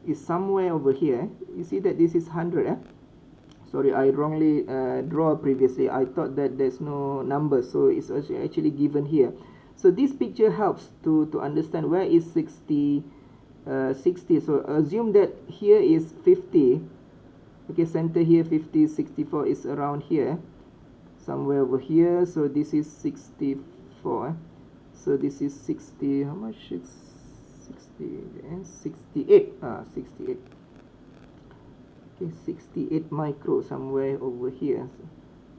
is somewhere over here. You see that this is 100. Sorry, I wrongly draw previously. I thought that there's no number, so it's actually given here. So this picture helps to understand where is 60. So assume that here is 50. Okay, center here 50, 64 is around here, somewhere over here. So this is 64. So this is 60. How much? It's 60 and 68. 68. Okay, 68 micro somewhere over here.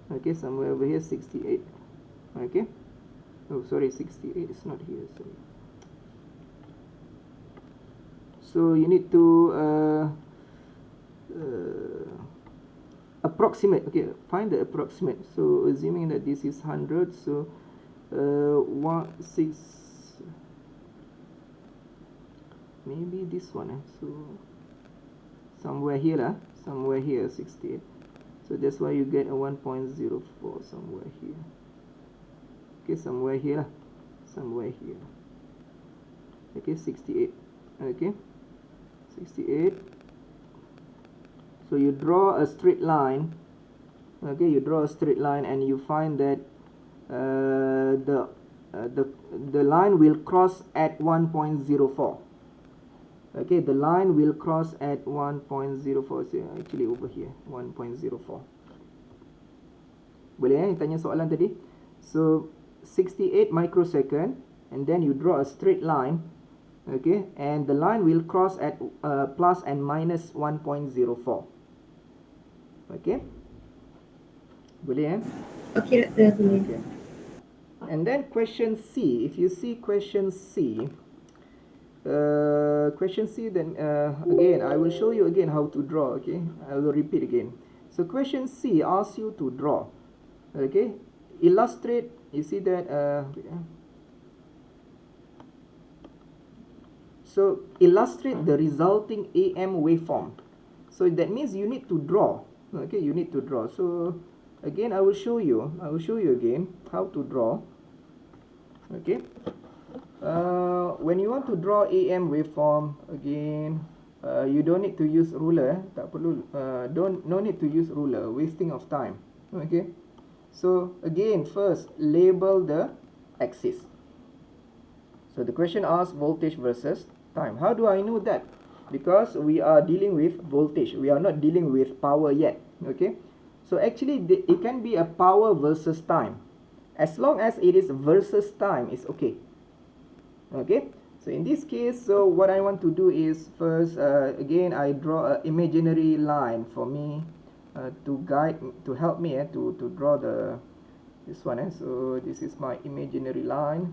Okay, somewhere over here 68. Okay. Oh, sorry, 68 is not here. Sorry. So you need to approximate. Okay, find the approximate. So assuming that this is 100, so 6, maybe this one. So somewhere here, somewhere here 68. So that's why you get a 1.04 somewhere here. Okay, somewhere here, somewhere here. Okay, 68. Okay, 68. So you draw a straight line. Okay, you draw a straight line and you find that the line will cross at 1.04. Okay, the line will cross at 1.04. So actually over here 1.04. Boleh tanya soalan tadi? So 68 microsecond, and then you draw a straight line. Okay, and the line will cross at plus and minus 1.04. Okay, boleh Okay, boleh. Okay. And then question C. If you see question C, then again I will show you again how to draw. Okay, I will repeat again. So question C asks you to draw. Okay, illustrate. You see that So illustrate the resulting Am waveform. So that means you need to draw. Okay, you need to draw. So again, I will show you again how to draw. Okay. When you want to draw Am waveform, again, you don't need to use ruler. Tak perlu, no need to use ruler. Wasting of time. Okay. So again, first label the axis. So the question asks voltage versus time. How do I know that? Because we are dealing with voltage. We are not dealing with power yet. Okay. So actually, it can be a power versus time. As long as it is versus time, it's okay. Okay. So in this case, so what I want to do is first, again, I draw an imaginary line for me to help me to draw this one. So this is my imaginary line.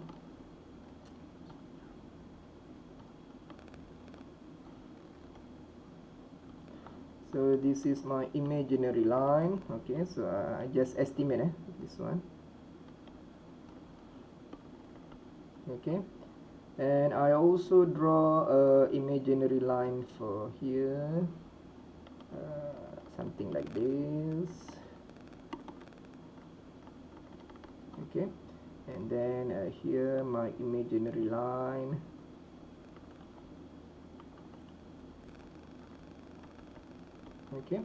So this is my imaginary line. Okay, so I just estimate this one. Okay, and I also draw a imaginary line for here, something like this. Okay, and then here my imaginary line. Okay,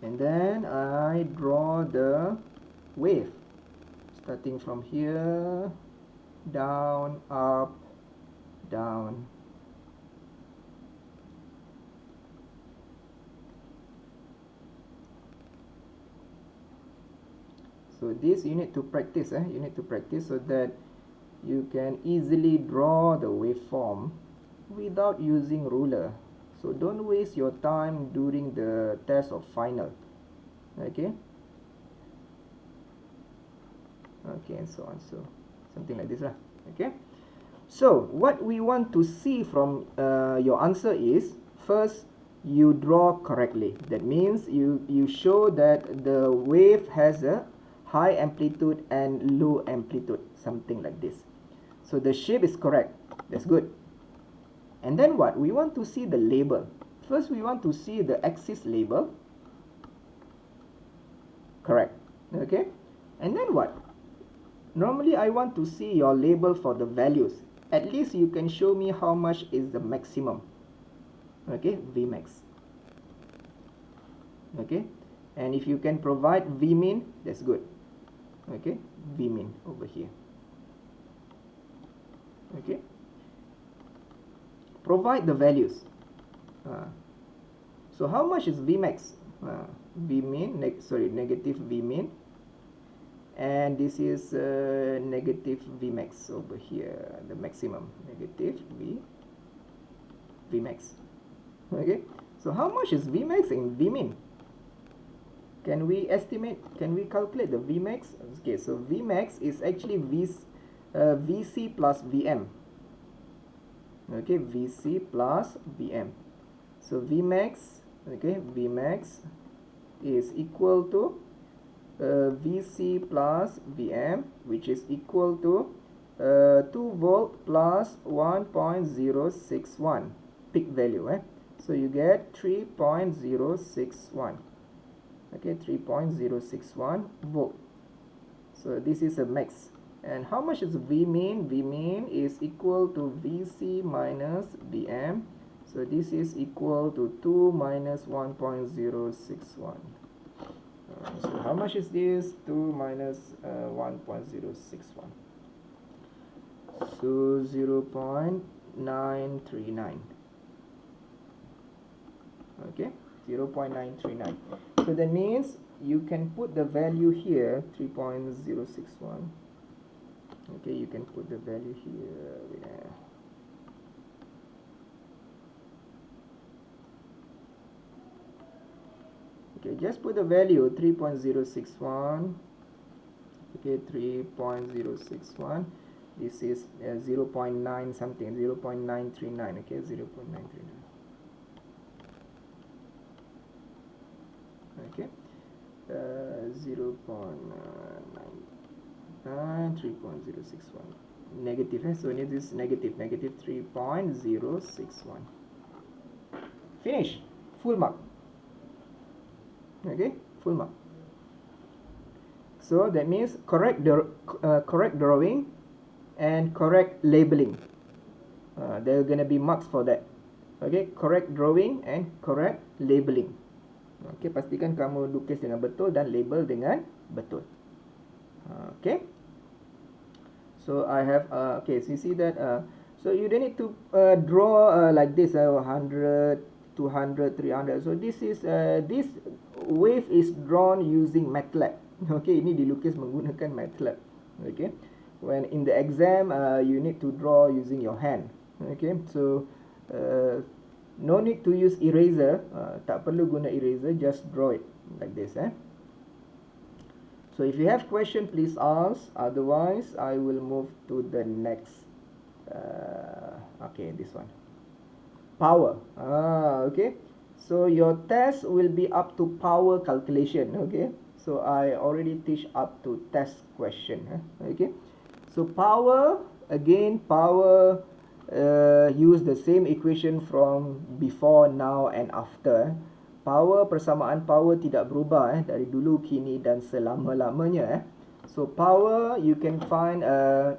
and then I draw the wave starting from here, down, up, down. So this you need to practice. You need to practice so that you can easily draw the waveform without using ruler. So don't waste your time during the test of final. Okay. Okay, and so on. So something like this lah. Okay. So what we want to see from your answer is, first, you draw correctly. That means you show that the wave has a high amplitude and low amplitude, something like this. So the shape is correct. That's good. And then what? We want to see the label. First, we want to see the axis label. Correct. Okay. And then what? Normally, I want to see your label for the values. At least you can show me how much is the maximum. Okay, Vmax. Okay. And if you can provide Vmin, that's good. Okay, Vmin over here. Okay. Provide the values. So how much is Vmax? Vmin, negative Vmin. And this is negative Vmax over here, the maximum, negative Vmax. Okay, so how much is Vmax in Vmin? Can we estimate, can we calculate the Vmax? Okay, so Vmax is actually Vc plus Vm. Okay, Vc plus Vm. So Vmax, okay, Vmax is equal to Vc plus Vm, which is equal to 2 volt plus 1.061 peak value. So you get 3.061. Okay, 3.061 volt. So this is a max. And how much is Vmin? Vmin is equal to Vc minus Vm. So this is equal to 2 minus 1.061. So how much is this? 2 minus 1.061. So 0.939. Okay, 0.939. So that means you can put the value here, 3.061. Okay, you can put the value here. Okay, just put the value 3.061. Okay, 3.061. This is 0.9 something, 0.939. Okay, 0.939. Okay, 0.9, 3.061. negative, so this is negative 3.061. Finish. Full mark. Okay, full mark. So that means correct drawing and correct labeling. There are going to be marks for that. Okay, correct drawing and correct labeling. Okay, pastikan kamu lukis dengan betul dan label dengan betul. Okay. So I have okay, so you see that so you don't need to draw like this 100, 200, 300. So this is this wave is drawn using MATLAB. Okay, ini dilukis menggunakan MATLAB. Okay, when in the exam you need to draw using your hand. Okay, so no need to use eraser. Tak perlu guna eraser, just draw it like this. So if you have question, please ask. Otherwise, I will move to the next. Okay, this one. Power. Okay. So your test will be up to power calculation. Okay. So I already teach up to test question. Okay. So power, again, power use the same equation from before, now and after. Power, persamaan power tidak berubah dari dulu, kini dan selama-lamanya. So power you can find,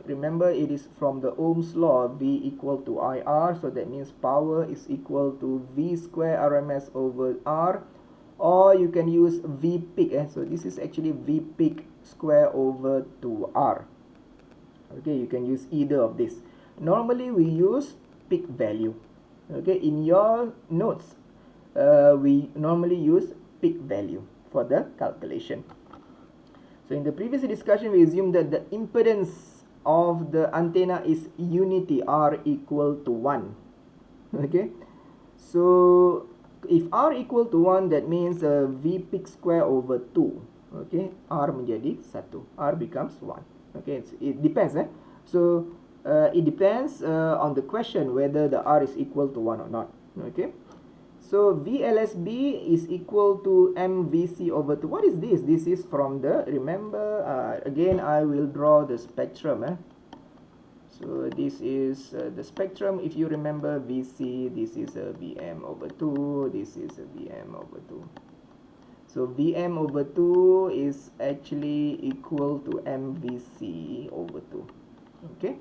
remember it is from the Ohm's law, V equal to IR. So that means power is equal to V square RMS over R. Or you can use V peak. So this is actually V peak square over 2R. Okay, you can use either of this. Normally we use peak value. Okay, in your notes, we normally use peak value for the calculation. So in the previous discussion, we assumed that the impedance of the antenna is unity, R equal to 1. Okay, so if R equal to 1, that means V peak square over 2. Okay, R menjadi 1, R becomes 1. Okay, it depends. So it depends on the question whether the R is equal to 1 or not. Okay. So VLSB is equal to MVC over 2. What is this? This is from the, remember, again I will draw the spectrum. So this is the spectrum. If you remember VC, this is a Vm over 2. This is a Vm over 2. So Vm over 2 is actually equal to MVC over 2. Okay.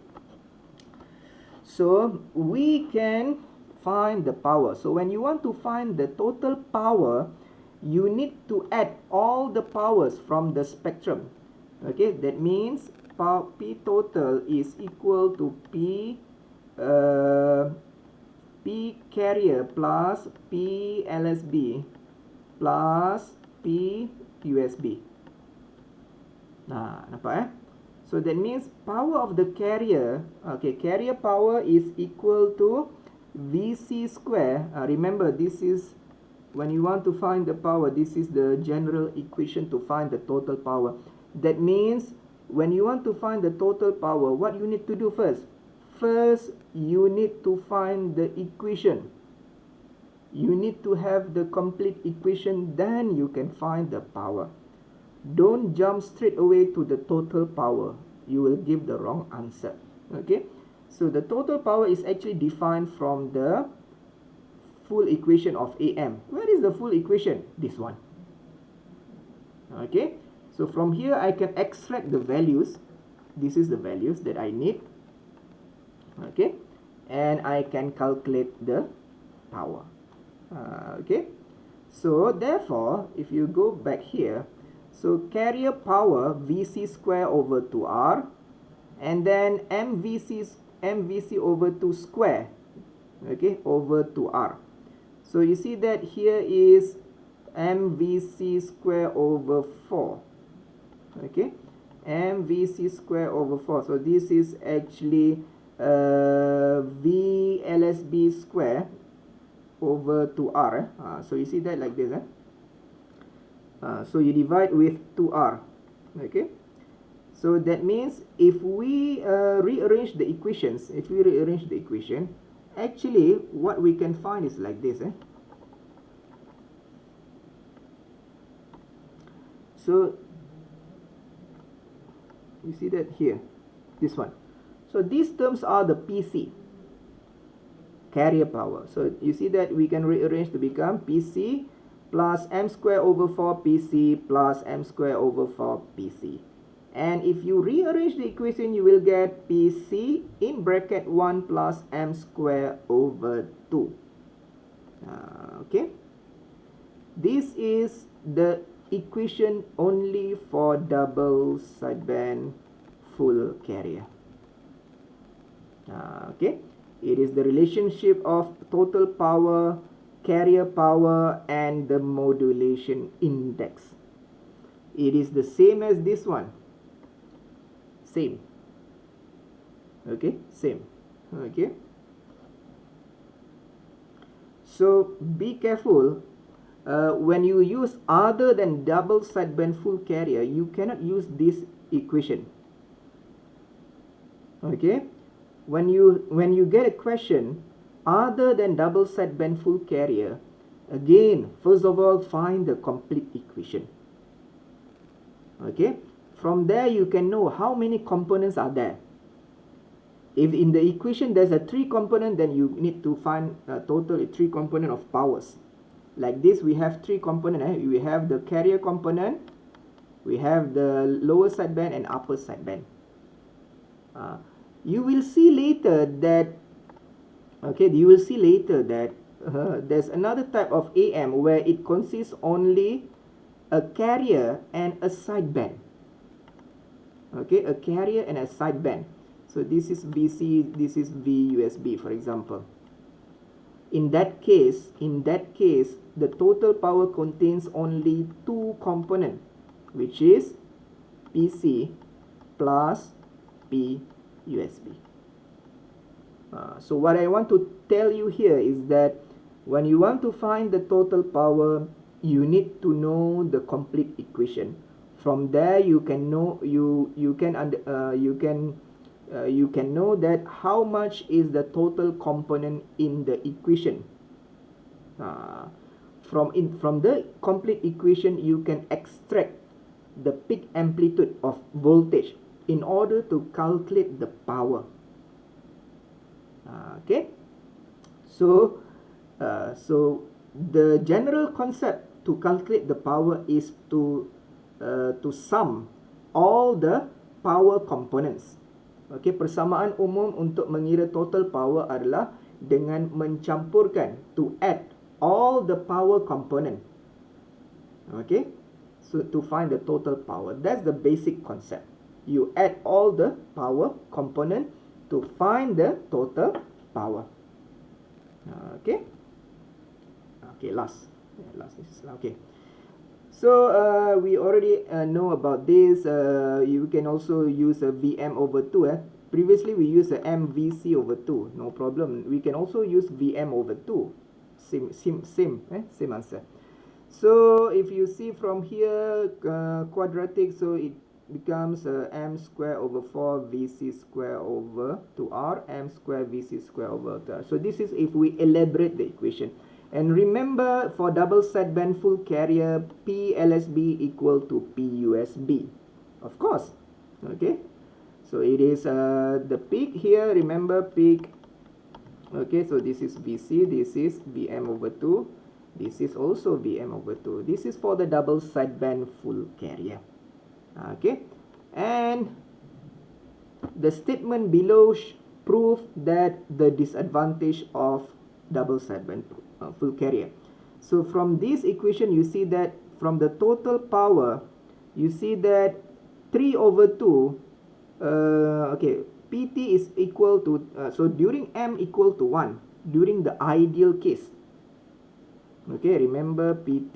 So we can find the power. So when you want to find the total power, you need to add all the powers from the spectrum. Okay, that means P total is equal to P carrier plus P LSB plus P USB. Nah, nampak So that means power of the carrier, okay, carrier power is equal to Vc square. Remember, this is when you want to find the power, this is the general equation to find the total power. That means when you want to find the total power, what you need to do first? First, you need to find the equation. You need to have the complete equation, then you can find the power. Don't jump straight away to the total power. You will give the wrong answer. Okay? So the total power is actually defined from the full equation of Am. Where is the full equation? This one. Okay? So from here I can extract the values. This is the values that I need. Okay? And I can calculate the power. Okay? So therefore, if you go back here, so carrier power Vc square over 2R, and then MVC over 2 square, okay, over 2R. So you see that here is MVC square over 4, okay, MVC square over 4. So this is actually VLSB square over 2R. So you see that like this. So you divide with 2R. Okay. So that means if we rearrange the equations, actually what we can find is like this. So you see that here, this one. So these terms are the PC, carrier power. So you see that we can rearrange to become PC plus m square over 4 PC plus m square over 4 PC. And if you rearrange the equation, you will get PC in bracket 1 plus m square over 2. Okay. This is the equation only for double sideband full carrier. Okay. It is the relationship of total power, carrier power, and the modulation index. It is the same as this one. Same. Okay, same. Okay. So be careful when you use other than double sideband full carrier, you cannot use this equation. Okay. When you get a question other than double sideband full carrier, again, first of all, find the complete equation. Okay. From there, you can know how many components are there. If in the equation there's a 3 component, then you need to find a total 3 component of powers. Like this, we have 3 components. We have the carrier component, we have the lower sideband and upper sideband. You will see later that, okay, you will see later that there's another type of AM where it consists only a carrier and a sideband. Okay, a carrier and a sideband. So this is VC, this is VUSB, for example. In that case, the total power contains only 2 components, which is PC plus PUSB. So what I want to tell you here is that when you want to find the total power, you need to know the complete equation. From there, you can know you can know that how much is the total component in the equation. From the complete equation, you can extract the peak amplitude of voltage in order to calculate the power. Okay, so the general concept to calculate the power is to sum all the power components. Okay, persamaan umum untuk mengira total power adalah dengan mencampurkan, to add all the power component. Okay, so to find the total power, that's the basic concept. You add all the power component to find the total power. Okay. Okay, last this is okay. So we already know about this. You can also use a Vm over 2. Previously we used a MVC over 2. No problem. We can also use Vm over 2. Same answer. So if you see from here quadratic, so it becomes m square over 4 Vc square over 2r, m square Vc square over 2r. So this is if we elaborate the equation. And remember, for double sideband full carrier, PLSB equal to PUSB, of course. Okay, so it is the peak here. Remember peak. Okay, so this is Vc, this is Vm over 2, this is also Vm over 2. This is for the double sideband full carrier. Okay, and the statement below prove that the disadvantage of double sideband full carrier. So from this equation, you see that from the total power, you see that 3 over 2, okay, PT is equal to, so during M equal to 1, during the ideal case. Okay, remember PT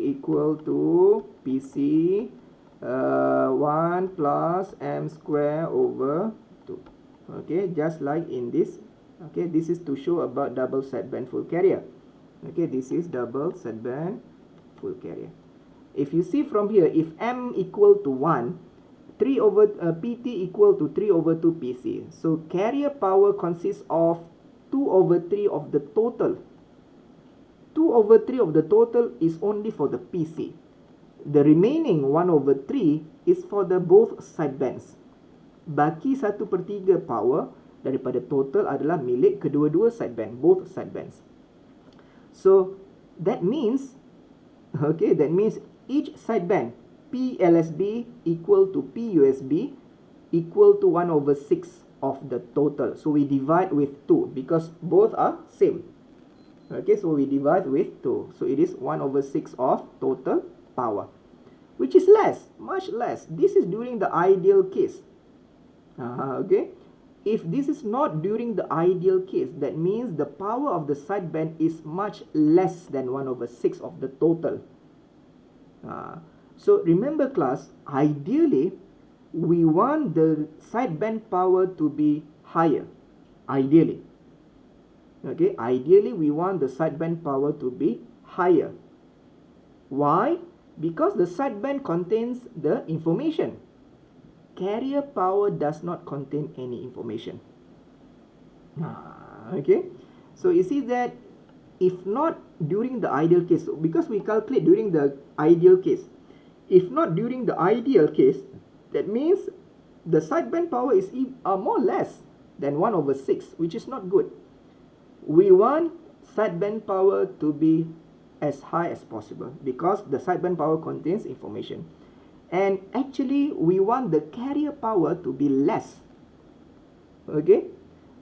equal to PC 1 plus M square over 2. Okay, just like in this. Okay, this is to show about double sideband full carrier. Okay, this is double sideband full carrier. If you see from here, if M equal to 1, 3 over PT equal to 3 over 2 PC. So carrier power consists of 2 over 3 of the total. 2 over 3 of the total is only for the PC. The remaining 1 over 3 is for the both sidebands. baki 1/3 power daripada total adalah milik kedua-dua sideband, both sidebands. So that means, okay, that means each sideband PLSB equal to PUSB equal to 1/6 of the total. So we divide with 2 because both are same. Okay, so we divide with 2. So it is 1/6 of total power, which is less, much less. This is during the ideal case. Okay. If this is not during the ideal case, that means the power of the sideband is much less than 1/6 of the total. So remember class, ideally, we want the sideband power to be higher. Ideally. Okay, ideally we want the sideband power to be higher. Why? Because the sideband contains the information. Carrier power does not contain any information. Okay, so you see that if not during the ideal case, because we calculate during the ideal case, if not during the ideal case, that means the sideband power is more or less than 1/6, which is not good. We want sideband power to be as high as possible because the sideband power contains information. And actually, we want the carrier power to be less. Okay,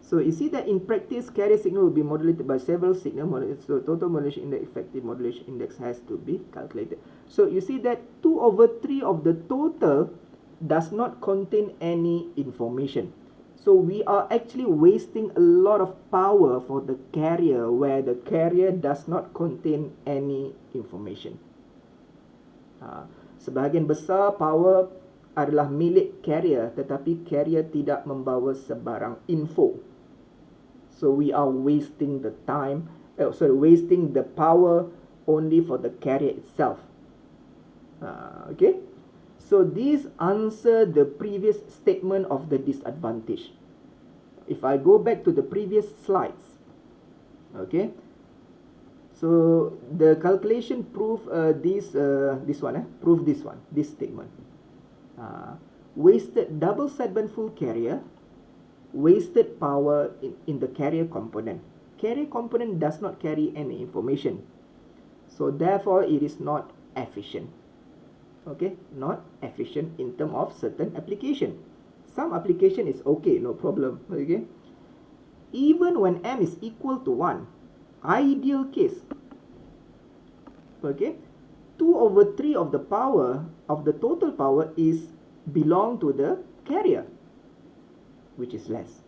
so you see that in practice, carrier signal will be modulated by several signal modulators. So total modulation index, effective modulation index has to be calculated. So you see that 2/3 of the total does not contain any information. So we are actually wasting a lot of power for the carrier where the carrier does not contain any information. Sebahagian besar power adalah milik carrier, tetapi carrier tidak membawa sebarang info. So we are wasting the time, wasting the power only for the carrier itself. Okay, so these answer the previous statement of the disadvantage. If I go back to the previous slides, okay, so the calculation prove this statement. Wasted double sideband full carrier, wasted power in the carrier component. Carrier component does not carry any information, so therefore it is not efficient. Okay, not efficient in terms of certain application. Some application is okay, no problem. Okay, even when M is equal to 1, ideal case, okay, 2/3 of the power of the total power is belong to the carrier, which is less.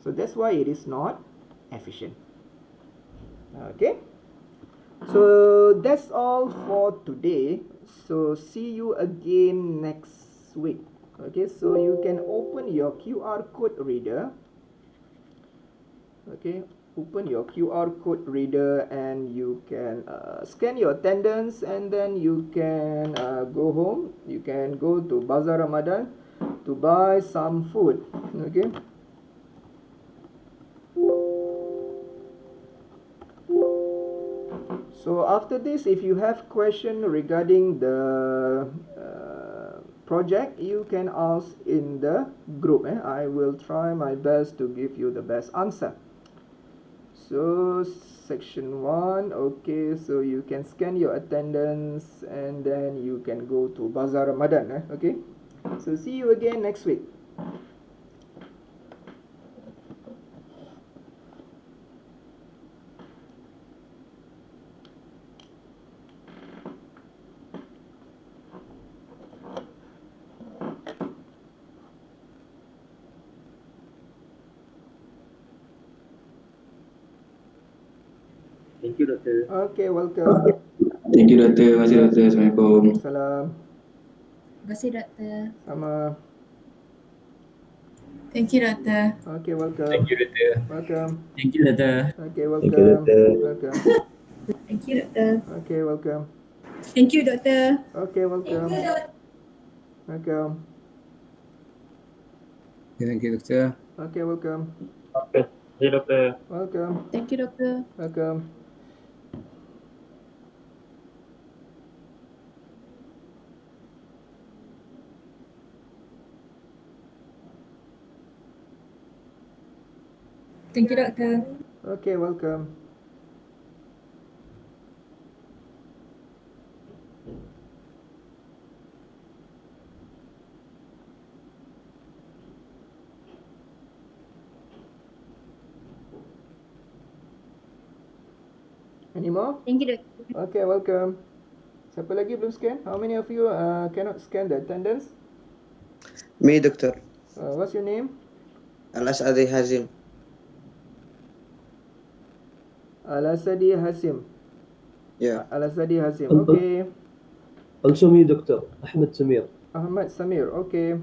So that's why it is not efficient. Okay, so that's all for today. So see you again next week. Okay, so you can open your QR code reader. Okay, open your QR code reader and you can scan your attendance, and then you can go home. You can go to Bazaar Ramadan to buy some food. Okay. So after this, if you have question regarding the project, you can ask in the group. I will try my best to give you the best answer. So section 1, okay, so you can scan your attendance and then you can go to Bazaar Ramadan. Okay, so see you again next week. Thank you, Doctor. Okay, welcome. Thank you, Doktor. Terima kasih, Doktor. Assalamualaikum. Salam. Terima kasih, Doktor. Sama. Thank you, Doktor. Okay, welcome. Thank you, Doktor. Welcome. Thank you, Doctor. Okay, Thank you, welcome. Doktor. Welcome. Thank you, Doktor. Okay, welcome. Thank you, Doktor. Okay, welcome. Welcome. Thank you, Doktor. Okay, welcome. Okay. Hey, Doctor. Welcome. Thank you, Doktor. Welcome. Thank you, Doctor. Okay, welcome. Any more? Thank you, Doctor. Okay, welcome. Siapa lagi belum scan? How many of you cannot scan the attendance? Me, Doctor. What's your name? Al-As'adi Hazim. Al-Asadi Hasim. Yeah. Al-Asadi Hasim. Uncle. Okay. Also me, Doctor. Ahmed Samir. Ahmad Samir. Okay.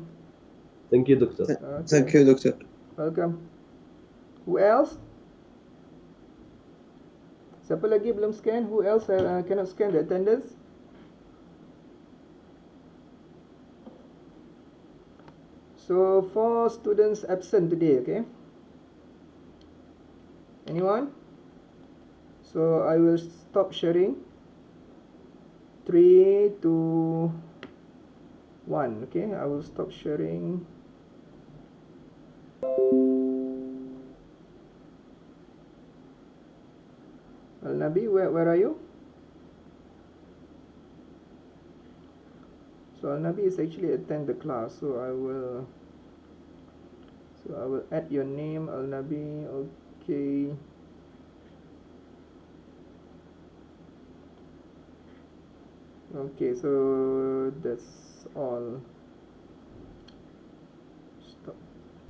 Thank you, Doctor. Thank you, Doctor. Welcome. Who else? Siapa lagi belum scan? Who else cannot scan the attendance? So 4 students absent today, okay? Anyone? So I will stop sharing. 3, 2, 1. Okay, I will stop sharing. Al-Nabi, where are you? So Al-Nabi is actually attend the class, so I will add your name, Al-Nabi. Okay. Okay, so that's all.